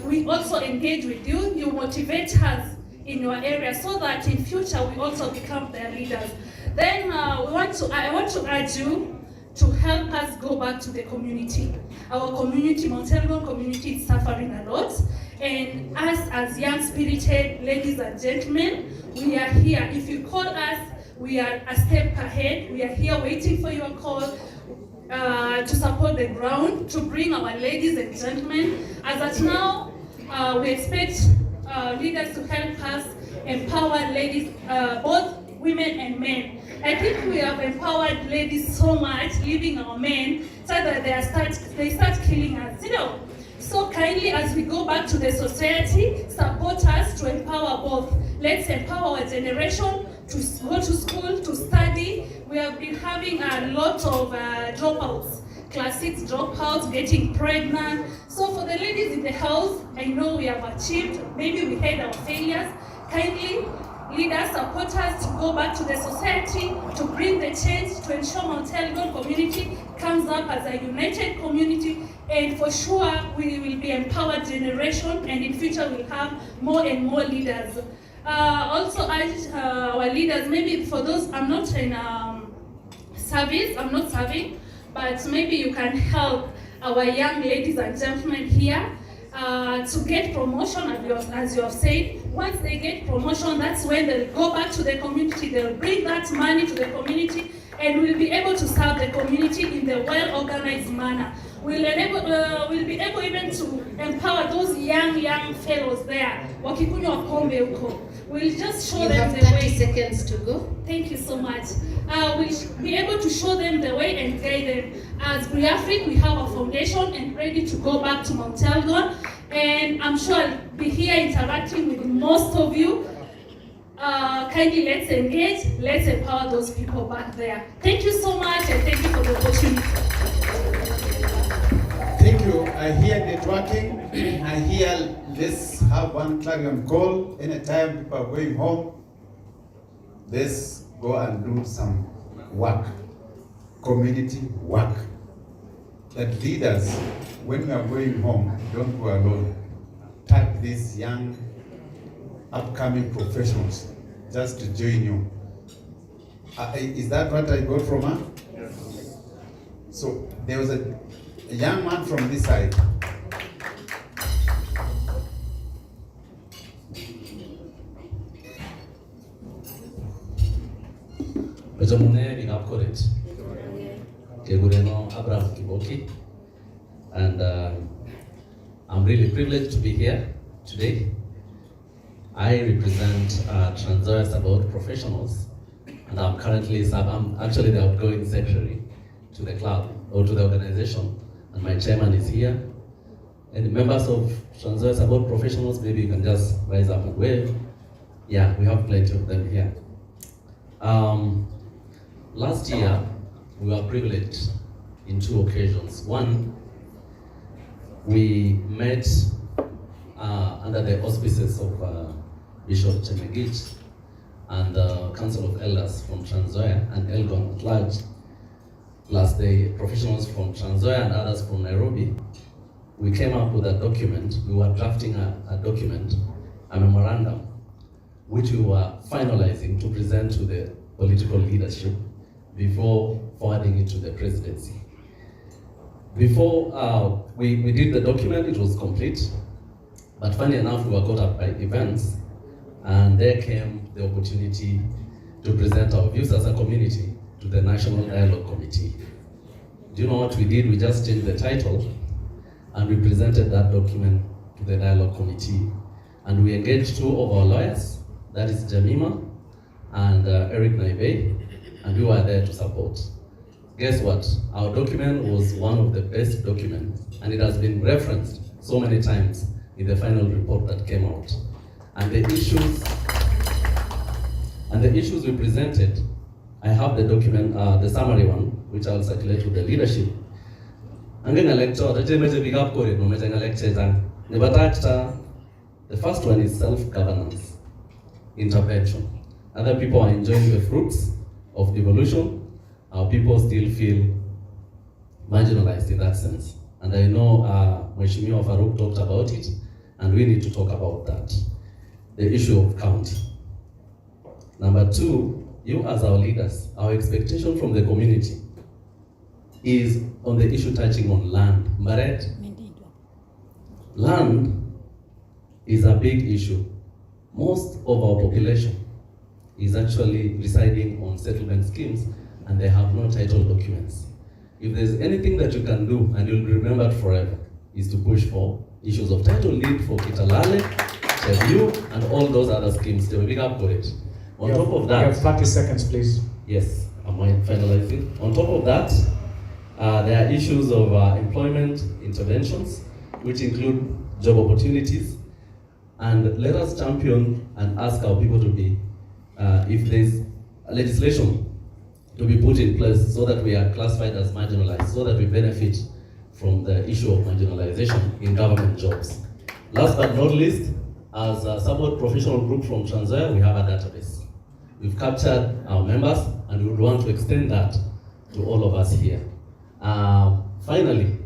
we also engage with you. You motivate us in your area so that in future we also become their leaders. Then I want to urge you to help us go back to the community. Our community, Montelgon community, is suffering a lot. And us as young spirited ladies and gentlemen, we are here. If you call us, we are a step ahead. We are here waiting for your call to support the ground, to bring our ladies and gentlemen. As at now, we expect leaders to help us empower ladies, both women and men. I think we have empowered ladies so much, leaving our men, so that they start killing us, you know. So kindly, as we go back to the society, support us to empower both. Let's empower our generation to go to school, to study. We have been having a lot of dropouts, class 6 dropouts, getting pregnant. So for the ladies in the house, I know we have achieved, maybe we had our failures. Kindly, leaders, support us to go back to the society, to bring the change, to ensure Mount Elgon community comes up as a united community, and for sure we will be empowered generation, and in future we'll have more and more leaders. Also urge our leaders, maybe for those, I'm not in service, I'm not serving, but maybe you can help our young ladies and gentlemen here to get promotion, as you have said. Once they get promotion, that's when they'll go back to the community, they'll bring that money to the community, and we'll be able to serve the community in the well-organized manner. We'll be able even to empower those young fellows there. Wakikunywa pombe huko. We'll just show them the way. You have 30 seconds to go. Thank you so much. We'll be able to show them the way and guide them. As Panafric, we have a foundation and ready to go back to Mount Elgon. And I'm sure I'll be here interacting with most of you. Kindly let's engage, let's empower those people back there. Thank you so much, and thank you for the opportunity. Thank you. I hear networking. I hear let's have one clarion call. Anytime people are going home, let's go and do some work, community work. That leaders, when we are going home, don't go alone. Tag these young, upcoming professionals just to join you. Is that what I got from her? Yes. So there was a young man from this side. And I'm really privileged to be here today. I represent Trans Nzoia Sabaot professionals, and I'm actually the outgoing secretary to the club or to the organization, and my chairman is here. And the members of Trans Nzoia Sabaot professionals, maybe you can just rise up and wave. Yeah, we have plenty of them here. Last year, we were privileged in 2 occasions. One, we met under the auspices of Bishop Chemegich and the Council of Elders from Trans Nzoia and Elgon at large, plus the professionals from Trans Nzoia and others from Nairobi. We came up with a document. We were drafting a document, a memorandum, which we were finalizing to present to the political leadership before forwarding it to the presidency. Before we did the document, it was complete, but funny enough, we were caught up by events, and there came the opportunity to present our views as a community to the National Dialogue Committee. Do you know what we did? We just changed the title, and we presented that document to the Dialogue Committee, and we engaged 2 of our lawyers, that is Jamima and Eric Naibe, and we were there to support. Guess what? Our document was one of the best documents, and it has been referenced so many times in the final report that came out. And the issues we presented, I have the document, the summary one, which I'll circulate with the leadership. The first one is self-governance, intervention. Other people are enjoying the fruits of devolution. Our people still feel marginalized in that sense. And I know Mheshimiwa Farouk talked about it, and we need to talk about that. The issue of county. Number 2, you as our leaders, our expectation from the community is on the issue touching on land. Maret, land is a big issue. Most of our population is actually residing on settlement schemes, and they have no title documents. If there's anything that you can do, and you'll be remembered forever, is to push for issues of title deed for Kitalale, review, and all those other schemes. They will big up for it. On top of that, you have 30 seconds, please. Yes, I'm finalizing. On top of that, there are issues of employment interventions, which include job opportunities. And let us champion and ask our people to be, if there's legislation to be put in place so that we are classified as marginalized, so that we benefit from the issue of marginalization in government jobs. Last but not least, as a Sabaot professional group from Trans Nzoia, we have a database. We've captured our members, and we would want to extend that to all of us here. Finally,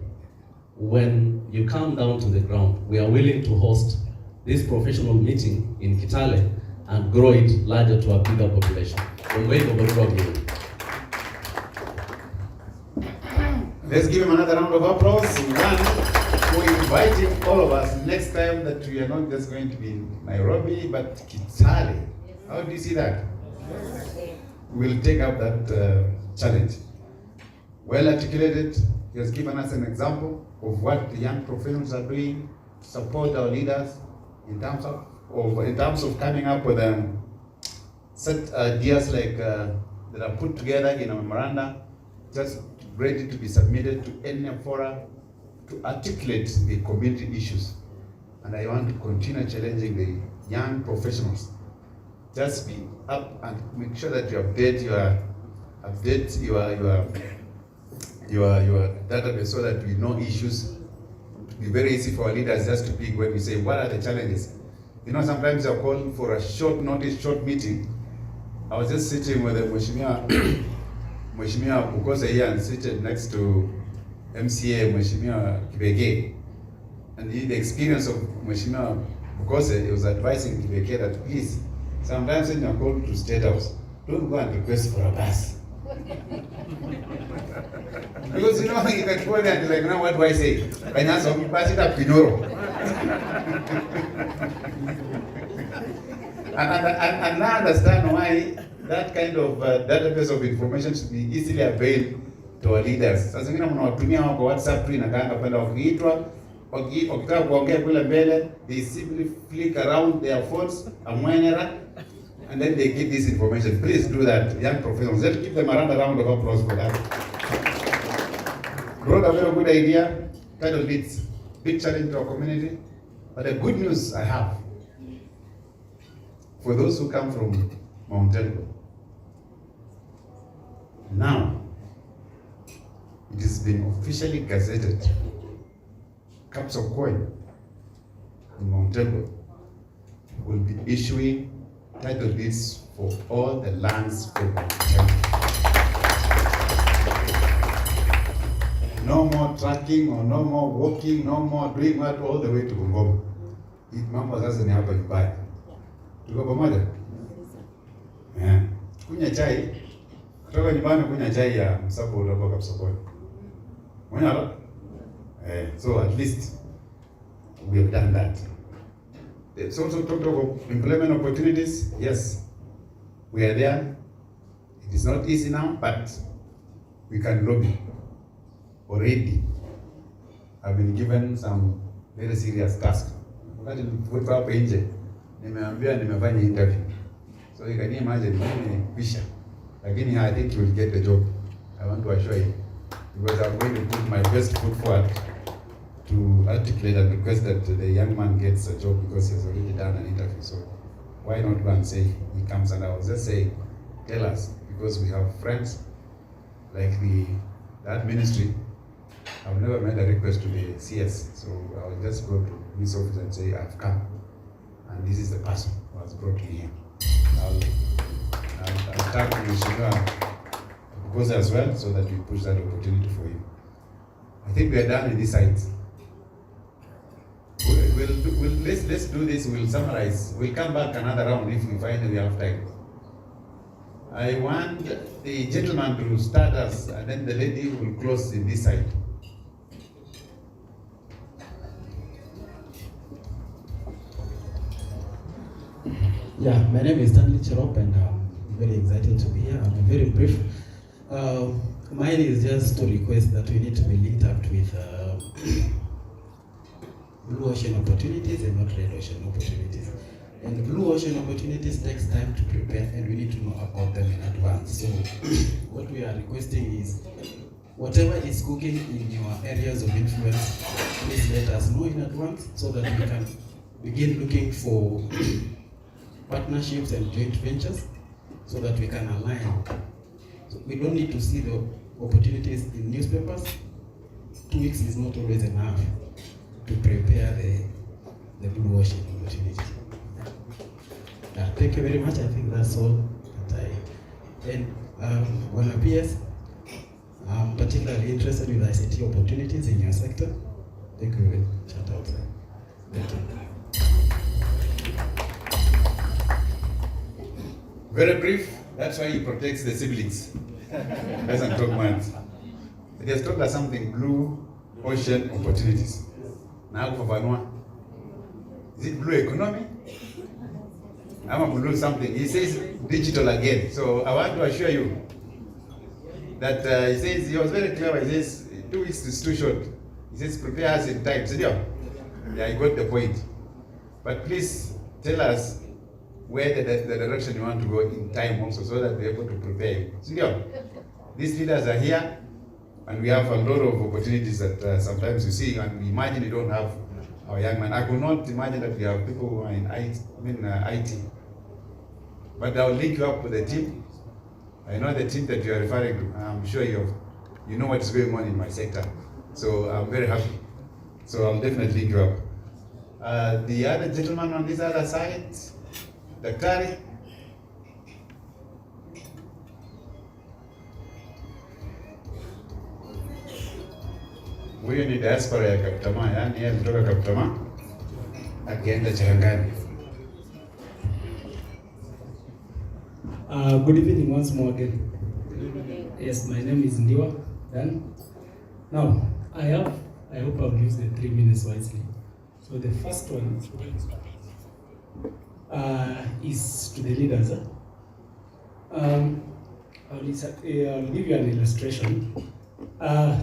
when you come down to the ground, we are willing to host this professional meeting in Kitale and grow it larger to a bigger population. Let's give him another round of applause. We're inviting all of us next time that we are not just going to be in Nairobi, but Kitale. How do you see that? We'll take up that challenge. Well articulated. He has given us an example of what the young professionals are doing to support our leaders in terms of coming up with set ideas like that are put together in a memorandum, just ready to be submitted to any fora to articulate the community issues. And I want to continue challenging the young professionals. Just be up and make sure that you update your database so that we know issues. It will be very easy for our leaders just to pick when we say, what are the challenges? You know, sometimes you're calling for a short notice, short meeting. I was just sitting with the Mheshimiwa Bukosa here and sitting next to MCA Mheshimiwa Kibeke. And the experience of Mheshimiwa Bukosa, he was advising Kibeke that please, sometimes when you're called to State House, don't go and request for a bus. Because you know, you can go there and be like, now what do I say? And answer, pass it up tomorrow. and now understand why that kind of database of information should be easily available to our leaders. Sasa zingine mnawatumia wako WhatsApp tu inakaanga pale wakiitwa, wakitaka kuongea kule mbele, they simply flick around their phones, amwenyera, and then they give this information. Please do that, young professionals. Let's give them another round of applause for that. Brought a very good idea, title leads, big challenge to our community. But the good news I have, for those who come from Mount Elgon, now it has been officially gazetted. Caps of coin in Mount Elgon will be issuing title deeds for all the lands for Mount Elgon. No more tracking or no more walking, no more doing what all the way to Bungoma. It mambo sasa ni hapa nyumbani. Tuko pamoja? Yeah. Kunywa chai. Kutoka nyumbani kunywa chai ya Sabaot hapo Kapsokoni. Unaona? So at least we have done that. It's also talked about employment opportunities. Yes, we are there. It is not easy now, but we can lobby. Already, I've been given some very serious tasks. Wakati nilipokuwa hapa nje, nimeambiwa nimefanya interview. So you can imagine nimekwisha. Lakini I think you will get the job. I want to assure you. Because I'm going to put my best foot forward to articulate and request that the young man gets a job because he has already done an interview. So why not go and say he comes? And I was just saying, tell us, because we have friends like that ministry. I've never made a request to the CS, so I'll just go to this office and say, I've come, and this is the person who has brought me here. I'll talk to Mheshimiwa Bukosa as well, so that we push that opportunity for you. I think we are done with this side. Let's do this, we'll summarize. We'll come back another round if we find we have time. I want the gentleman to start us, and then the lady will close in this side. Yeah, my name is Stanley Cherop, and I'm very excited to be here. I'll be very brief. Mine is just to request that we need to be linked up with blue ocean opportunities and not red ocean opportunities. And blue ocean opportunities takes time to prepare, and we need to know about them in advance. So what we are requesting is, whatever is cooking in your areas of influence, please let us know in advance so that we can begin looking for partnerships and joint ventures so that we can align. So we don't need to see the opportunities in newspapers. 2 weeks is not always enough to prepare the blue ocean opportunity. Thank you very much. I think that's all that and on PS, I'm particularly interested with ICT opportunities in your sector. Thank you very much. Shout out. Thank you. Very brief, that's why he protects the siblings. Doesn't talk much. He has talked about something, blue ocean opportunities. Now for is it blue economy? I'm blue something. He says digital again. So I want to assure you that he says, he was very clever. He says 2 weeks is too short. He says prepare us in time. Yeah, I got the point. But please tell us where the direction you want to go in time also, so that we're able to prepare you. So, these leaders are here, and we have a lot of opportunities that sometimes you see, and we imagine we don't have our young men. I could not imagine that we have people who are in IT. But I'll link you up with the team. I know the team that you are referring to. I'm sure you know what's going on in my sector. So I'm very happy. So I'll definitely link you up. The other gentleman on this other side, Daktari. Huyu ni diaspora ya Kaptama, yani yeye alitoka Kaptama akaenda Cherangani. Good evening once more again. Yes, my name is Ndiwa Dan. Now, I hope I've used the 3 minutes wisely. So the first one is to the leaders. I'll give you an illustration.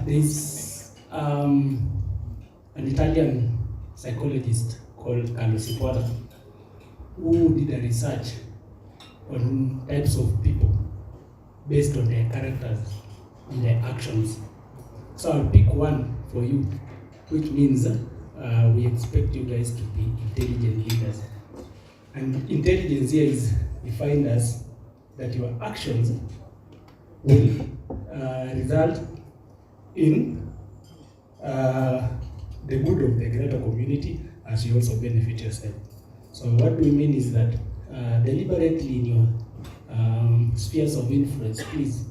There's an Italian psychologist called Carlo Cipolla who did a research on types of people based on their characters and their actions. So I'll pick one for you, which means we expect you guys to be intelligent leaders. And intelligence here is defined as that your actions will result in the good of the greater community as you also benefit yourself. So what we mean is that deliberately in your spheres of influence, please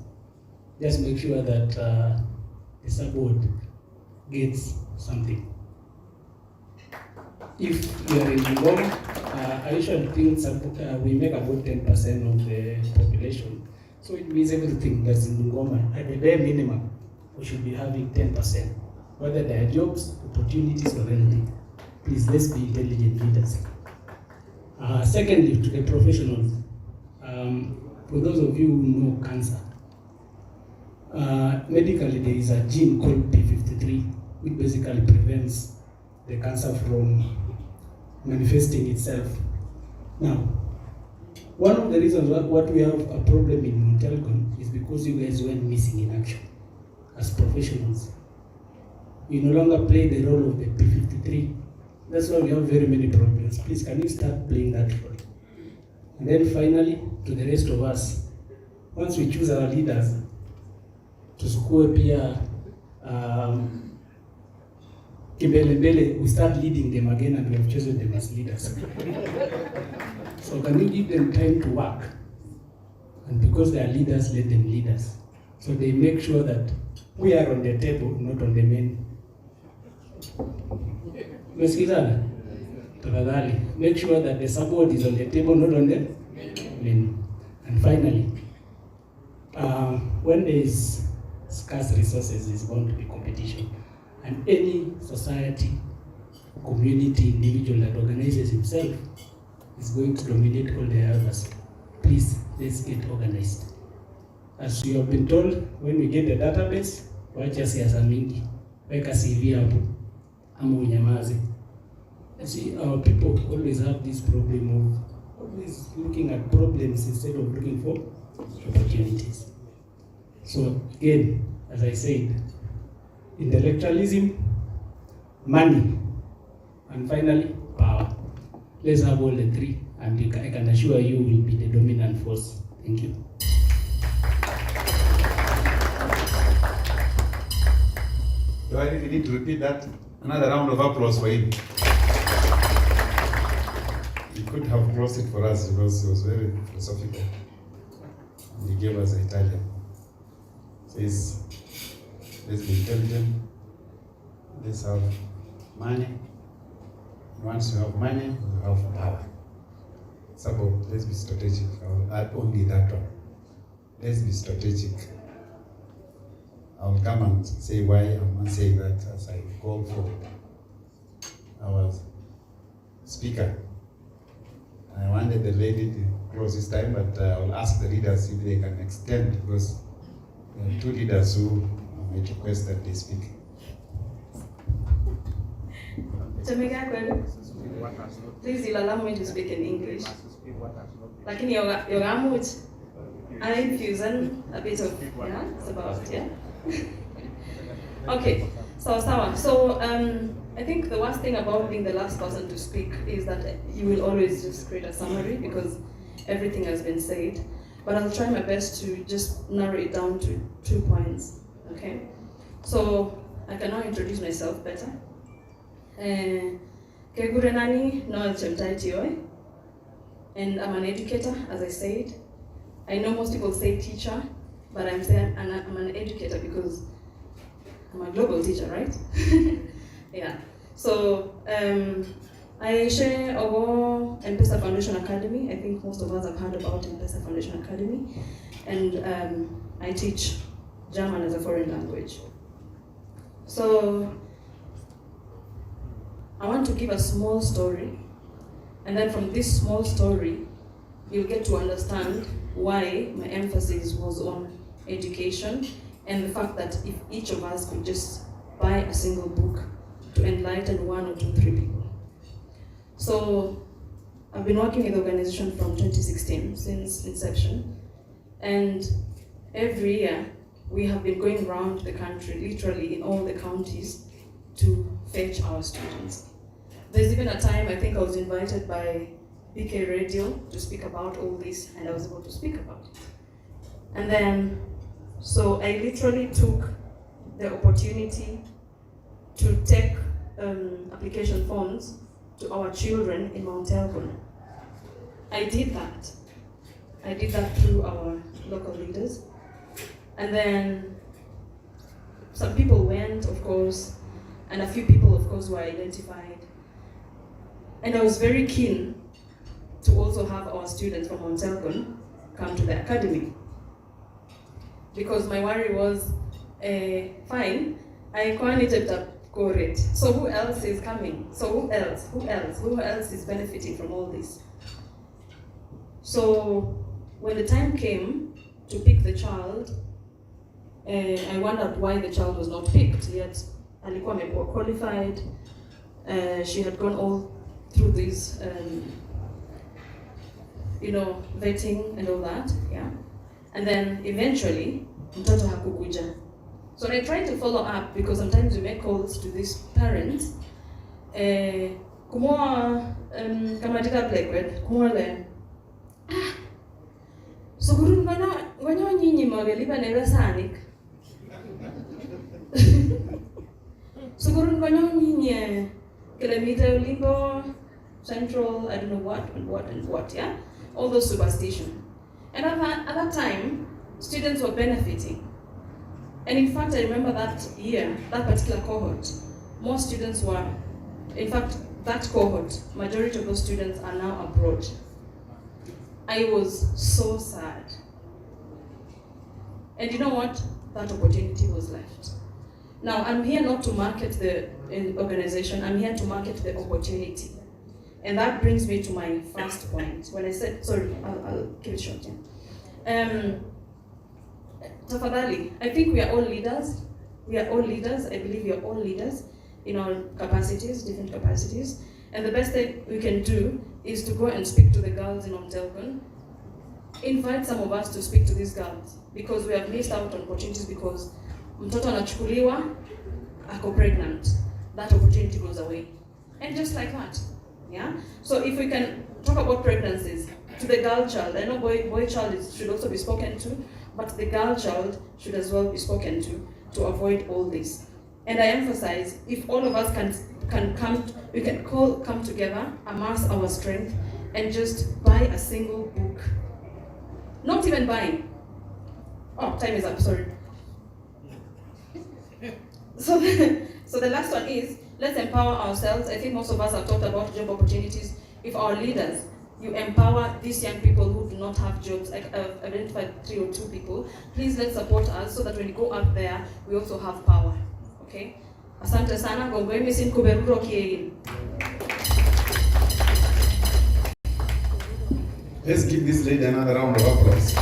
just make sure that the Sabaot gets something. If you are in Ngoma, I usually think we make about 10% of the population. So it means everything that's in Ngoma, at the bare minimum, we should be having 10%. Whether there are jobs, opportunities, or anything. Please, let's be intelligent leaders. Secondly, to the professionals, for those of you who know cancer, medically there is a gene called P53, which basically prevents the cancer from manifesting itself. Now, one of the reasons what we have a problem in Montelcon is because you guys went missing in action as professionals. You no longer play the role of the P53. That's why we have very many problems. Please, can you start playing that role? And then finally, to the rest of us, once we choose our leaders, to sukue pia kibelembele, we start leading them again, and we have chosen them as leaders. So can you give them time to work? And because they are leaders, let them lead us. So they make sure that we are on the table, not on the main. Mesikizana, tafadhali, make sure that the Sabaot is on the table, not on the menu. And finally, when there is scarce resources, there's going to be competition. And any society, community, individual that organizes himself is going to dominate all the others. Please, let's get organized. As you have been told, when we get the database, wacha siasa mingi, weka CV hapo, ama unyamaze. You see, our people always have this problem of always looking at problems instead of looking for opportunities. So again, as I said, intellectualism, money, and finally, power. Let's have all the three, and I can assure you will be the dominant force. Thank you. Do I really need to repeat that? Another round of applause for him. He could have closed it for us because he was very philosophical. And he gave us an Italian. Says, let's be intelligent, let's have money. Once you have money, you have power. Sabaot, let's be strategic. I'll add only that one. Let's be strategic. I'll come and say why I'm not saying that as I go for our speaker. I wanted the lady to close this time, but I'll ask the leaders if they can extend, because there are two leaders who might request that they speak. Please, you'll allow me to speak in English. Lakini yogamuch, I'm infusing a bit of, yeah, it's about, yeah. Okay, so I think the worst thing about being the last person to speak is that you will always just create a summary because everything has been said. But I'll try my best to just narrow it down to 2 points, okay? So I can now introduce myself better. Kegurenani Noel Chemtaitioy, and I'm an educator, as I said. I know most people say teacher, but I'm saying I'm an educator because I'm a global teacher, right? Yeah. So I share our M-Pesa Foundation Academy. I think most of us have heard about M-Pesa Foundation Academy, and I teach German as a foreign language. So I want to give a small story, and then from this small story, you'll get to understand why my emphasis was on education and the fact that if each of us could just buy a single book to enlighten 1 or 2, 3 people. So I've been working with the organization from 2016, since inception, and every year we have been going around the country, literally in all the counties, to fetch our students. There's even a time I think I was invited by BK Radio to speak about all this, and I was able to speak about it. And then, so I literally took the opportunity to take application forms to our children in Mount Elgon. I did that through our local leaders. And then some people went, of course, and a few people, of course, were identified. And I was very keen to also have our students from Mount Elgon come to the academy. Because my worry was, fine, I quantitated that correct. So who else is coming? So who else is benefiting from all this? So when the time came to pick the child, I wondered why the child was not picked, yet alikuwa amekuwa qualified. She had gone all through this, vetting and all that, yeah. And then eventually, mtoto hakukuja. So I tried to follow up because sometimes we make calls to these parents. Kumwa kama tika blackwed, kumwa le. So guru ngono nyinyi mabeliba nebe sanik. So guru ngono nyinyi kilometer limbo central, I don't know what, yeah? All those superstition. And at that time, students were benefiting. And in fact, I remember that year, that particular cohort, most students were, in fact, that cohort, majority of those students are now abroad. I was so sad. And you know what? That opportunity was left. Now, I'm here not to market the organization, I'm here to market the opportunity. And that brings me to my first point. When I said, sorry, I'll keep it short, yeah. Tafadhali, I think we are all leaders. I believe we are all leaders in our capacities, different capacities. And the best thing we can do is to go and speak to the girls in Omtelkon. Invite some of us to speak to these girls, because we have missed out on opportunities because mtoto anachukuliwa, ako pregnant. That opportunity goes away. And just like that. Yeah? So if we can talk about pregnancies to the girl child, I know boy child should also be spoken to, but the girl child should as well be spoken to avoid all this. And I emphasize, if all of us can come, we can come together, amass our strength, and just buy a single book. Not even buying. Oh, time is up, sorry. So the last one is, let's empower ourselves. I think most of us have talked about job opportunities. If our leaders, you empower these young people who do not have jobs, I've identified 3 or 2 people, please let's support us so that when you go out there, we also have power. Okay? Asante sana, gongwe misin kuberuro kiegin. Let's give this lady another round of applause.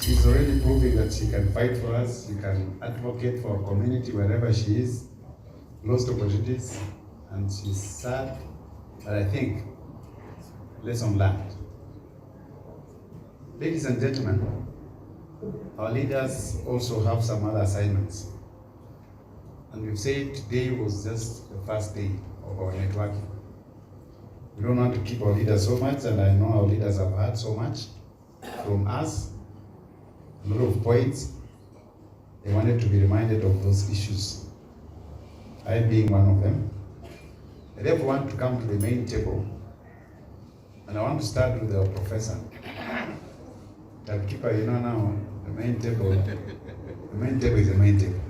She's already proving that she can fight for us, she can advocate for our community wherever she is, lost opportunities, and she's sad, but I think lesson learned. Ladies and gentlemen, our leaders also have some other assignments. And we've said today was just the first day of our networking. We don't want to keep our leaders so much, and I know our leaders have heard so much from us, a lot of points. They wanted to be reminded of those issues, I being one of them. I therefore want to come to the main table, and I want to start with our professor. That keeper, you know now, the main table is the main table.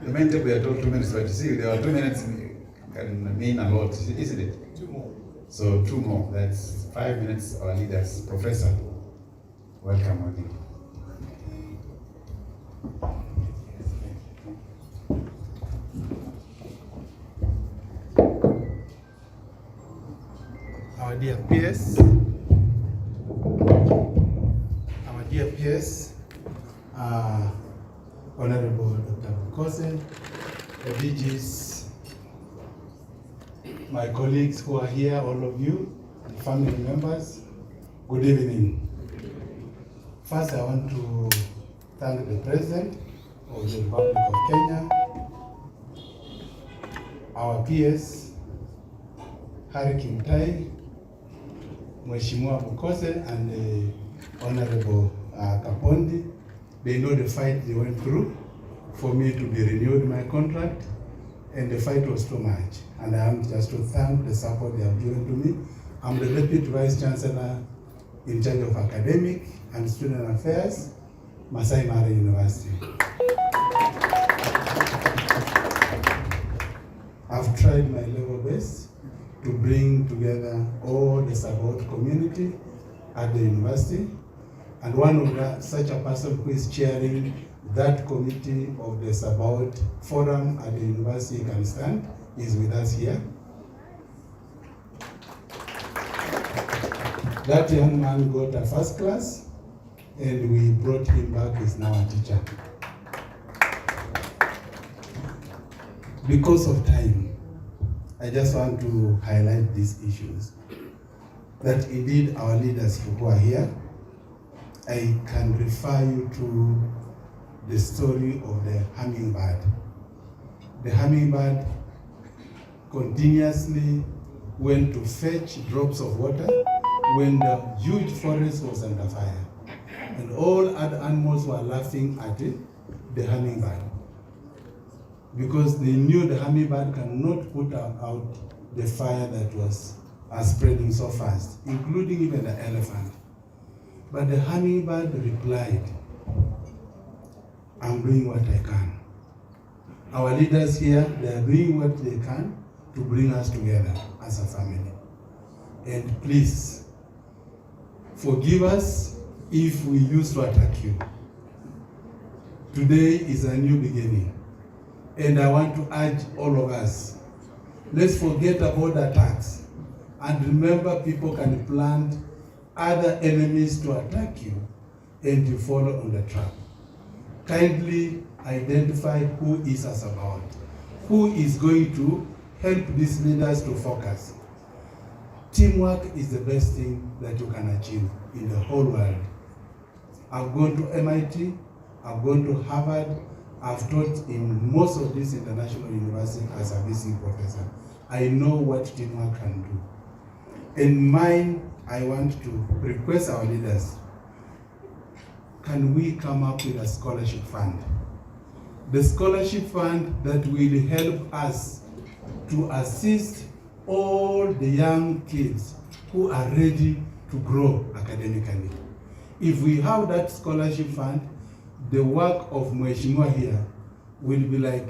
The main table, we are told 2 minutes, but you see, there are 2 minutes can mean a lot, isn't it? 2 more. So 2 more, that's 5 minutes, our leaders. Professor, welcome again. Our dear peers, Honorable Dr. Bukose, the DGs, my colleagues who are here, all of you, and family members, good evening. First, I want to thank the President of the Republic of Kenya, our peers, Harry Kimtai, Mheshimiwa Bukose, and the Honorable Kapondi. They know the fight they went through for me to be renewed my contract, and the fight was too much. And I am just to thank the support they have given to me. I'm the Deputy Vice Chancellor in charge of academic and student affairs, Masai Mara University. I've tried my level best to bring together all the Sabaot community at the university. And one of such a person who is chairing that committee of the Sabaot forum at the university can stand, is with us here. That young man got a first class, and we brought him back, he's now a teacher. Because of time, I just want to highlight these issues. That indeed our leaders who are here, I can refer you to the story of the hummingbird. The hummingbird continuously went to fetch drops of water when the huge forest was under fire. And all other animals were laughing at it, the hummingbird, because they knew the hummingbird cannot put out the fire that was spreading so fast, including even the elephant. But the hummingbird replied, I'm doing what I can. Our leaders here, they are doing what they can to bring us together as a family. And please, forgive us if we used to attack you. Today is a new beginning. And I want to urge all of us, let's forget about attacks. And remember, people can plant other enemies to attack you, and you follow on the trap. Kindly identify who is a Sabaot. who is going to help these leaders to focus. Teamwork is the best thing that you can achieve in the whole world. I've gone to MIT, I've gone to Harvard, I've taught in most of these international universities as a visiting professor. I know what teamwork can do. In mine, I want to request our leaders, can we come up with a scholarship fund? The scholarship fund that will help us to assist all the young kids who are ready to grow academically. If we have that scholarship fund, the work of Mheshimiwa here will be like,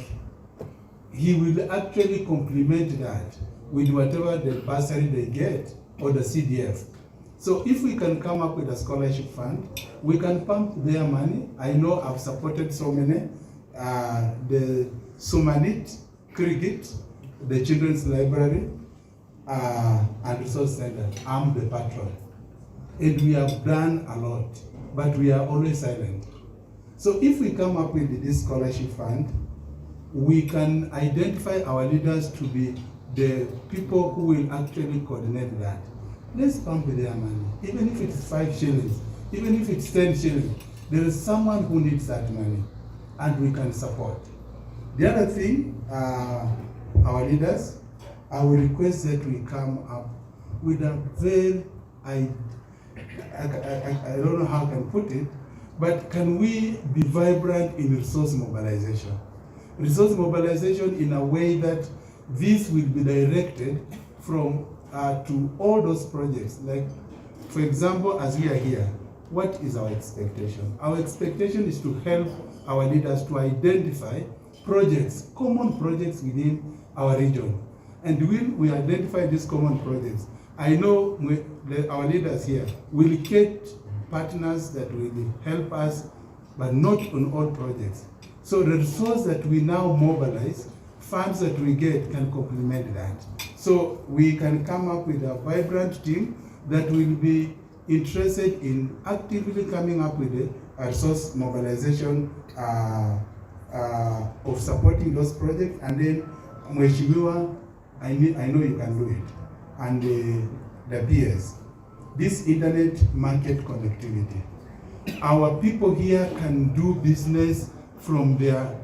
he will actually complement that with whatever the bursary they get or the CDF. So if we can come up with a scholarship fund, we can pump their money. I know I've supported so many, the Sumanit, Cricket, the Children's Library, and Resource Center. I'm the patron. And we have done a lot, but we are always silent. So if we come up with this scholarship fund, we can identify our leaders to be the people who will actually coordinate that. Let's pump their money. Even if it's 5 shillings, even if it's 10 shillings, there is someone who needs that money, and we can support. The other thing, our leaders, I will request that we come up with a very, I don't know how I can put it, but can we be vibrant in resource mobilization? Resource mobilization in a way that this will be directed from to all those projects. Like, for example, as we are here, what is our expectation? Our expectation is to help our leaders to identify projects, common projects within our region. And when we identify these common projects, I know our leaders here will get partners that will help us, but not on all projects. So the resource that we now mobilize, funds that we get can complement that. So we can come up with a vibrant team that will be interested in actively coming up with a resource mobilization of supporting those projects. And then Mheshimiwa, I know you can do it. And the peers. This internet market connectivity. Our people here can do business from their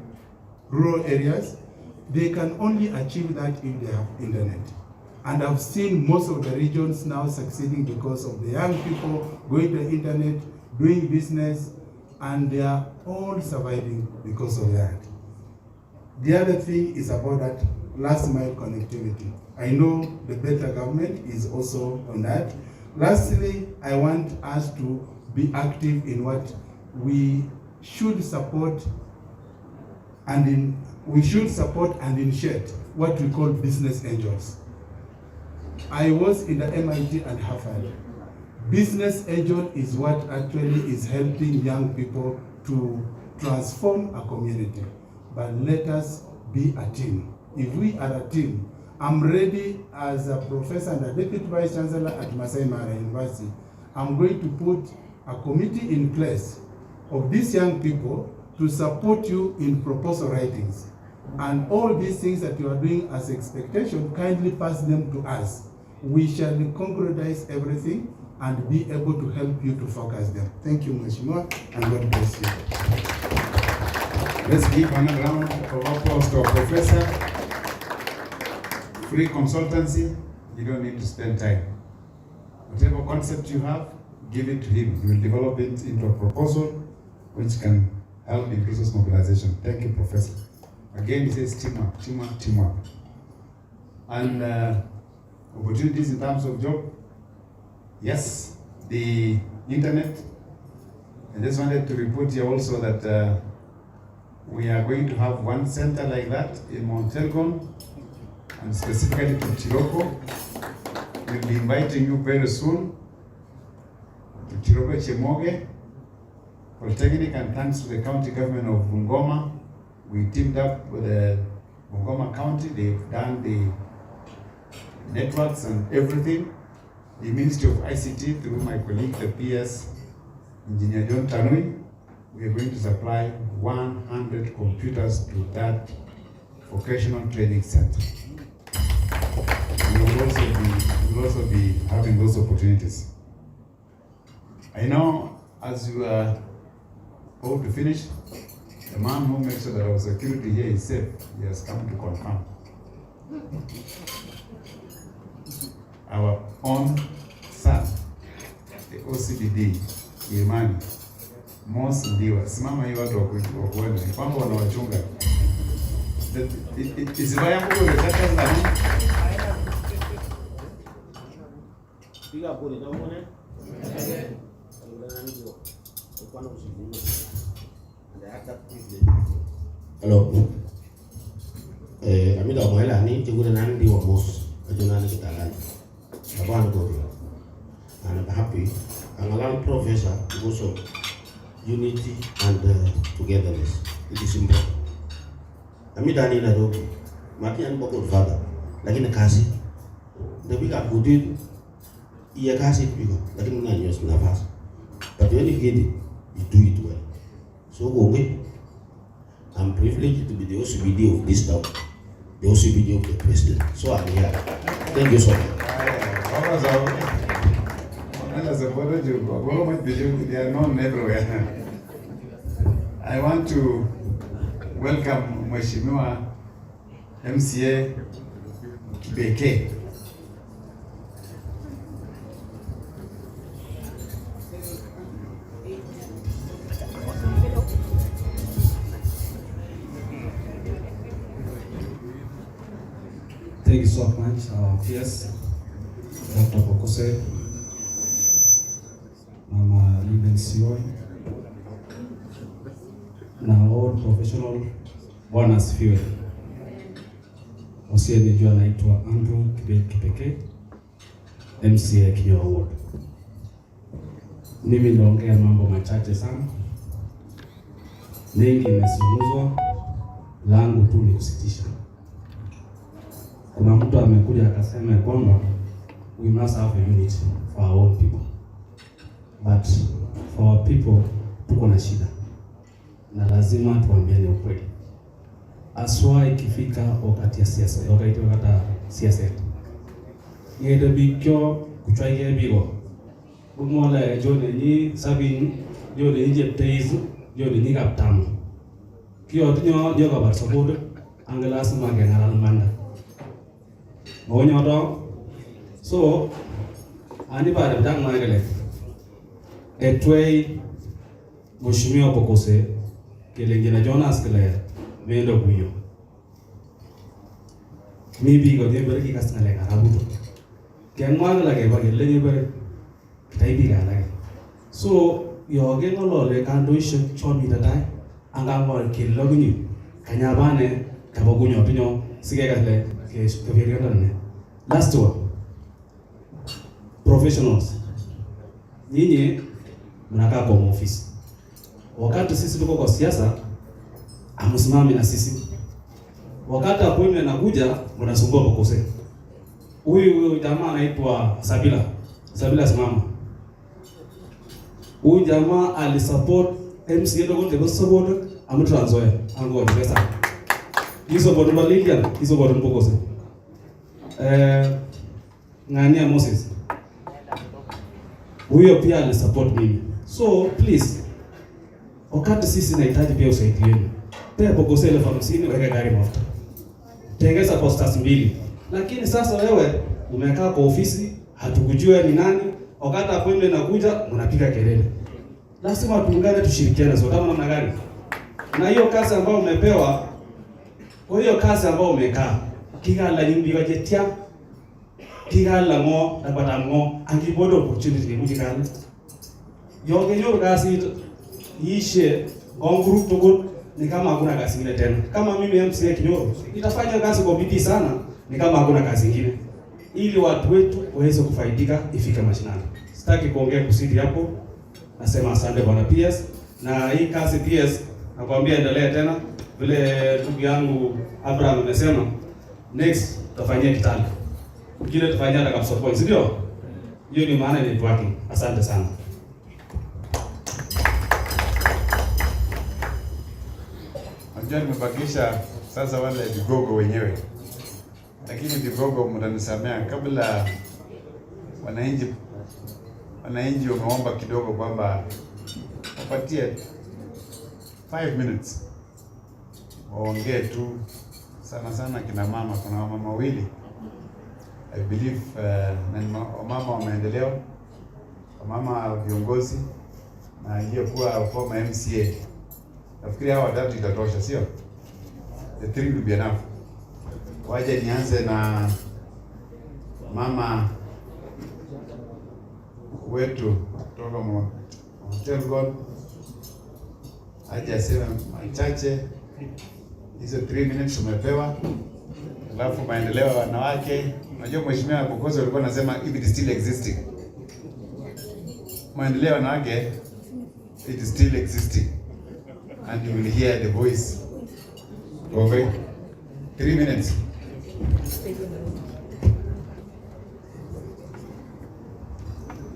rural areas. They can only achieve that if they have internet. And I've seen most of the regions now succeeding because of the young people going to the internet, doing business, and they are all surviving because of that. The other thing is about that last mile connectivity. I know the better government is also on that. Lastly, I want us to be active in what we should support and initiate what we call business angels. I was in the MIT and Harvard. Business angel is what actually is helping young people to transform a community. But let us be a team. If we are a team, I'm ready as a professor and a deputy vice chancellor at Masai Mara University. I'm going to put a committee in place of these young people to support you in proposal writings. And all these things that you are doing as expectation, kindly pass them to us. We shall concretize everything and be able to help you to focus them. Thank you, Mheshimiwa, and God bless you. Let's give another round of applause to our professor. Free consultancy, you don't need to spend time. Whatever concept you have, give it to him. He will develop it into a proposal which can help in resource mobilization. Thank you, Professor. Again, he says teamwork, teamwork, teamwork. And opportunities in terms of job. Yes, the internet. I just wanted to report here also that we are going to have one center like that in Mount Elgon, and specifically to Chiroko. We'll be inviting you very soon to Chiroko Chemoge Polytechnic, and thanks to the county government of Bungoma. We teamed up with the Bungoma County. They've done the networks and everything. The Ministry of ICT, through my colleague, the PS, Engineer John Tanui, we are going to supply 100 computers to that vocational training center. We will also be having those opportunities. I know as you are about to finish, the man who makes sure that our security here is safe, he has come to confirm. Our own son, the OCBD, Imani, Mos Ndiwa, simama hii watu wakuenda, ni kwamba wanawachunga. Isibaya mkuko the churches na hii? Piga pole, tamone? Hello. Kami dah mulai lah ni cikgu dan di Wamos, kejunan kita kan. Abang tu, I'm happy. Angalang professor also unity and togetherness. It is important. Kami dah ni lah tu, mati an pokok father. Lagi nak kasih, tapi kat kudut, ia kasih juga. Lagi mana nyos nafas. But when you get it, you do it well. So okay. I'm privileged to be the OCBD of this town, the OCBD of the president. So I'm here. Thank you so much. They are known everywhere. I want to welcome Mheshimiwa MCA Kibeke. Thank you so much, PS, Dr. Bokose, Mama Liben Sion, na all professional Bwana asifiwe. Usiyenijua naitwa Andrew Kipeke, MCA Keynote Award. Mimi naongea mambo machache sana. Mengi imezungumzwa, langu tu ni kusitisha. Kuna mtu amekuja akasema kwamba we must have a unity for our own people. But for our people tuko na shida. Na lazima tuambiane ukweli. Aswa ikifika wakati ya siasa, wakati siasa. Yede bikyo kuchwaige bigo. Bumola jone ni sabin jone ni jepteiz jone ni kaptamu. Kyo tinyo joga bar support angelas magengaral manda. Onyodo so ani bare dang magale etway Mheshimiwa Bokose kelengena Jonas kele mendo kuyo mibi go dember ki kasna le karabuto ken magala ke ba lenye bare taibi gala so yo ge ngolo le kando ishe chomi dai anga mor kilogni kanyabane kabogunyo pinyo sige gale ke veriona. Last one, professionals. Nyinyi mnakaa kwa ofisi. Wakati sisi tuko kwa siasa, amusimami na sisi. Wakati appointment anakuja, mnasumbua Bokose. Huyu jamaa anaitwa Sabila simama. Huyu jamaa alisupport MCA ndogo tebo support amutranzoya ango pesa. Hizo bodo Lilian, hizo bodo Bokose. Ngania Moses. Huyo pia alisupport mimi. So please, wakati sisi nahitaji pia usaidizi wenu. Pea Bokose 50 weka gari mafuta. Tengeza posters 2. Lakini sasa wewe umekaa kwa ofisi, hatukujua ni nani, wakati appointment inakuja mnapiga kelele. Lazima tuungane tushirikiane sote kama namna gani? Na hiyo kazi ambayo umepewa, kwa hiyo kazi ambayo umekaa kigala nyumbi wajetia kigala mo na bata mo angibodo opportunity ni mujikana yoge nyoba kasi yishe on group to good ni kama hakuna kazi nyingine tena. Kama mimi MCA Kinyoro itafanya kazi kwa bidii sana ni kama hakuna kazi nyingine, ili watu wetu waweze kufaidika ifike mashinani. Sitaki kuongea kusidi hapo, nasema asante bwana PS, na hii kazi PS nakwambia endelea tena vile ndugu yangu Abraham amesema. Next tufanyie Kitale. Kile tufanyia na Kapsa Point, ndio? Hiyo ni maana ni working. Asante sana. Najua nimebakisha sasa wale vigogo wenyewe. Lakini vigogo mtanisamea, kabla wananchi wameomba kidogo kwamba wapatie 5 minutes waongee tu, sana kina mama. Kuna mama wawili I believe mama wa maendeleo, mama viongozi na aliyekuwa former MCA. Nafikiri hawa watatu itatosha, sio? The 3 will be enough. Waje nianze na mama wetu kutoka Elgon, aje aseme machache. Hizo 3 minutes umepewa. Alafu maendeleo ya wanawake. Unajua mheshimiwa Bokozi alikuwa anasema if it is still existing. Maendeleo ya wanawake, it is still existing. And you will hear the voice. Okay. 3 minutes.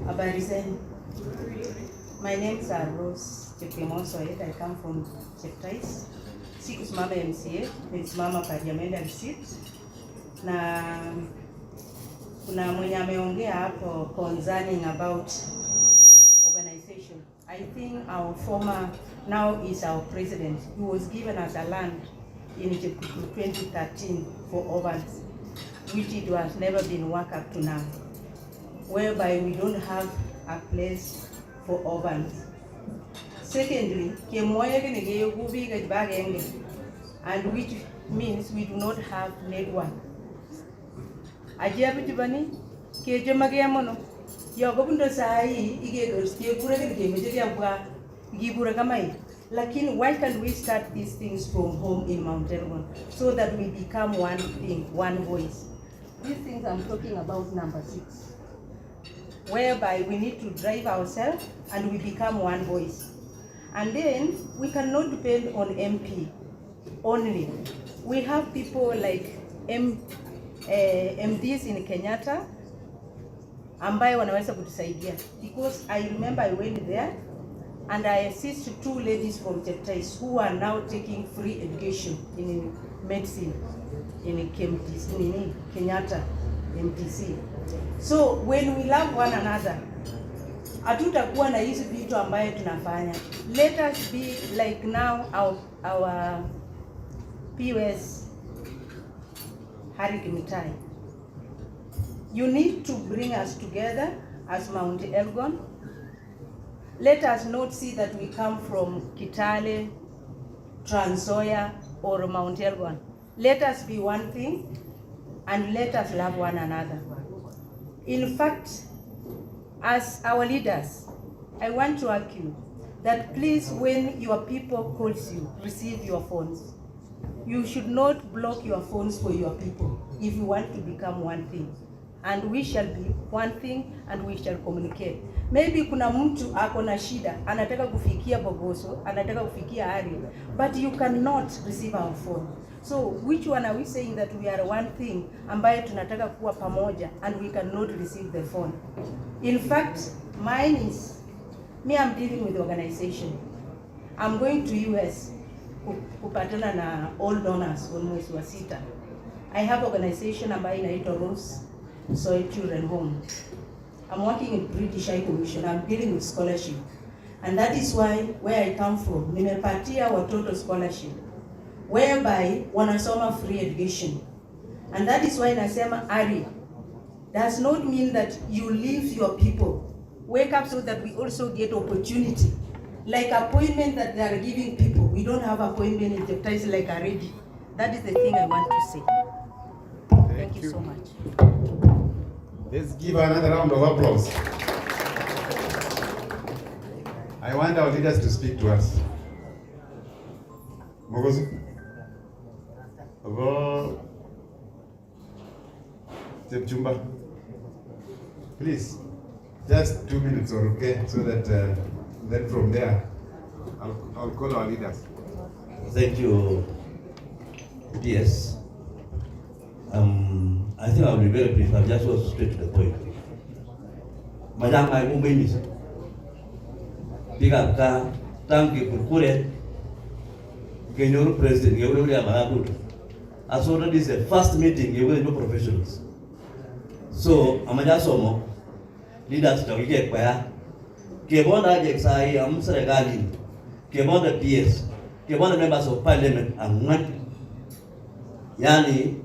Habari zenu. My name is Rose Chepkemosoet. I come from Cheptais. Sikusimama MCA, nimesimama parliamentary seat. Na kuna mwenye ameongea hapo concerning about organization. I think our former now is our president. He was given us a land in 2013 for ovens, which it was never been worked up to now, whereby we don't have a place for ovens. Secondly, and which means we do not have network. Ajabu jibani kejo magiamono yogo bundo sai igegos ke kura ke meje kwa gibura kamai. Lakini why can't we start these things from home in Mount Elgon so that we become one thing, one voice? These things I'm talking about number 6, whereby we need to drive ourselves and we become one voice. And then we cannot depend on MP only. We have people like MDs in Kenyatta ambaye wanaweza kutusaidia, because I remember I went there and I assisted 2 ladies from Cheptais who are now taking free education in medicine in Kenyatta MTC. So when we love one another, hatutakuwa na hizi vitu ambaye tunafanya. Let us be like now our POS Harry Kimitai. You need to bring us together as Mount Elgon. Let us not see that we come from Kitale, Trans Nzoia, or Mount Elgon. Let us be one thing and let us love one another. In fact, as our leaders, I want to argue that please, when your people calls you, receive your phones. You should not block your phones for your people if you want to become one thing. And we shall be one thing and we shall communicate. Maybe kuna mtu ako na shida, anataka kufikia Bogoso, anataka kufikia Ari, but you cannot receive our phone. So which one are we saying that we are one thing ambaye tunataka kuwa pamoja and we cannot receive the phone? In fact, mine is, I'm dealing with the organization. I'm going to US kupatana na all donors on mwezi wa 6. I have organization ambayo inaitwa Rose Soil Children Home. I'm working in British High Commission. I'm dealing with scholarship. And that is why, where I come from, nimepatia watoto scholarship, whereby wanasoma free education. And that is why nasema Ari does not mean that you leave your people. Wake up so that we also get opportunity. Like appointment that they are giving people. We don't have appointment in Cheptais like already. That is the thing I want to say. Thank you so much. Let's give another round of applause. I want our leaders to speak to us. Mogozu. Ogo. Chepchumba. Please, just 2 minutes, or okay, so that then from there, I'll call our leaders. Thank you. Yes. I think I'll be very brief. I'll just go straight to the point. Madam, I won't miss. Pick up car, thank you for Kure. Kenyan president, you will have a good. as already is the first meeting with the professionals. So, amajasomo leaders to get by Kebonda Jexai, Sergali, Kebonda PS, Kebonda members of parliament, and not Yani,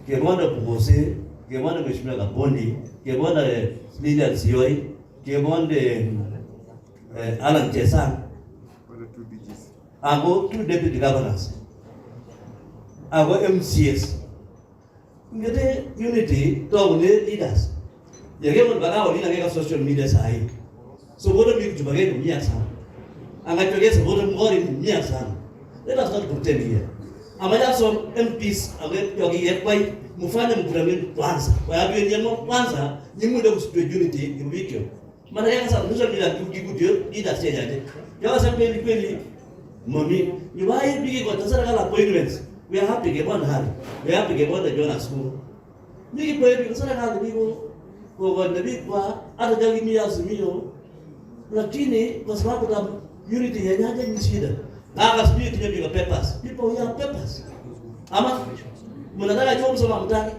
Kebonda Pugose, Kebonda Mishmela Bondi, Kebonda leaders Yoi, Kebonda Alan Chesan. I go 2 deputy governors. I go MCS. Ngete unity to leaders. Yage mo baka wali na social media sahi. So bodo mi kujubage dunia sana. Anga togeza bodo mgori dunia sana. Let us not pretend here. Amaya so MPs age yogi yekwai mufanye mkutano kwanza. Kwa hiyo nyemo kwanza nyimude kusitwe unity ibikyo. Maana yake sana social media kikudio leaders yejaje. Yawa sembe kweli Mommy, you buy big got appointments. We are happy to get one hand. We are happy to get one Jonas school. Big boy, because I have the people who got the big one, other than me as meal. Lakini, was not with unity and I didn't see them. Now I speak to you peppers. People who have peppers. Ama, Munada Jones of Amtaki.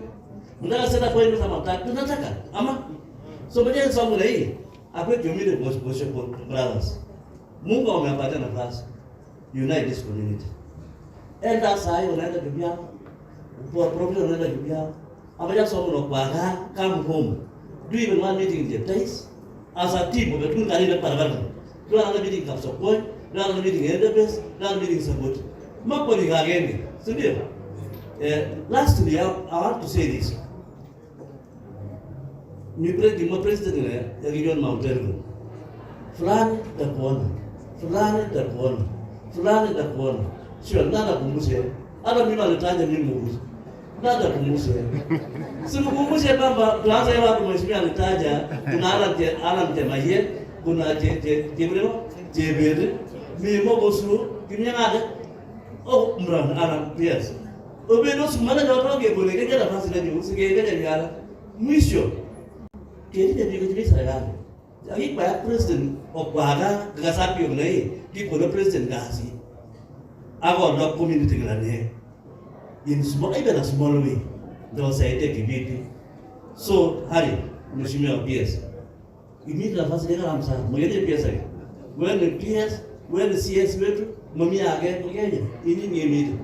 Munada set appointments of Amtaki to Nataka. Ama, so but then some way, I put you meet most brothers. Mungo on my pattern of us. Unite this community. Elders I unaenda Biblia, probably unaenda Biblia. Amaja somo kwa come home. Do you even want meeting in the place? As a team, we do not even paragraph. Do another meeting of support, do another meeting in the base, do another meeting support. Mapoli again. So dear. Lastly, I want to say this. New president, Region Mountain. Fulani da kuona. Sio nada kumbushe. Hata mimi nalitaja mimi mguzi. Nada kumbushe. Sikukumbushe kwamba tuanze watu mheshimiwa alitaja kuna Alan Temaye, kuna Jebede, mimi mogosu, kimnyangade. Oh, mran Alan PS. Obedo sumana jotoge bole keja nafasi na juu sigeja yala. Mwisho. Kile ndio kile serikali. Aki kwa president okwaga gasapi onai ki kono president gasi ago do community grane in small even a small way do say take it so hari mheshimiwa PS imita nafasi ile ramsa mwende PS ai when PS when CS wetu mami age kugeja ini ni imita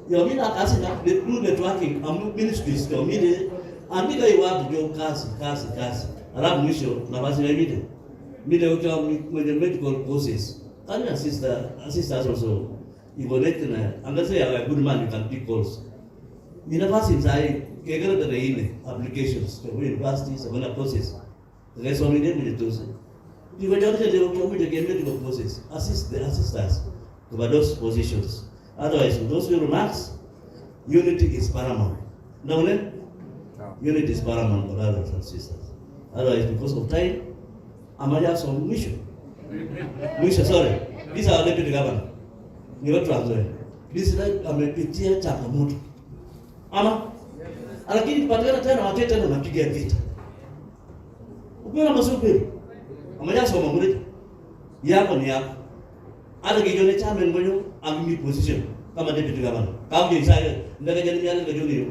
yo mina kasi na the blue networking am ministries to mide amika iwa do kasi alafu mwisho nafasi ile imita mide ukiwa mwenye medical courses can you assist us also evaluate na angase ya good man you can pick calls university sai kegera da ine applications to universities and other courses the rest of it is those you will just do the medical courses assist us to those positions otherwise those who remarks unity is paramount no unity is paramount brothers and sisters otherwise because of time Amaya so mwisho sorry these are deputy governor ni watu wanzoe this like amepitia changamoto ama lakini patikana tena watete na napiga vita ukiona masupe Amaya so mamuri yako ni yako hata kijone chama ngoyo amimi position kama deputy governor kama je sai ndaga jani yale ngajoni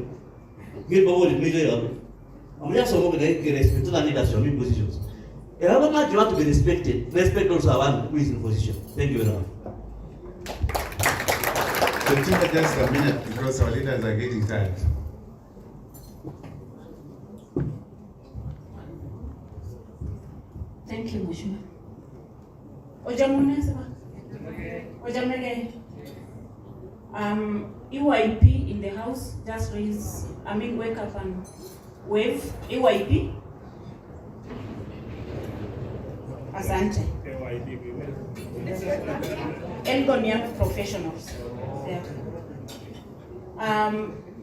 ngipo wole mije yapo Amaya so mamuri ke respect na leadership mi positions. However much you want to be respected, respect also one who is in position. Thank you very much. Continue just a minute because our leaders are getting tired. Thank you, Mheshimiwa. Ojamune sema. Ojamege. EYP in the house, just raise, wake up and wave. EYP. Asante. Elgon young professionals.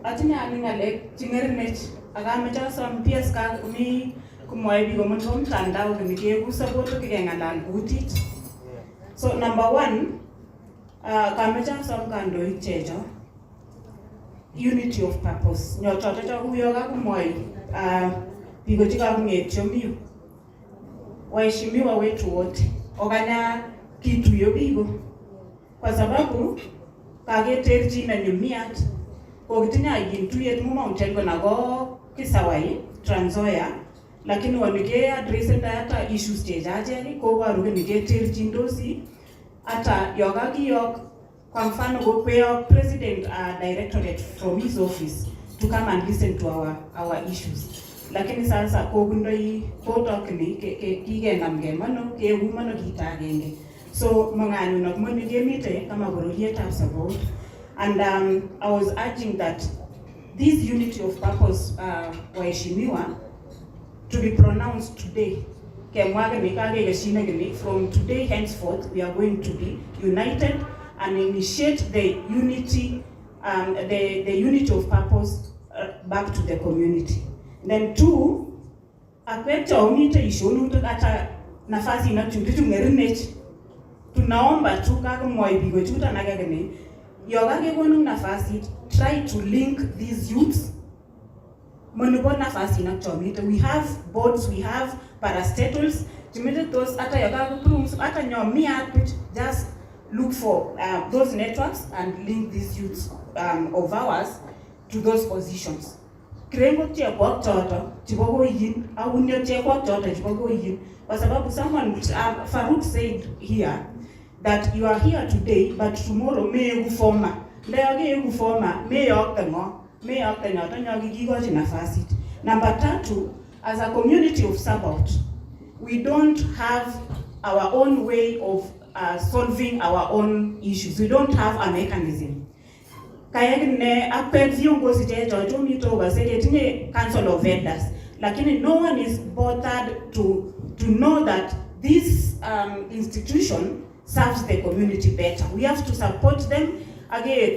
Atina aninga lek chingernet agamecha some PS ka ni kumwai bigo montom tandao kemike kusaboto kigengalal kutit. So number 1 kamecha some kandoik checho unity of purpose. Nyochoto huyo ga kumwai bigo chika kungetyo mbiu. Waheshimiwa wetu wote ogana kitu yobigo kwa sababu kageterji na nyumiat kokitinye yin tuyet mu Mount Elgon ako Kisawai Trans Nzoia, lakini wanike address data issues chechache koboru kole keterchindosi hata yokakiyok kwa mfano kokweok president directorate from his office to come and listen to our issues, lakini sasa kobundoi kotokni kikenamge mano keku mano kita agenge. So mang'anyo nakmoni kemite kama bororietab Sabaot, and I was urging that this unity of purpose waheshimiwa to be pronounced today. From today henceforth, we are going to be united and initiate the unity, the unity of purpose back to the community. Then two, akweta umite ishonu ata nafasi inachundi ngerinech. Tunaomba tu kaka mwaibiko chuta nagagane. Yogage konu nafasi, try to link these youths. Monubona nafasi inachomite. We have boards, we have parastatals. Tumite those ata yogaga prooms ata nyomia which just look for those networks and link these youths of ours to those positions. Krengo tia kwa toto chibogo yin au ndio tia kwa toto chibogo yin kwa sababu someone Farouk said here that you are here today but tomorrow may you former leo ge former may yokengo tanyo gigigo nafasi. Number 3, as a community of Sabaot, we don't have our own way of solving our own issues. We don't have a mechanism. Kayakne apel viongozi jejo tumito basele council of vendors. Lakini no one is bothered to know that this institution serves the community better. We have to support them. Guiding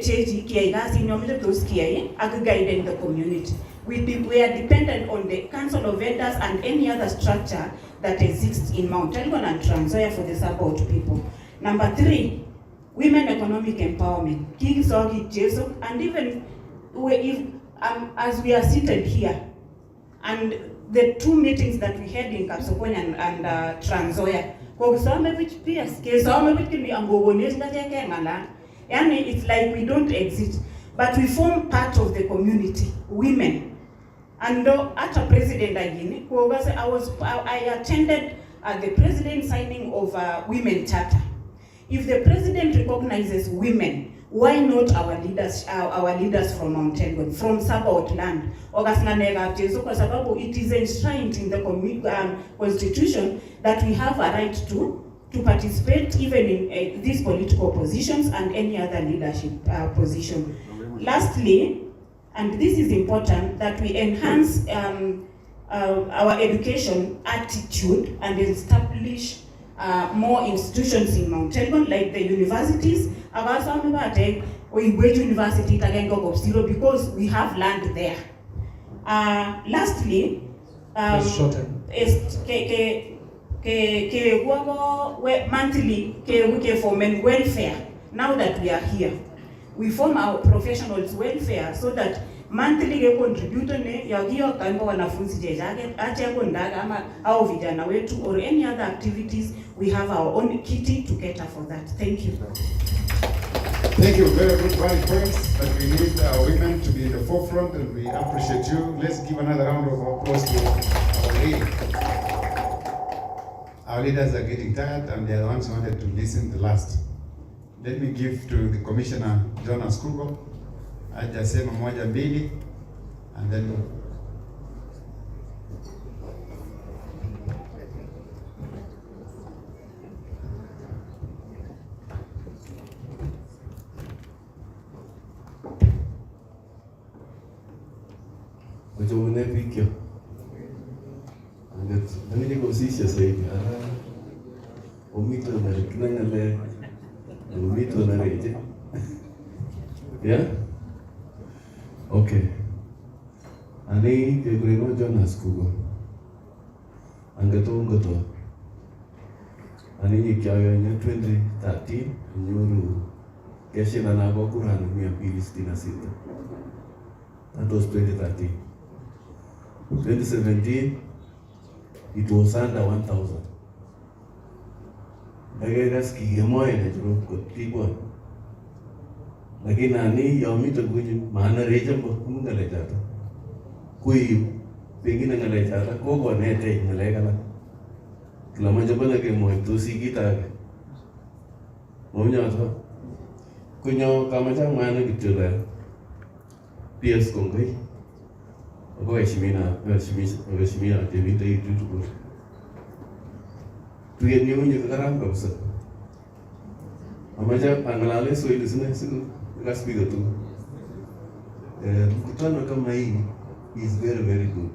the community. We are dependent on the council of vendors and any other structure that exists in Mount Elgon and Trans Nzoia for the Sabaot people. Number 3, women economic empowerment. And even if as we are seated here, and the 2 meetings that we had in Kapsokon and Trans Nzoia, it's like we don't exist, but we form part of the community, women. And at a president I attended the president signing of a women charter. If the president recognizes women, why not our leaders from Mount Elgon, from Sabaot land? It is enshrined in the constitution that we have a right to participate even in these political positions and any other leadership position. Lastly, and this is important, that we enhance our education attitude and establish more institutions in Mount Elgon, like the universities. University because we have land there. Lastly, monthly for men welfare. Now that we are here, we form our professionals welfare so that monthly contribute or any other activities. We have our own kitty to cater for that. Thank you. Thank you. Very good valid points, but we need our women to be in the forefront, and we appreciate you. Let's give another round of applause to our lady. Our leaders are getting tired, and they are the ones who wanted to listen the last. Let me give to the Commissioner Jonas Kugo, ajasema moja mbili, and then Ujumbe pikyo. Nani konsisya zaidi. Omito na tunangale. Omito na reje. Yeah? Okay. Ani kegreno Jonas Kugo. Angato. Ani nikyayo nya 2013 nyuru keshina na Kurani 266. That was 2013. 2017, it was under 1,000. I guess Kigemoy and people. Lakini nani yomito kwenye maana reja mbo ngale chata. Kui pengine ngale chata koko nete ngale kala. Kila moja bana ke mo tu sikita ke. Monya to. Kunyo kama cha maana kitula. PS kongoi. Ogo heshimina temita itu tu. Tuye ni unye karam kabisa. Amaja angalale so ile sina siku ngaspiga tu. Mkutano kama hii is very very good.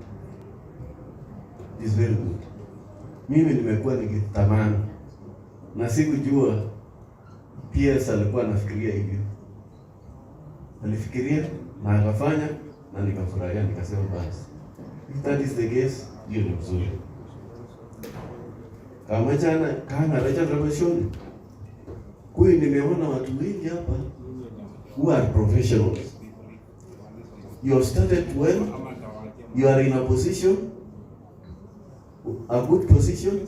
Is very good. Mimi nimekuwa nikitamani na sikujua PS alikuwa anafikiria hivyo. Alifikiria na akafanya na nikafurahia, nikasema basi. If that is the case, hiyo ni mzuri. Kama jana kana raja rabashoni. Kui nimeona watu wengi hapa who are professionals. You have started well. You are in a position, a good position.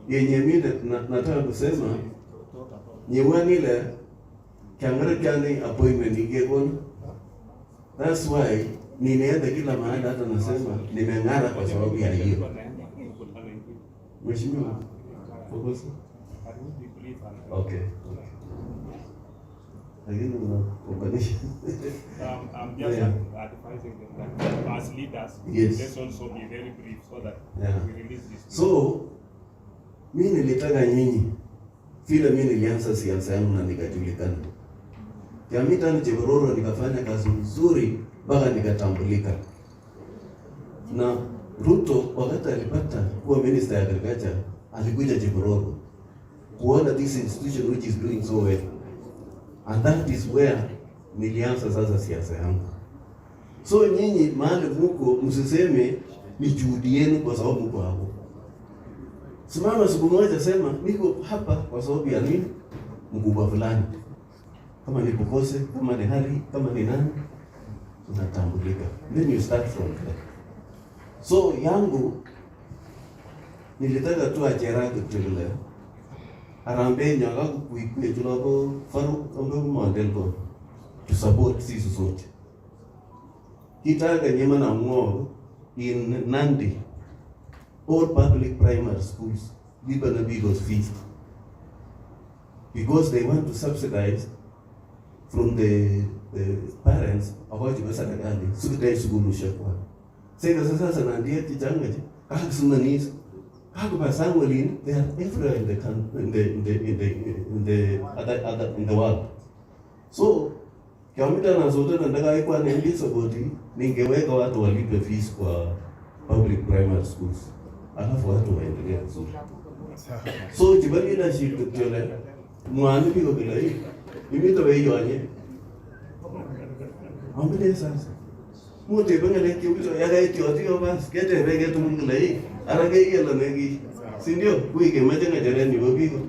Yenye mimi nataka kusema nyewani ile kiangara kiani appointment ingekona. That's why nimeenda kila mahali, hata nasema nimeng'ara kwa sababu ya hiyo. Mheshimiwa, focus. Okay. Again, I'm just advising them that as leaders, yes, let's also be very brief so that we release this. So, mimi nilitaka nyinyi vile mimi nilianza siasa yangu na nikajulikana. Kiamita ni Chebororo nikafanya kazi nzuri mpaka nikatambulika. Na Ruto wakati alipata kuwa minister ya agriculture alikuja Chebororo kuona this institution which is doing so well. And that is where nilianza sasa siasa yangu. So nyinyi mahali mko msiseme ni juhudi yenu kwa sababu mko hapo. Simama siku moja sema niko hapa kwa sababu ya nini? Mkubwa fulani. Kama ni Bukose, kama ni Hari, kama ni nani, unatambulika. Then you start from there. So yangu nilitaka tu ajera kutule. Arambe nyaga kuikwe tulabo faru ambe model to support sisi sote. Kitaka nyema na ngo in Nandi all public primary schools give a big fees because they want to subsidize from the parents about the serikali sukudai shugulu shakwa. Sasa nandia tijanga akasunaniza Akubasangolin, they are everywhere in the world. So, kiamita na zote nataka ikuwa na ndi saboti ningeweka watu walipe fees kwa public primary schools. Alafu watu waendelee vizuri. So, jibali leadership tutole mwani biko bila hii. Imito wewe yanye. Ambele sasa. Mute bengale kiuzo yaga itio bas kete bege tumungla hii. Arage yela negi. Si ndio? Kuike majenga jareni bobiko.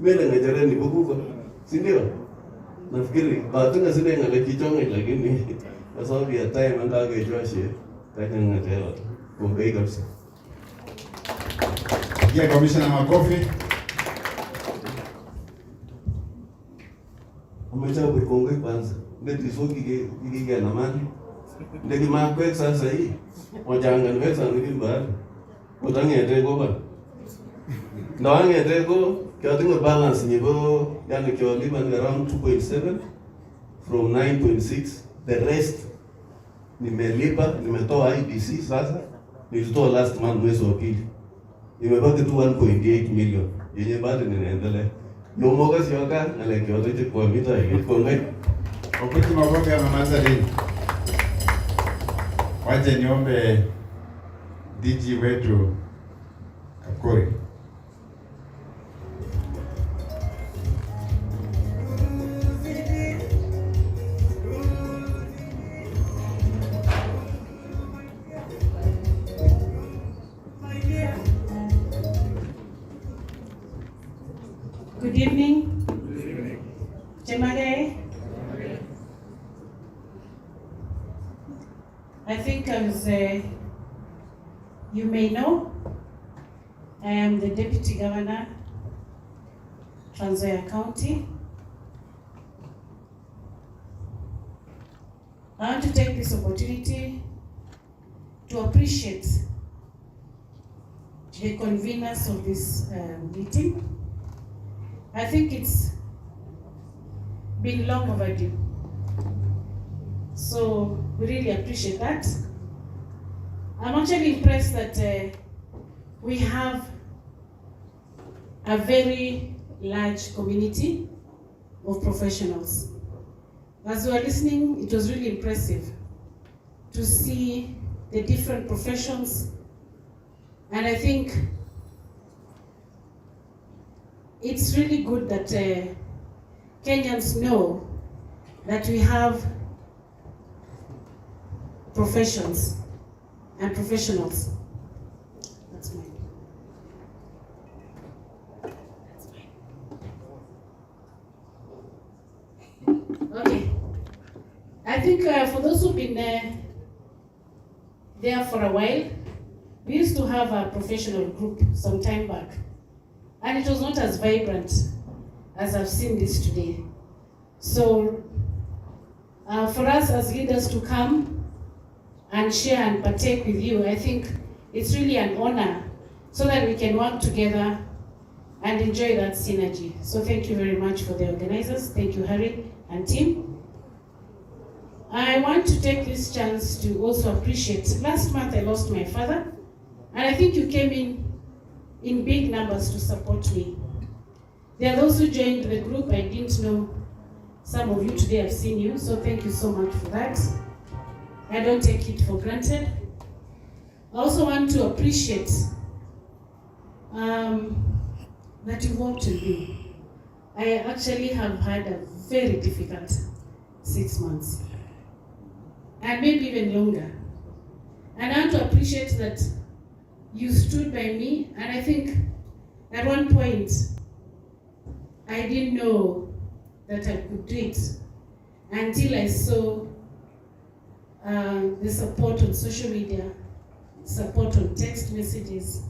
Mele ngajareni bobuko. Si ndio? Nafikiri batunga sile ngale kichonga lakini kwa sababu ya time anga gejwashe kaka ngatela. Kumbei kabisa. Yeah, Commissioner makofi. Amecha kukonge kwanza. Ngeti soki ke na mali. Ndeki makwe sasa hii. Ojanga nwesa ngimba. Utangete ko ba. Ndawangete ko kyatinga balance nibo yani kyo liban around 2.7 from 9.6. The rest nimelipa, nimetoa IDC sasa. Nilitoa last month mwezi wa pili. Imebaki tu 1.8 million. Yenye bado ninaendelea. Yomoga sioka ngale kyote kwa mita iko ngai. Wakati maboga yamemaza lini? Waje niombe DG wetu Kapkori. Good evening. Chemage. I think as you may know, I am the Deputy Governor, Trans Nzoia County. I want to take this opportunity to appreciate the conveners of this meeting. I think it's been long overdue. So we really appreciate that. I'm actually impressed that we have a very large community of professionals. As we were listening, it was really impressive to see the different professions, and I think it's really good that Kenyans know that we have professions and professionals. That's mine. Okay. I think for those who've been there for a while, we used to have a professional group some time back, and it was not as vibrant as I've seen this today. So for us as leaders to come and share and partake with you, I think it's really an honor so that we can work together and enjoy that synergy. So thank you very much for the organizers. Thank you, Harry and team. I want to take this chance to also appreciate, last month I lost my father, and I think you came in big numbers to support me. There are those who joined the group I didn't know. Some of you today I've seen you, so thank you so much for that. I don't take it for granted. I also want to appreciate that you worked with me. I actually have had a very difficult 6 months, and maybe even longer. And I want to appreciate that you stood by me, and I think at one point, I didn't know that I could do it until I saw the support on social media, support on text messages,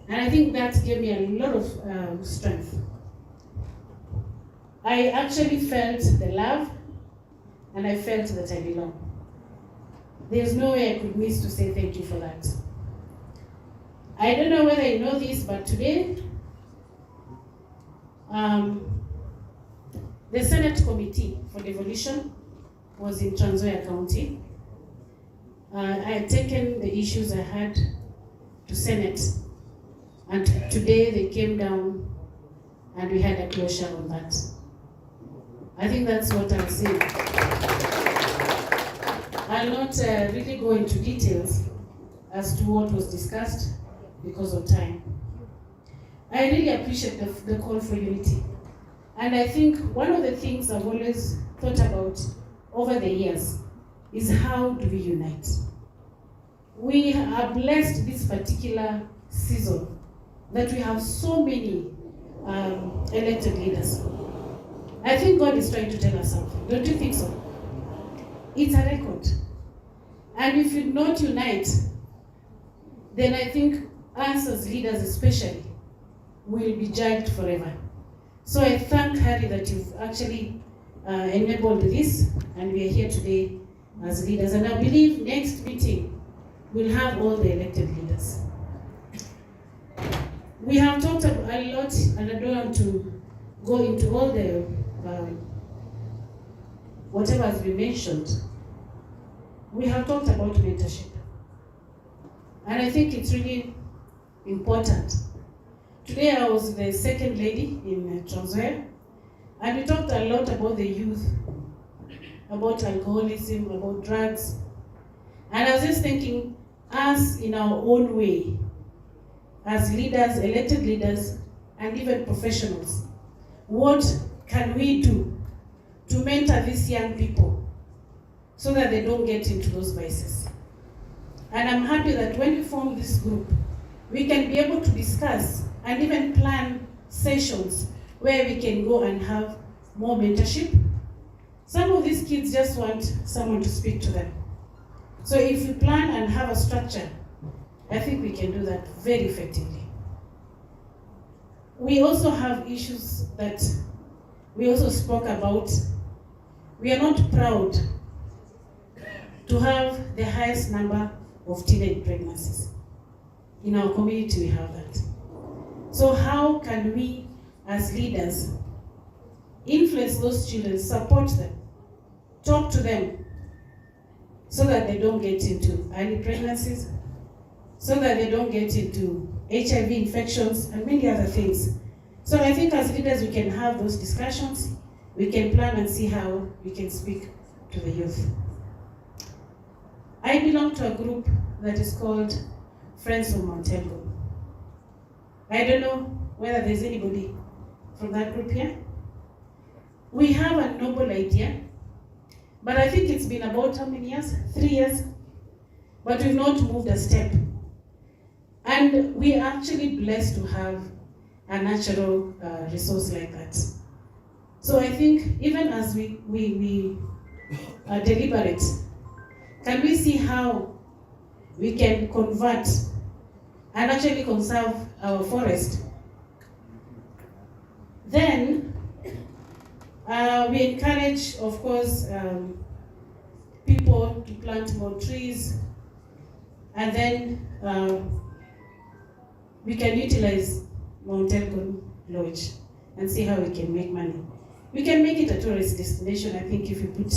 and I think that gave me a lot of strength. I actually felt the love, and I felt that I belong. There's no way I could miss to say thank you for that. I don't know whether you know this, but today, the Senate Committee for Devolution was in Trans Nzoia County. I had taken the issues I had to Senate, and today they came down and we had a closure on that. I think that's what I'm saying. I'll not really go into details as to what was discussed because of time. I really appreciate the call for unity. And I think one of the things I've always thought about over the years is how do we unite? We are blessed this particular season that we have so many elected leaders. I think God is trying to tell us something. Don't you think so? It's a record. And if you not unite, then I think us as leaders especially will be judged forever. So I thank Harry that you've actually enabled this, and we are here today as leaders. And I believe next meeting we'll have all the elected leaders. We have talked a lot, and I don't want to go into all the whatever has been mentioned. We have talked about mentorship, and I think it's really important. Today I was the second lady in Trans Nzoia, and we talked a lot about the youth, about alcoholism, about drugs, and I was just thinking, us in our own way, as leaders, elected leaders, and even professionals, what can we do to mentor these young people so that they don't get into those vices? And I'm happy that when we form this group, we can be able to discuss and even plan sessions where we can go and have more mentorship. Some of these kids just want someone to speak to them. So if we plan and have a structure, I think we can do that very effectively. We also have issues that we also spoke about. We are not proud to have the highest number of teenage pregnancies. In our community, we have that. So how can we, as leaders, influence those children, support them, talk to them, so that they don't get into early pregnancies, so that they don't get into HIV infections and many other things. So I think as leaders, we can have those discussions, we can plan and see how we can speak to the youth. I belong to a group that is called Friends of Mount Elgon. I don't know whether there's anybody from that group here. We have a noble idea, but I think it's been about how many years? 3 years, but we've not moved a step. And we are actually blessed to have a natural resource like that. So I think even as we deliberate, can we see how we can convert and actually conserve our forest? Then we encourage, of course, people to plant more trees, and then we can utilize Mount Elgon Lodge and see how we can make money. We can make it a tourist destination, I think, if we put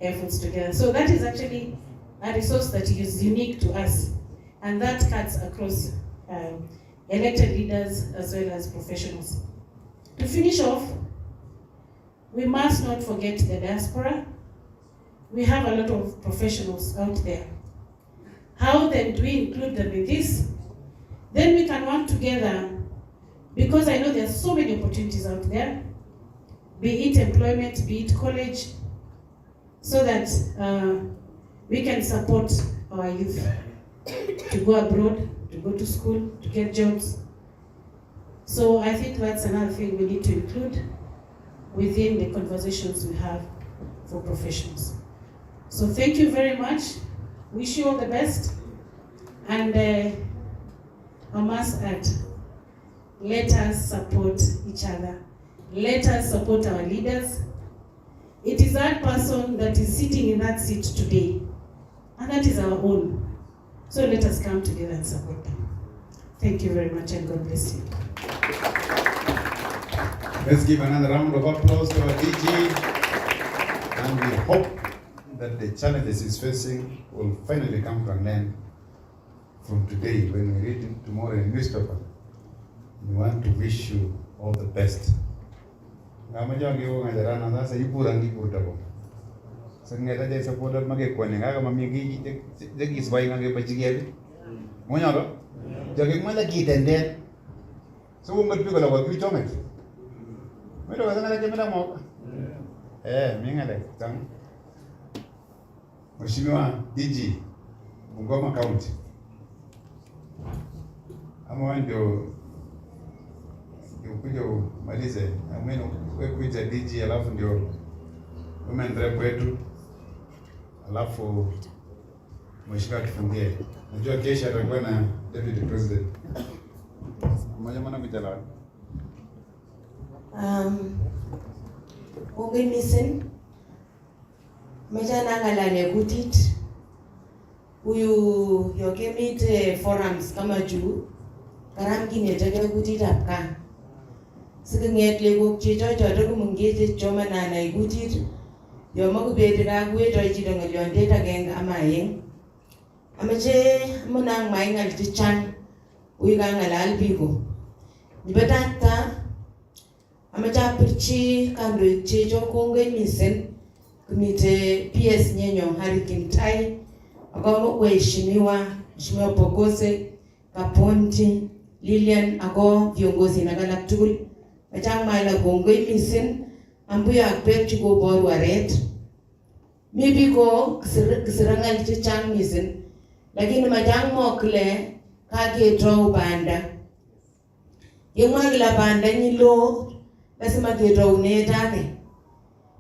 efforts together. So that is actually a resource that is unique to us, and that cuts across elected leaders as well as professionals. To finish off, we must not forget the diaspora. We have a lot of professionals out there. How then do we include them in this? Then we can work together, because I know there are so many opportunities out there, be it employment, be it college, so that we can support our youth to go abroad, to go to school, to get jobs. So I think that's another thing we need to include within the conversations we have for professionals. So thank you very much. Wish you all the best. And I must add, let us support each other. Let us support our leaders. It is that person that is sitting in that seat today, and that is our own. So let us come together and support them. Thank you very much, and God bless you. Let's give another round of applause to our DG, and we hope that the challenges he's facing will finally come to an end from today when we read it tomorrow in the newspaper. We want to wish you all the best. Mheshimiwa DG Bungoma County, ama ndio kuja umalize, wewe kuja DG alafu ndio women rep wetu, alafu mheshimiwa tufungie. Najua kesho atakuwa na deputy president. Mmoja mwana kujala. Missing Majana ngalale kutit huyu yokemit forums kama juu karam kineteke kutit apka sikinget legok chechochoto kumungeche choma nanai kutit yoma kubeti kakwet oichito ngoliondet agenge amayeng amache munang maingal chichang uy kangalal biko nibetata amache apirchi kandoik checho kongoi missing kumite PS Nyenyo Hari Kimtai ako waheshimiwa Mheshimiwa Pokose Kaponti Lilian ako viongozi na galak tugul achang maila kongoi missing ambuya akpek chiko bor waret maybe ko kisirangal chichang missing lakini majang mokle kage draw banda yemagila banda nyilo lazima ke draw netane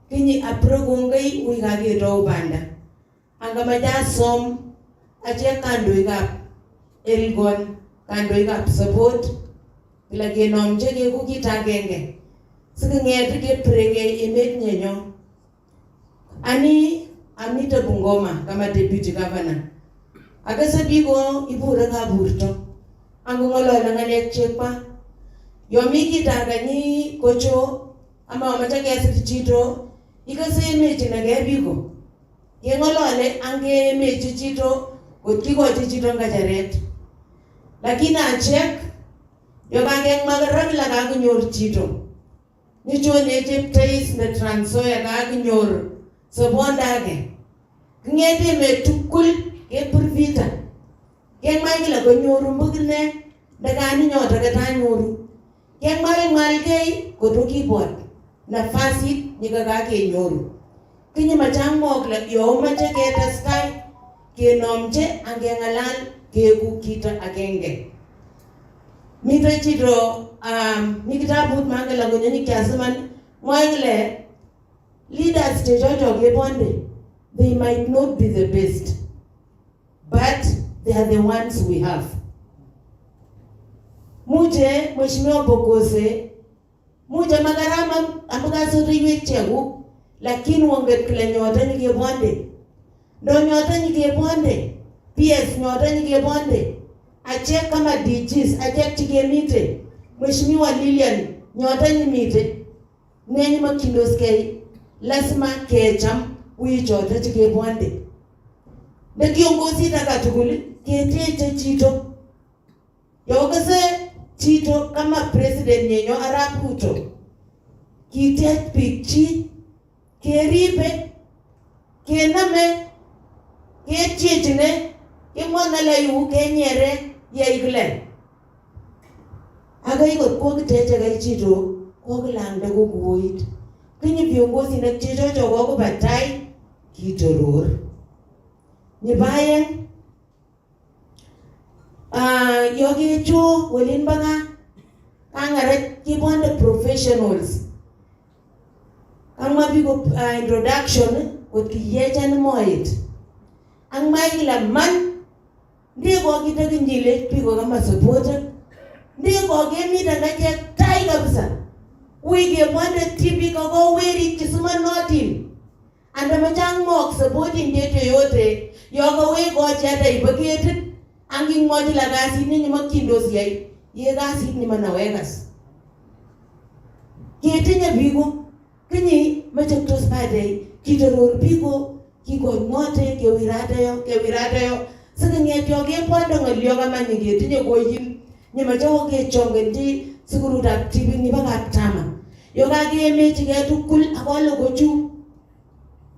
Kini aprogongai uigage draw banda. Angamaja som aje kandoigap Elgon, kandoigap Sabaot, bila genom jege kukita genge. Sikengeti ke prege emet nyenyo. Ani amite Bungoma kama deputy governor. Akase biko ibure kaburto. Ango ngolola ngalek chepa. Yomi kitangani kocho ama wamacha kiasi chito ikase mechi na gebiko. Yengolole ange mechi chito kotiko chito ngajaret. Lakini achek yokangeng magarag la kagunyor chito. Nichone Cheptais na Trans Nzoia kagunyor sobondage. Ngete me tukul ke purvita. Ke maigla konyoru mbugine dagani nyota katanyoru. Ke mal kotoki bot nafasi nikakake nyoru. Kinyi machang mogla yo mache ke testai ke nomche angengalal ke kukita agenge. Mito chito nikitabut mangala gonyeni kiasiman moingle leaders te jojo ke bonde. They might not be the best, but they are the ones we have. Muje mheshimiwa Bokose, muje magarama amuga suri chegu, lakini wanget kile nyota nyike bonde. Ndo nyota nyike bonde. PS nyota nyike bonde. Achek kama DGs, achek chike mite. Mheshimiwa Lilian nyota nyimite. Nenyi makindos kei lazima kecham wichota chike bonde. Ne kiongozi takatukuli keteche chito. Yokase chito kama president nyenyo Arap Ruto. Kitech pikchi keribe kename kechechine kemwanala yu kenyere yeiglen. Aga iko kwa kiteche kai chito kwa kilangda kukuit. Kinyi viongozi na chicho kwa batai kitoror. Nibayen yogi cho walin banga kangaret kibonde professionals. Kama bigo introduction with kiyejan moit. Ang maigla man ndiko kitakinjile bigo kama supporter. Ndiko gemi dangake tai kabisa. Wige wande tipi kako weri kisuma notin. Anda machang mok supporting dete yote. Yoga we go chata ibageted. Anging moji la gasi ni nyuma kindos yai. Ye gasi ni manawegas. Ketinya bigo. Kinyi machaktos pade. Kitoror bigo. Kiko note kewirata yo. Saka nget yoge pondo ngalioga manyi ketinya goyin. Nyuma chawo ke chongendi. Siguru tak tibi ni baga tama. Yoga ge mechi ge tukul akolo gochu.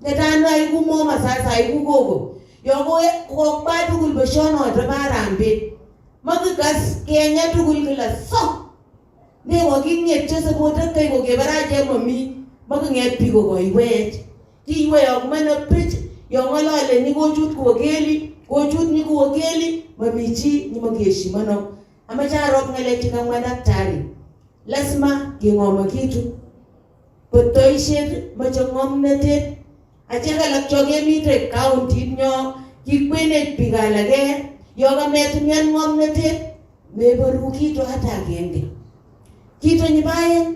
Netano aiku moma sasa aiku gogo. Yogo ko ba tukul beshono tabarambe. Magigas Kenya tukul kila so. Ne wogi nget chese botan kai go ge baraje mami. Magnget pigo go iwet. Ti iwe ogmana pitch yongolole ni gojut ko geli, gojut ni ko geli, mamichi ni mageshimano. Amacha rob ngale tika daktari. Lazima kingoma kitu. Potoishet machangom nete. Acheka lakchoge mitre county nyo kikwene pigalage yoga metumian ngom nete meboru kitu hata agende. Kitu nyibaye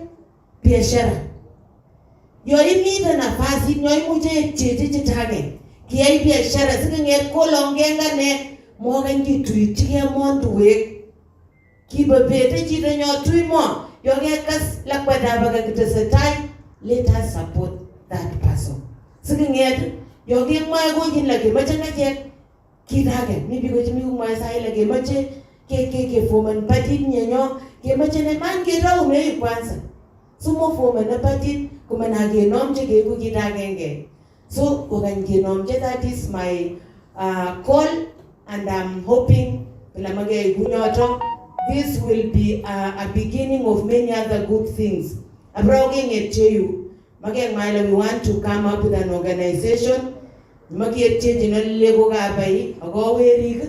biashara. Yo imita nafasi nyo imuje cheche chitage. Kia biashara sika nget kolongenga ne moga ngitu itige mondu wek. Kiba bete chito nyo tuimo yoge kas lakwada baga kitesetai, let us support that person. Sika nget yoge mwa go jin lage macha ngaje kidage mibi go jimi mwa sai lage mache ke foman patit nyenyo ke mache ne mangi raw me kwanza. Sumo foman na patit kumana ge nomje ge ku kidage nge. So kogan ge nomje, that is my call, and I'm hoping Pilamage Gunyoto this will be a beginning of many other good things. Abroging it to you. We want to come up with an organization. Magi change in a lego gabai, a go rig,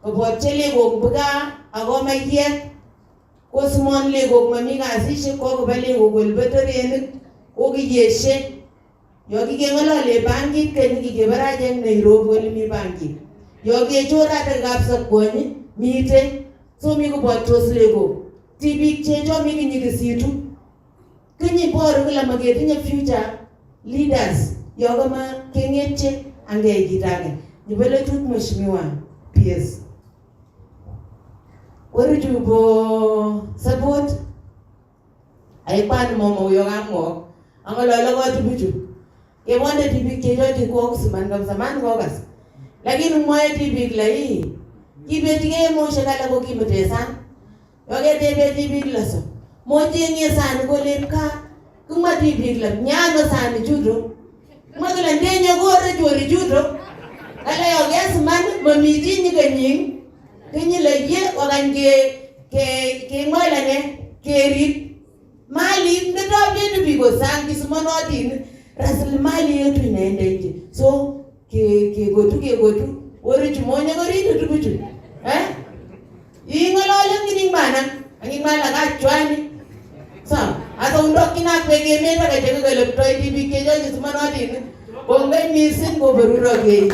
a botele buga, a go my here. Cosmon lego, Mamiga, Zishi, Cogbelego will better in it. Ogi yeshe. Yogi Gamala le banki, can you give a rajan, Nairobi will me banki. Yogi Jora the gaps of Pony, meet. So me go botos lego. TV change or making you see too. Can you borrow la magazine future leaders? Yogama Kengeche ange gidage nibele tut mheshimiwa PS Oruju bo Sabaot ay pan mo yo ngamo ang lolo ko tubuju ke wonde tibik ke jodi ko man gam zaman ko gas lakini moye tibik lai kibetige mo shakala ko kimutesa yoge tebe tibik laso mo jenye san ko lepka kuma tibik la nyano san judo mo la ndenyo gore jori judo ala yoge man mamiti ni ganyin kenyi la ye wagan ke mola ne ke rit mali ndo bendo bigo sangi sumono din rasul mali yetu inaenda nje so ke gotu ori chumonya gori tubuchu ingolole ngini bana angi mala ga chwani so asa undoki na kwege meta ga tego gele toy tv ke joji sumono din bongai misin go beruro ge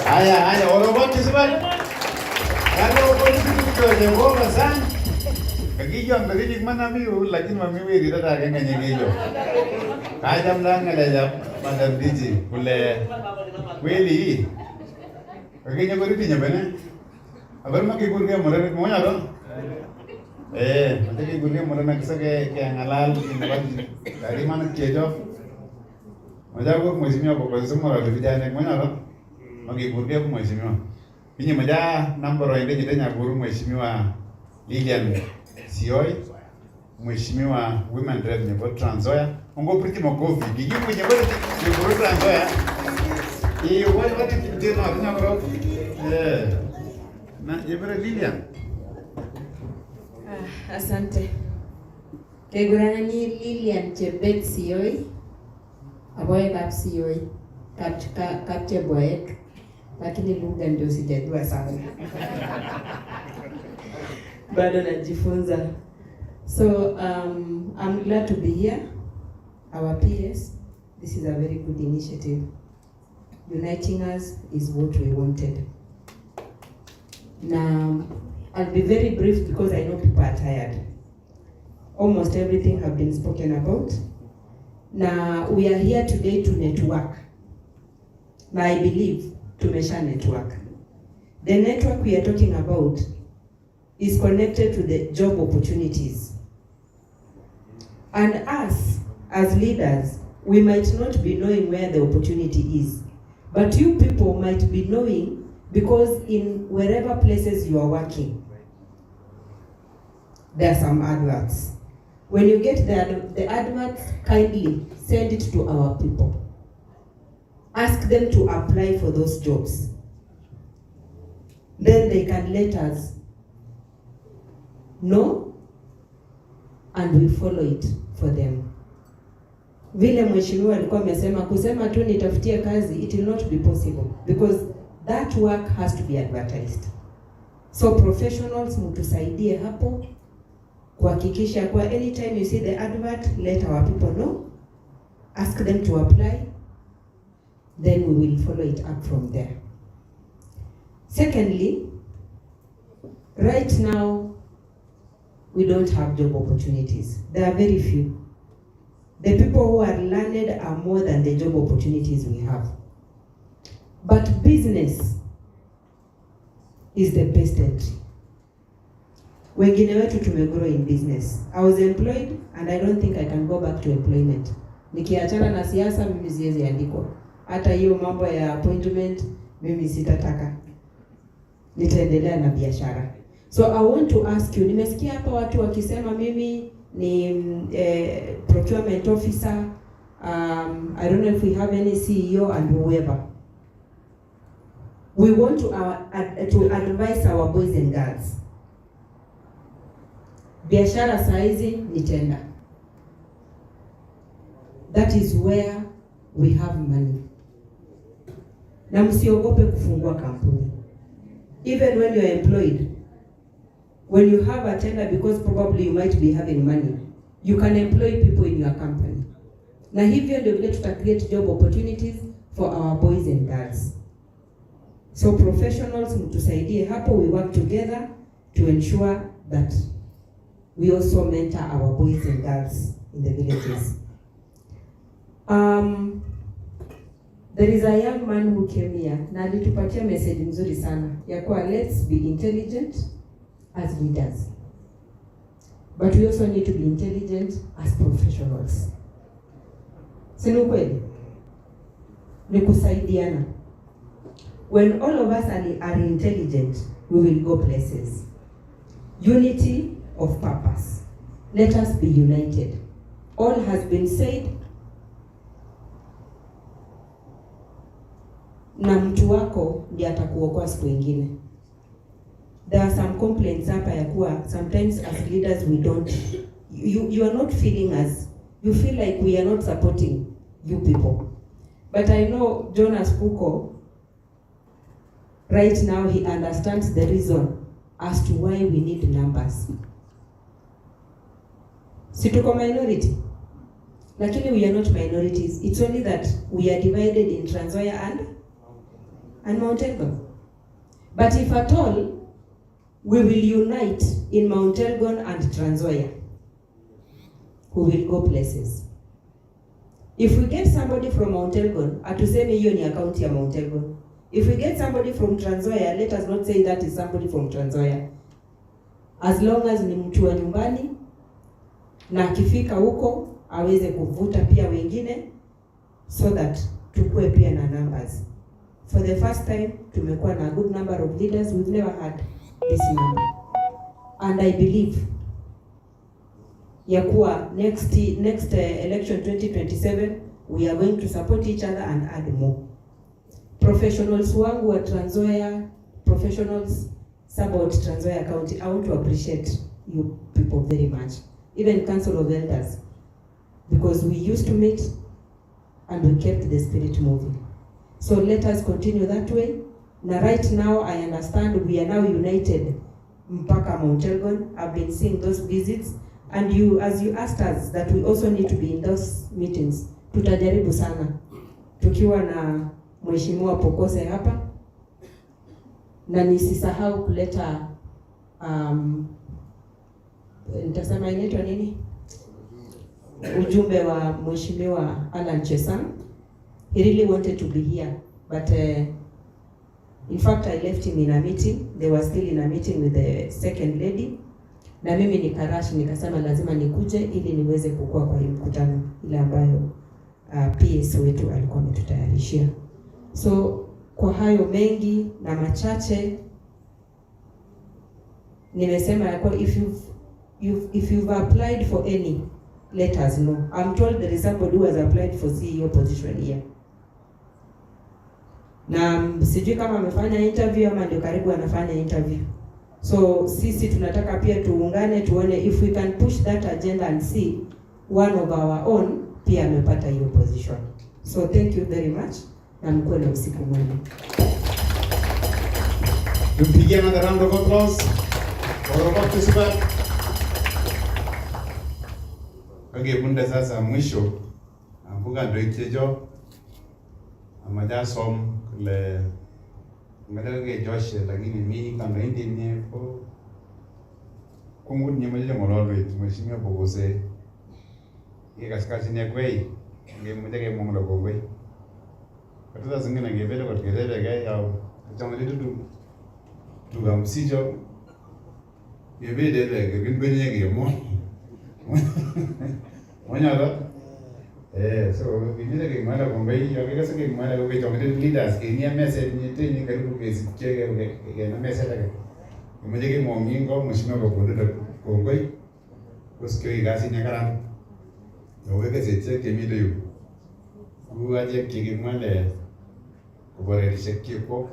Aya, oroboti sibali. Kalau polisi tu ngoma sana. Kagijo mbelini mana miu lakini mamiwe ritata kenga nyegejo. Kaja mlanga leja madam DJ kule kweli. Kagijo koriti nyabene. Abar makigurge morane moya ro. Makigurge morane kisake ke ngalal inabadi. Dari mana kejo. Majago mheshimiwa kwa sumora vijana moya ro. Magigurge kwa mheshimiwa. Pinye maja nambaro ende jitenya guru mheshimiwa Lilian Sioi, mheshimiwa Women Rep nyebo Trans Nzoia. Ongo priti makofi. Gigi mwenye guru Trans Nzoia. Wati kiteno apinya bro. Na jebere Lilian. Asante. Kegurana ni Lilian Chebet Sioi. Aboye kap Sioi. Kap Cheboek. Lakini lugha ndio sijajua sana. Bado najifunza. So I'm glad to be here. Our PS, this is a very good initiative. Uniting us is what we wanted. Now, I'll be very brief because I know people are tired. Almost everything have been spoken about. Now, we are here today to network. Now, I believe tumesha network. The network we are talking about is connected to the job opportunities. And us, as leaders, we might not be knowing where the opportunity is. But you people might be knowing because in wherever places you are working, there are some adverts. When you get the adverts, kindly send it to our people. Ask them to apply for those jobs. Then they can let us know and we follow it for them. Vile mheshimiwa alikuwa amesema kusema tu nitafutie kazi, it will not be possible because that work has to be advertised. So professionals mtusaidie hapo kuhakikisha kwa anytime you see the advert, let our people know, ask them to apply, then we will follow it up from there. Secondly, right now, we don't have job opportunities. There are very few. The people who are learned are more than the job opportunities we have. But business is the best entry. Wengine wetu tumegrow in business. I was employed and I don't think I can go back to employment. Nikiachana na siasa mimi siwezi andikwa. Hata hiyo mambo ya appointment mimi sitataka. Nitaendelea na biashara. So I want to ask you, nimesikia hapa watu wakisema mimi ni procurement officer, I don't know if we have any CEO and whoever. We want to advise our boys and girls. Biashara saizi ni tenda. That is where we have money. Na msiogope kufungua kampuni. Even when you are employed, when you have a tender, because probably you might be having money, you can employ people in your company. Na hivyo ndio vile tuta create job opportunities for our boys and girls. So professionals mtusaidie hapo, we work together to ensure that we also mentor our boys and girls in the villages. There is a young man who came here na alitupatia message nzuri sana ya kuwa let's be intelligent as leaders. But we also need to be intelligent as professionals. Si ni kweli? Ni kusaidiana. When all of us are intelligent, we will go places. Unity of purpose. Let us be united. All has been said. Na mtu wako ndiye atakuokoa siku nyingine. There are some complaints hapa ya kuwa sometimes as leaders we don't, you are not feeling as, you feel like we are not supporting you people. But I know Jonas Puko, right now he understands the reason as to why we need numbers. Si tuko minority, lakini we are not minorities. It's only that we are divided in Trans Nzoia and Mount Elgon. But if at all, we will unite in Mount Elgon and Trans Nzoia, we will go places. If we get somebody from Mount Elgon, atuseme hiyo ni account ya Mount Elgon. If we get somebody from Trans Nzoia, let us not say that is somebody from Trans Nzoia. As long as ni mtu wa nyumbani, na akifika huko aweze kuvuta pia wengine, so that tukue pia na numbers. For the first time, tumekuwa na a good number of leaders. We've never had this number. And I believe ya kuwa next election 2027, we are going to support each other and add more. Professionals wangu wa Trans Nzoia, professionals Sabaot Trans Nzoia County, I want to appreciate you people very much. Even Council of Elders, because we used to meet and we kept the spirit moving. So let us continue that way. Now right now I understand we are now united mpaka Mount Elgon. I've been seeing those visits, and you, as you asked us, that we also need to be in those meetings. Tutajaribu sana tukiwa na Mheshimiwa Pokose hapa, na nisisahau kuleta nitasema inaitwa nini? Ujumbe wa Mheshimiwa Alan Chesang. He really wanted to be here, but in fact I left him in a meeting. They were still in a meeting with the second lady. Na mimi nikarash nikasema lazima nikuje ili niweze kukua kwa hii mkutano ile ambayo PS wetu alikuwa ametutayarishia. So kwa hayo mengi na machache nimesema ya kwa if you've applied for any, let us know. I'm told there is somebody who has applied for CEO position here. Na sijui kama amefanya interview ama ndio karibu anafanya interview. So sisi tunataka pia tuungane tuone if we can push that agenda and see one of our own pia amepata hiyo position. So thank you very much na mkuwe na usiku mwema. Tumpigie another round of applause for our participant. Okay, bunda sasa mwisho ambuga ndio ichejo amaja som le ngadage Josh lakini mimi kama ndine ko kungu nyamaje ngololwe tumeshimia bogose ye kaskasi ne kwei ngemutege mongolo gogwe katuza zingine ngebele kwa kelele gai au chamali tu gamsijo yebede le ginbenye ngemo Wanyala, so vile ke mala kombai, ya kesa ke mala ko chongde leaders ke ni message ni te ni karibu ke siche ke na message ke. Mmoja ke mongingo mheshimiwa kwa bodo kombai. Usikie gasi ni kara. Wewe ke siche ke mi do. Uaje ke mala ko bore rishe ko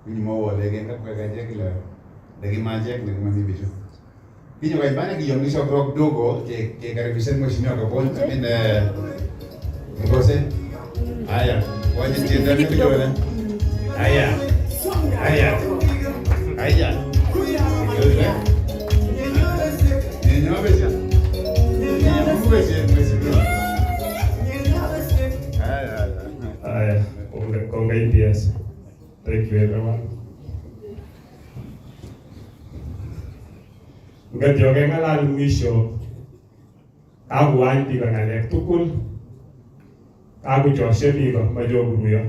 ni mo wale ke ka kwa gaje kila. Dagi maje ke mami bicho. Kinyo kwa ibana kiyongisha kwa dogo ke karibisha mheshimiwa kwa bonta mimi ngose haya waje tienda ni kijana haya ni nyobeja mheshimiwa haya konga ideas. Thank you everyone. Ngati yoke ngalal mwisho kaguan di kangalek tukul Akuchoshe biko majoguruyo.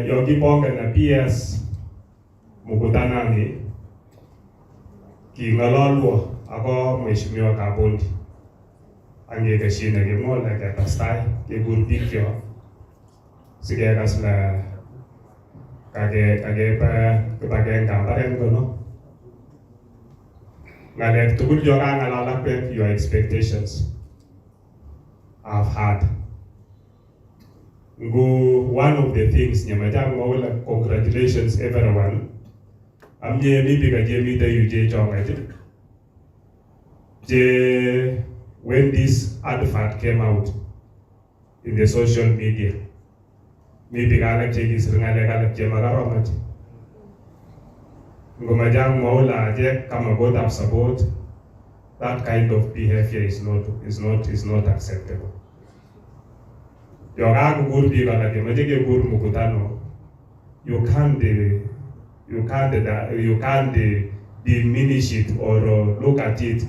Yokiponga na PS mkutanani kingalalwa ako mheshimiwa Kabondi angekashine kimwola ketastai kekur biik cho sikekas la kakepa kipagenge mbaret kono ngalek tugul yo kangalal ak pek your expectations I've had. One of the things nyamajang mawala congratulations everyone. Amye mi biga jemi da UJ chongati. When this advert came out in the social media, mi biga la je dis ngale kala je magaromati. Ngomajang mawala je kama both of Sabaot, that kind of behavior is not acceptable. You can't diminish it or look at it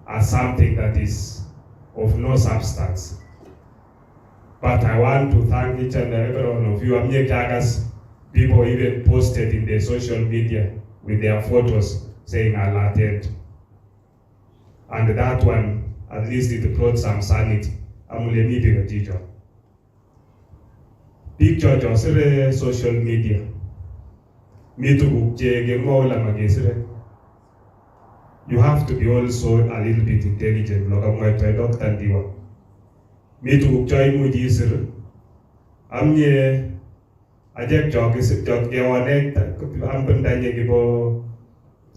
as something that is of no substance. But I want to thank each and every one of you. People even posted in the social media with their photos saying I'll attend. And that one, at least it brought some sanity. Picture just social media. You have to be also a little bit intelligent. Look at my doctor Diwa. Me to join Mujisir. Amye ajek jog is jog yawane ampentanya gibo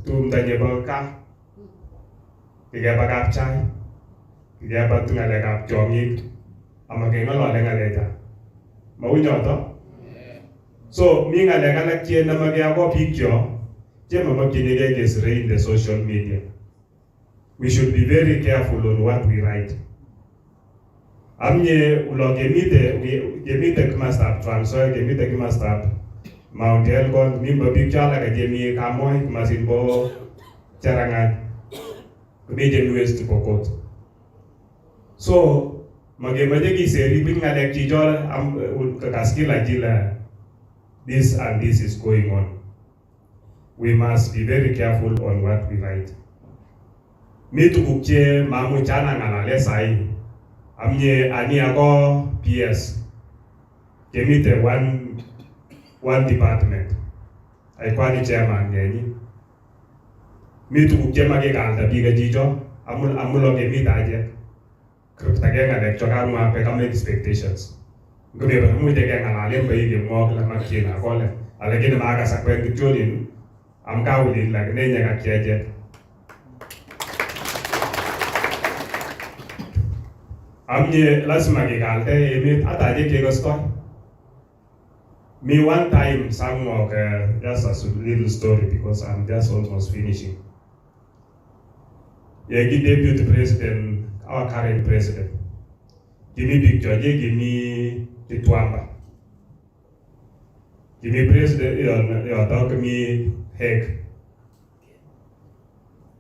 tanya baka. Tiga bakap chai. Tiga batunga legap jongit. Amakenga lo lenga Maunyota. So, minga legala kien na magiago picture, jema makinege gesre in the social media. We should be very careful on what we write. Amye ulo gemite kmastap transfer, gemite kmastap Mount Elgon, mimba picture la gemi kamoy kmasinbo charangan. Kmeje West Pokot. So, Magemaji seri bin ngalek jijol kaskila jila. This and this is going on. We must be very careful on what we write. Me to bukje mamu chana ngalale sai. Amye ani ako PS. Kemite one department. Aikwani chairman nyenyi. Me to bukje mage kalda biga jijo. Amulo kemite aje. Again, I actually have become expectations. Go be able to move again and I'll be the more like my kid. I call it. I'll get the markers up when the Julian. I'm going like an engine at Kajet. I'm here last Magical day, I take a story. Me one time, some of just a little story because I'm just almost finishing. Yeah, deputy president. Our current president. Give me picture, give me the Tuamba. Give me president, give me heck.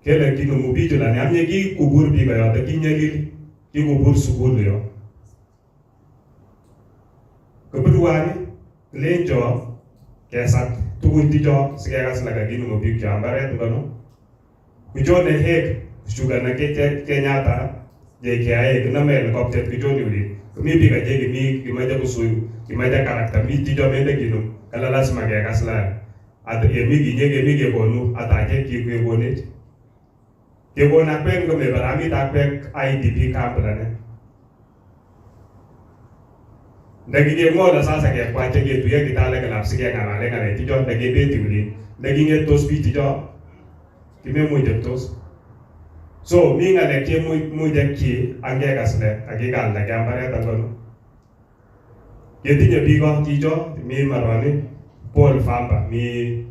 Kele kino mubiju la nyamye ki kubur biga yo, taki nyagili ki kubur sukulu yo. Kebetulan lenjo, kesat tugu tijo, sekarang selaga kino mubiju ambare tu kano. Kujo ne heck, sugar na Kenyatta. JKI kena helicopter kijoni uli. Kami biga jegi mi kimaja kusuyu, kimaja karakter mi tijo mende kino. Kala lazima kaya kasla. Ada emi gini gebonu, ataje kikwe bonet. Gebona pen kome barami takpek IDP camp lane. Dagi gemo la sasa kaya kwache gitu ya kita lagi lapsi kaya ngale tijo dagi beti uli. Dagi nge tos pi tijo. Kime mu tos. So, me nga leke mu jeki ange kasle agi gal la gambare tangono. Yeti nye bigo tijo mi marwani Paul Famba mi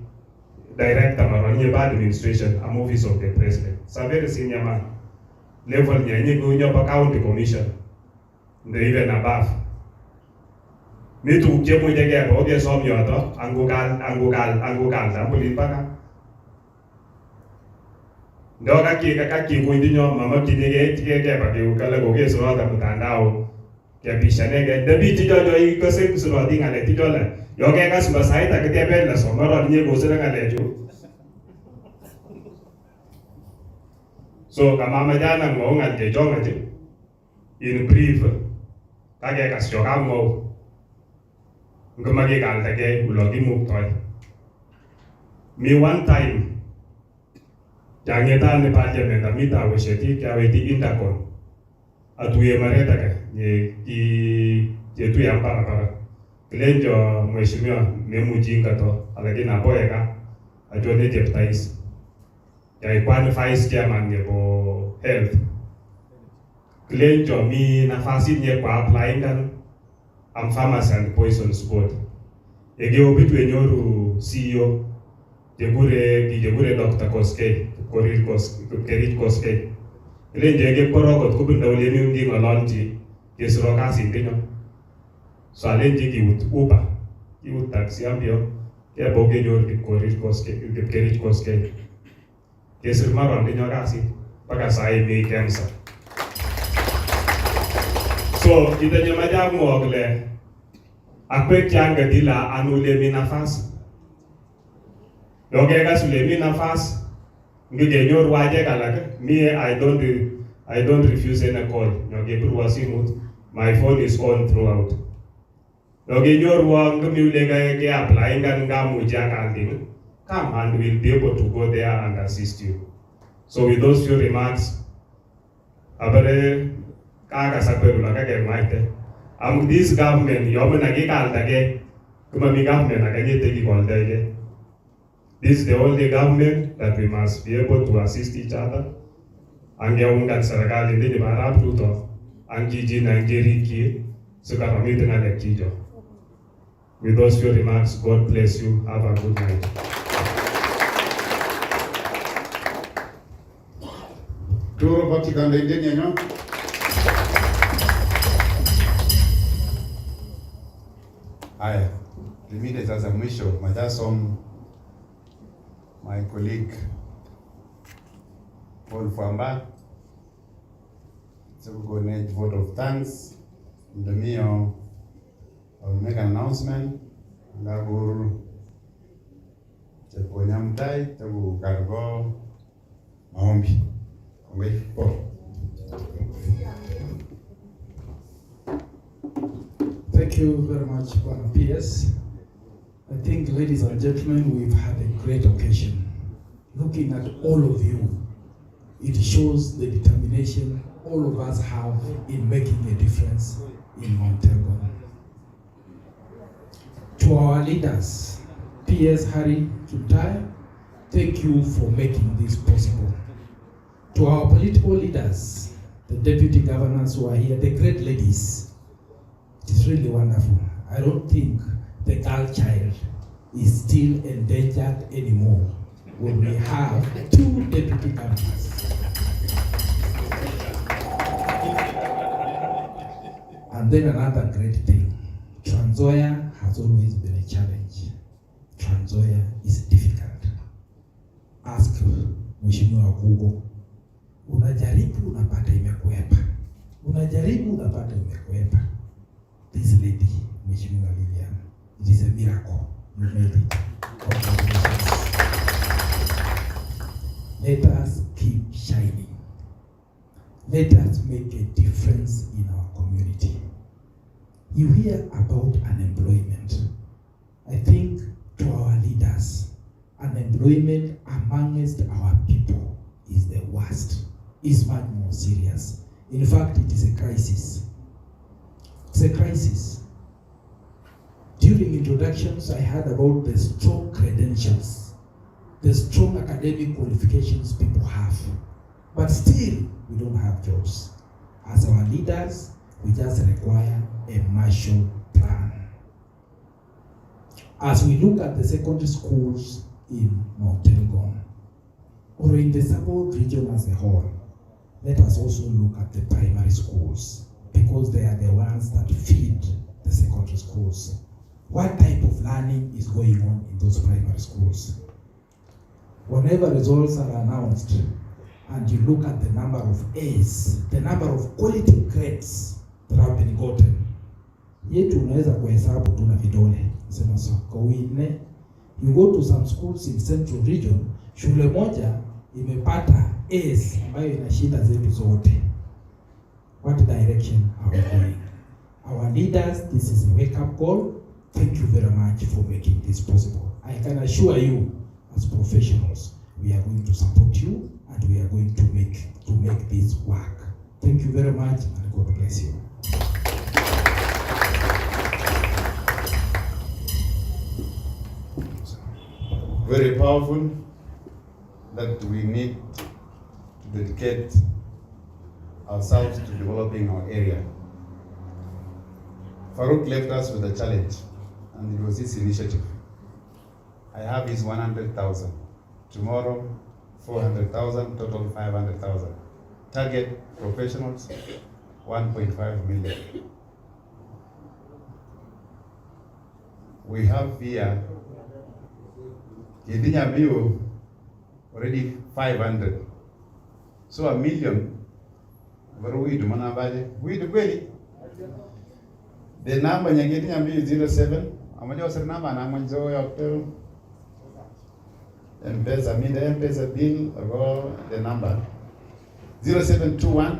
director marwani ba administration am office of the president. Sa very senior man. Level nye go nyoba county commission. Even above. Me tu je mu jege ba oge som yo to angugal ambulin paka. ndo kaki kundinyo mama kinige tike ba ke ukala go ke sura da mtandao ke bishanege debi tijojo ikose kusura dinga le tijola yo ke ka sumba saita ke tebe la somaro nye go sura ngale ju so kama majana ngo ngal ke jonga je in brief kage ka sjoga ngo ngomage gal tage ulogi muktoy me one time jangeta ne parliament amita wesheti kya weti indakon atuye mareta ka ye tu ya para klenjo mheshimiwa memujinga to alagi na boyeka ajone deputies ya ikwan vice chairman nebo health klenjo mi nafasi nye kwa applying kan am pharmacy and poisons board ege obitu enyoru CEO jegure Dr. Koskei Kerit Koskei klenjo ege porogot kubunda ulemi mdi ngolonji kesro kasi ndinyo so alenji ki uba ki taxi ambio ke boge nyor ki Kerit Koskei kesir maro ndinyo kasi paka sai me cancer so ita nyama jamu ogle akwe kyanga dila anulemi nafasi yoge ga sulemi nafasi ngige nyor waje kalaka me I don't refuse any call yoge purwasi mut my phone is on throughout yoge nyor wa ngami ulega ke apply nga muja kandin come and we'll be able to go there and assist you. So with those few remarks abare kaga sakwerula kage maite this government yomena ge kaldage kuma mi government aganye teki koldege. This is the only government that we must be able to assist each other. Ange ungan serikali ndini barab tuto angiji na ngeriki sukaramite na lekijo. With those few remarks, God bless you. Have a good night. Turo patikanda indeni nyo. Haya, limite sasa mwisho majasom my colleague Paul Famba to go next vote of thanks. In the meal, I will make an announcement. Ngabur Cheponyamtai to Gargo Maombi. Wait for. Thank you very much, PS. I think, ladies and gentlemen, we've had a great occasion. Looking at all of you, it shows the determination all of us have in making a difference in Mount Elgon. To our leaders, PS Harry Kimtai, thank you for making this possible. To our political leaders, the deputy governors who are here, the great ladies, it is really wonderful. I don't think the girl child is still endangered anymore when we have two deputy governors. And then another great thing, Trans Nzoia has always been a challenge. Trans Nzoia is difficult. Ask Mheshimiwa Kugo, unajaribu unapata imekuepa. Unajaribu unapata imekuepa. This lady, Mheshimiwa Lilian, it is a miracle. You made it. Congratulations. Let us keep shining. Let us make a difference in our community. You hear about unemployment. I think to our leaders, unemployment amongst our people is the worst. It's much more serious. In fact, it is a crisis. It's a crisis. During introductions, I heard about the strong credentials, the strong academic qualifications people have. But still, we don't have jobs. As our leaders, we just require a Marshall Plan. As we look at the secondary schools in Mount Elgon, or in the Sabaot region as a whole, let us also look at the primary schools, because they are the ones that feed the secondary schools. What type of learning is going on in those primary schools? Whenever results are announced, and you look at the number of A's, the number of quality grades that have been gotten, yetu unaweza kuhesabu tu na vidole. Sema so, kawine, you go to some schools in Central Region, shule moja imepata A's ambayo inashinda zetu zote. What direction are we going? Our leaders, this is a wake-up call. Thank you very much for making this possible. I can assure you, as professionals, we are going to support you and we are going to make this work. Thank you very much and God bless you. Very powerful that we need to dedicate ourselves to developing our area. Farouk left us with a challenge, and it was his initiative. I have his 100,000. Tomorrow, 400,000, total 500,000. Target professionals, 1.5 million. We have here, Kedinya Bio, already 500. So a million, but we do manabaje, we do kweli. The number nyingine ambayo 07 amoja wasir number na mwanzo ya hotel M-Pesa mida M-Pesa bill or the number 0721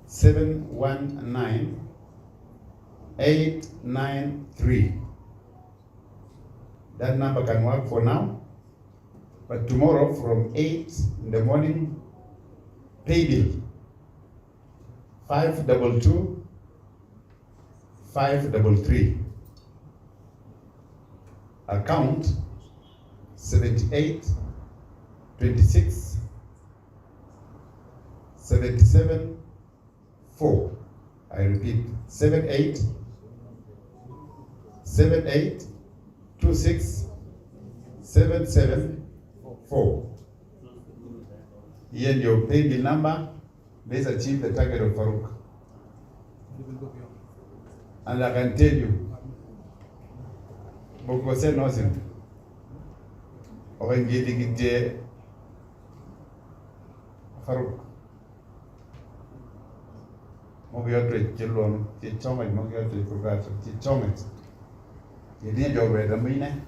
719 893. That number can work for now. But tomorrow from 8 in the morning, pay bill 522 533. Account 78 26 77 4. I repeat, 78 26 77 4. Here your pay bill number. Let's achieve the target of Farouk. And I can tell you, Bokose nothing. Or getting it there, Farouk. Mogiatre Chilon, Chichomet, Mogiatre Kugato, Chichomet. You didn't know where the mine.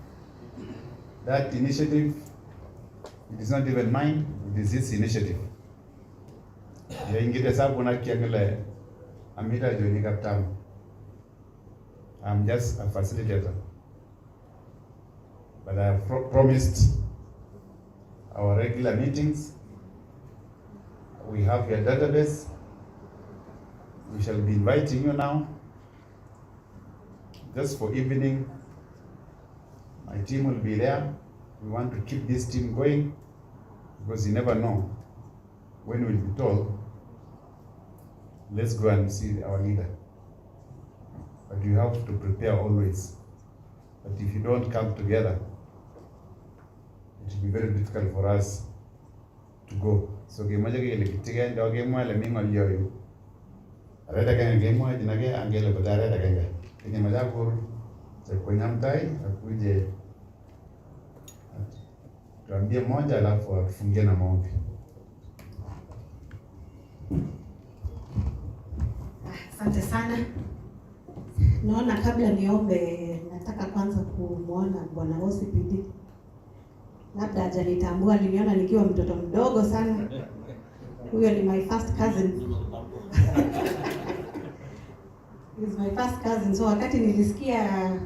That initiative, it is not even mine, it is his initiative. Ya ingite sabu na kiangele amita joni kaptam. I'm just a facilitator. But I have promised our regular meetings. We have your database. We shall be inviting you now. Just for evening, my team will be there. We want to keep this team going because you never know when we'll be told, let's go and see our leader. But you have to prepare always. But if you don't come together, it will be very difficult for us to go. So game moja kile kitiga ndio game moja mingo liyo. Arada kanga game moja jinage angele badara da kanga. Kwenye majakur kwenye mtai akuje tuambie moja alafu atufungie na maombi. Asante sana. Naona kabla niombe, nataka kwanza kumuona Bwana OCPD. Labda hajanitambua, aliniona nikiwa mtoto mdogo sana. Huyo ni my first cousin. He's my first cousin. So wakati nilisikia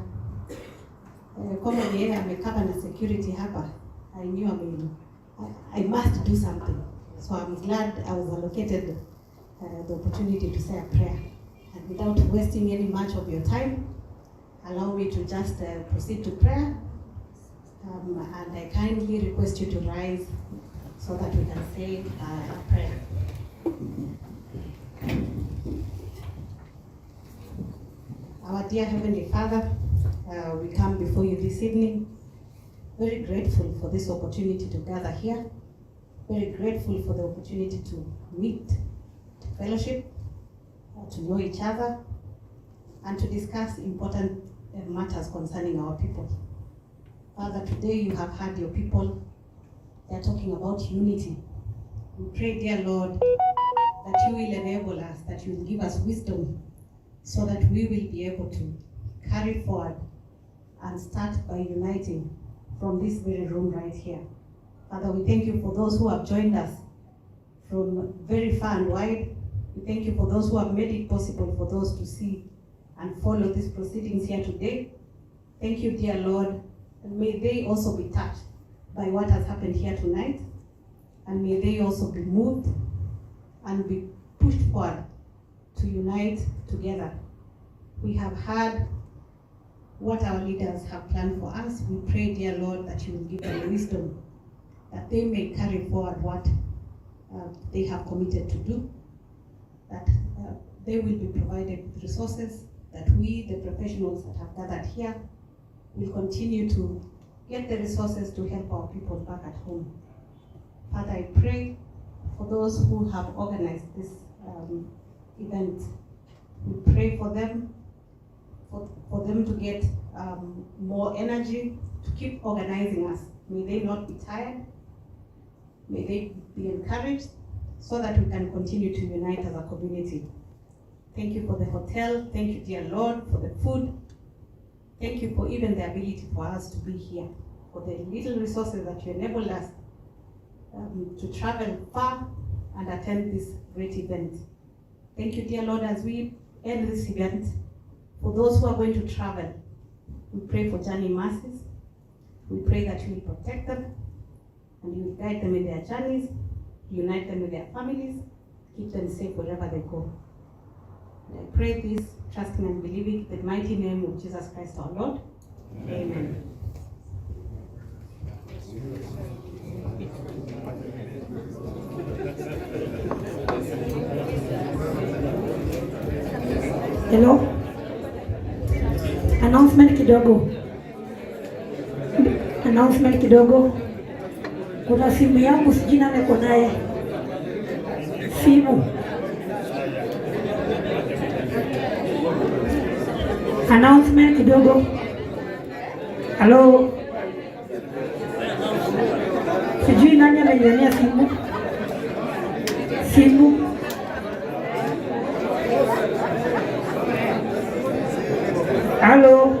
comedy yeye amekaba na security hapa, I knew I must do something. So I'm glad I was allocated the opportunity to say a prayer. And without wasting any much of your time, allow me to just proceed to prayer. And I kindly request you to rise so that we can say a prayer. Our dear Heavenly Father, we come before you this evening, very grateful for this opportunity to gather here, very grateful for the opportunity to meet, to fellowship, to know each other, and to discuss important matters concerning our people. Father, today you have heard your people. They are talking about unity. We pray, dear Lord, that you will enable us, that you will give us wisdom, so that we will be able to carry forward and start by uniting from this very room right here. Father, we thank you for those who have joined us from very far and wide. We thank you for those who have made it possible for those to see and follow these proceedings here today. Thank you, dear Lord, and may they also be touched by what has happened here tonight, and may they also be moved and be pushed forward to unite together. We have heard what our leaders have planned for us. We pray, dear Lord, that you will give them wisdom, that they may carry forward what they have committed to do, that they will be provided with resources, that we, the professionals that have gathered here, will continue to get the resources to help our people back at home. Father, I pray for those who have organized this event. We pray for them, for them to get more energy to keep organizing us. May they not be tired. May they be encouraged so that we can continue to unite as a community. Thank you for the hotel. Thank you, dear Lord, for the food. Thank you for even the ability for us to be here, for the little resources that you enabled us to travel far and attend this great event. Thank you, dear Lord, as we end this event. For those who are going to travel, we pray for journey mercies. We pray that you will protect them and you will guide them in their journeys, unite them with their families, keep them safe wherever they go. And I pray this, trusting and believing in the mighty name of Jesus Christ our Lord. Amen. Hello? Announcement kidogo. Announcement kidogo. Kuna simu yangu sijui nani ako naye. Simu. Announcement kidogo. Hello? Sijui nani amenionea simu. Simu. Hello?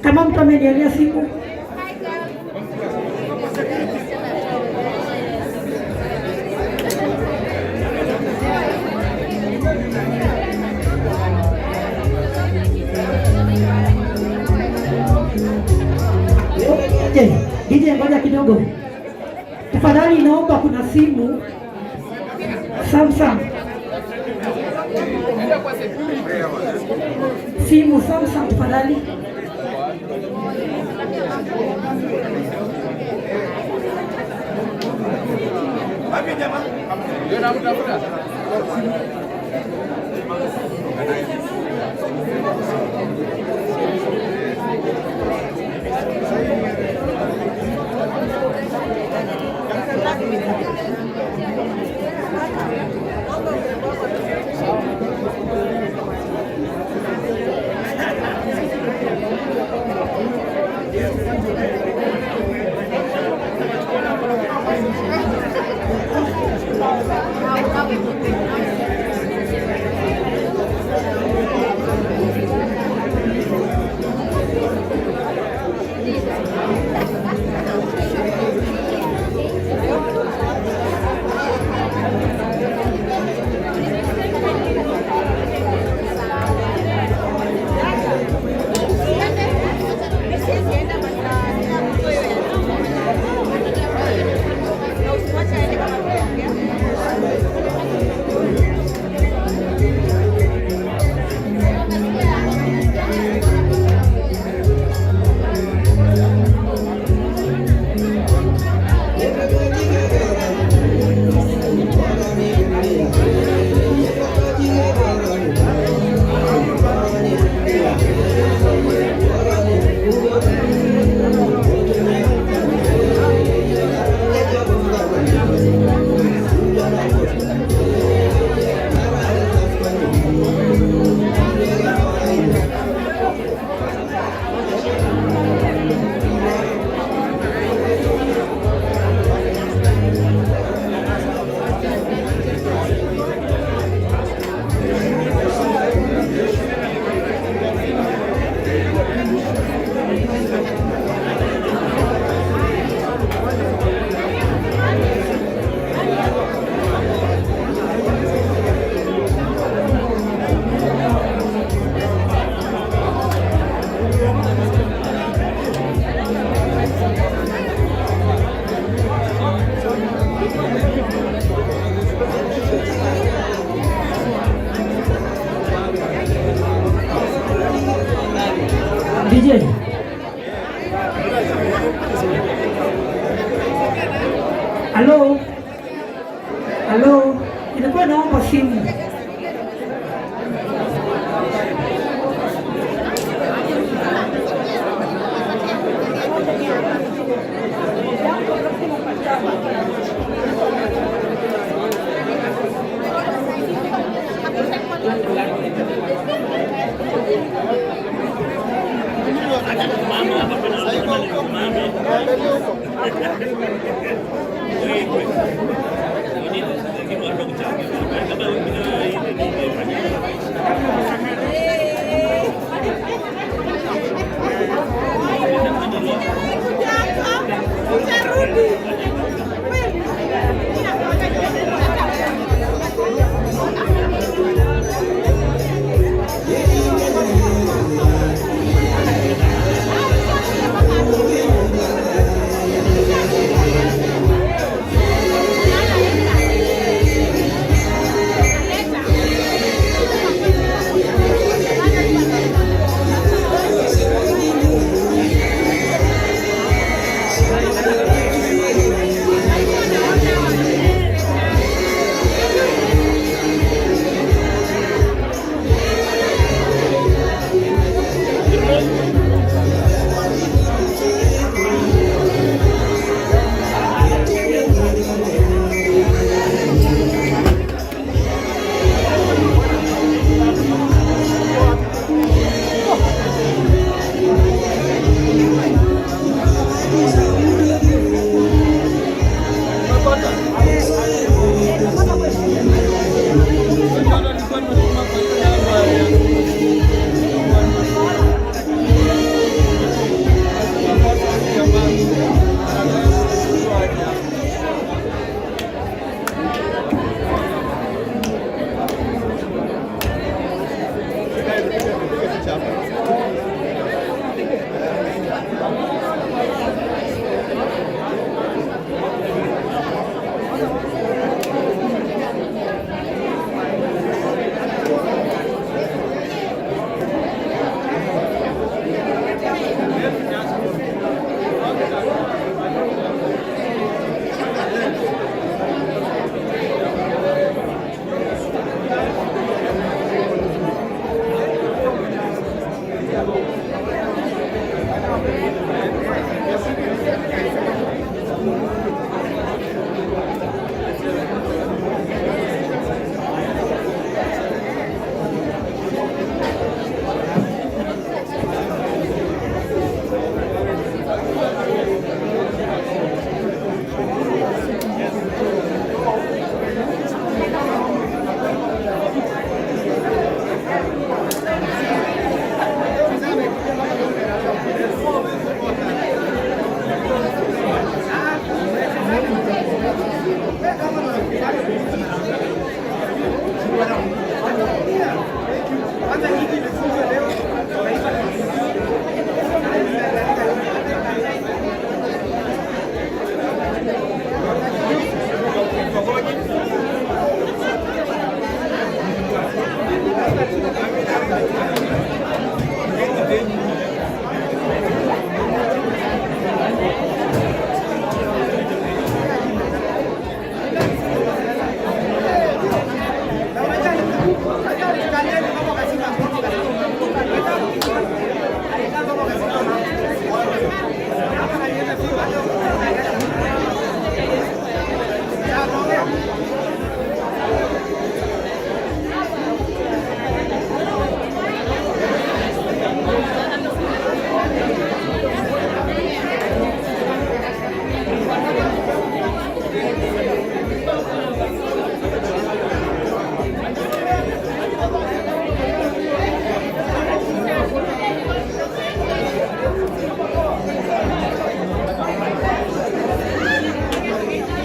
Kama mtu amenionea simu. DJ, ngoja kidogo. Tafadhali naomba, kuna simu Samsung. Simu Samsung tafadhali. Wapi jamaa? Ndio namtafuta. Halo, halo, nilikuwa naomba simu. Mama,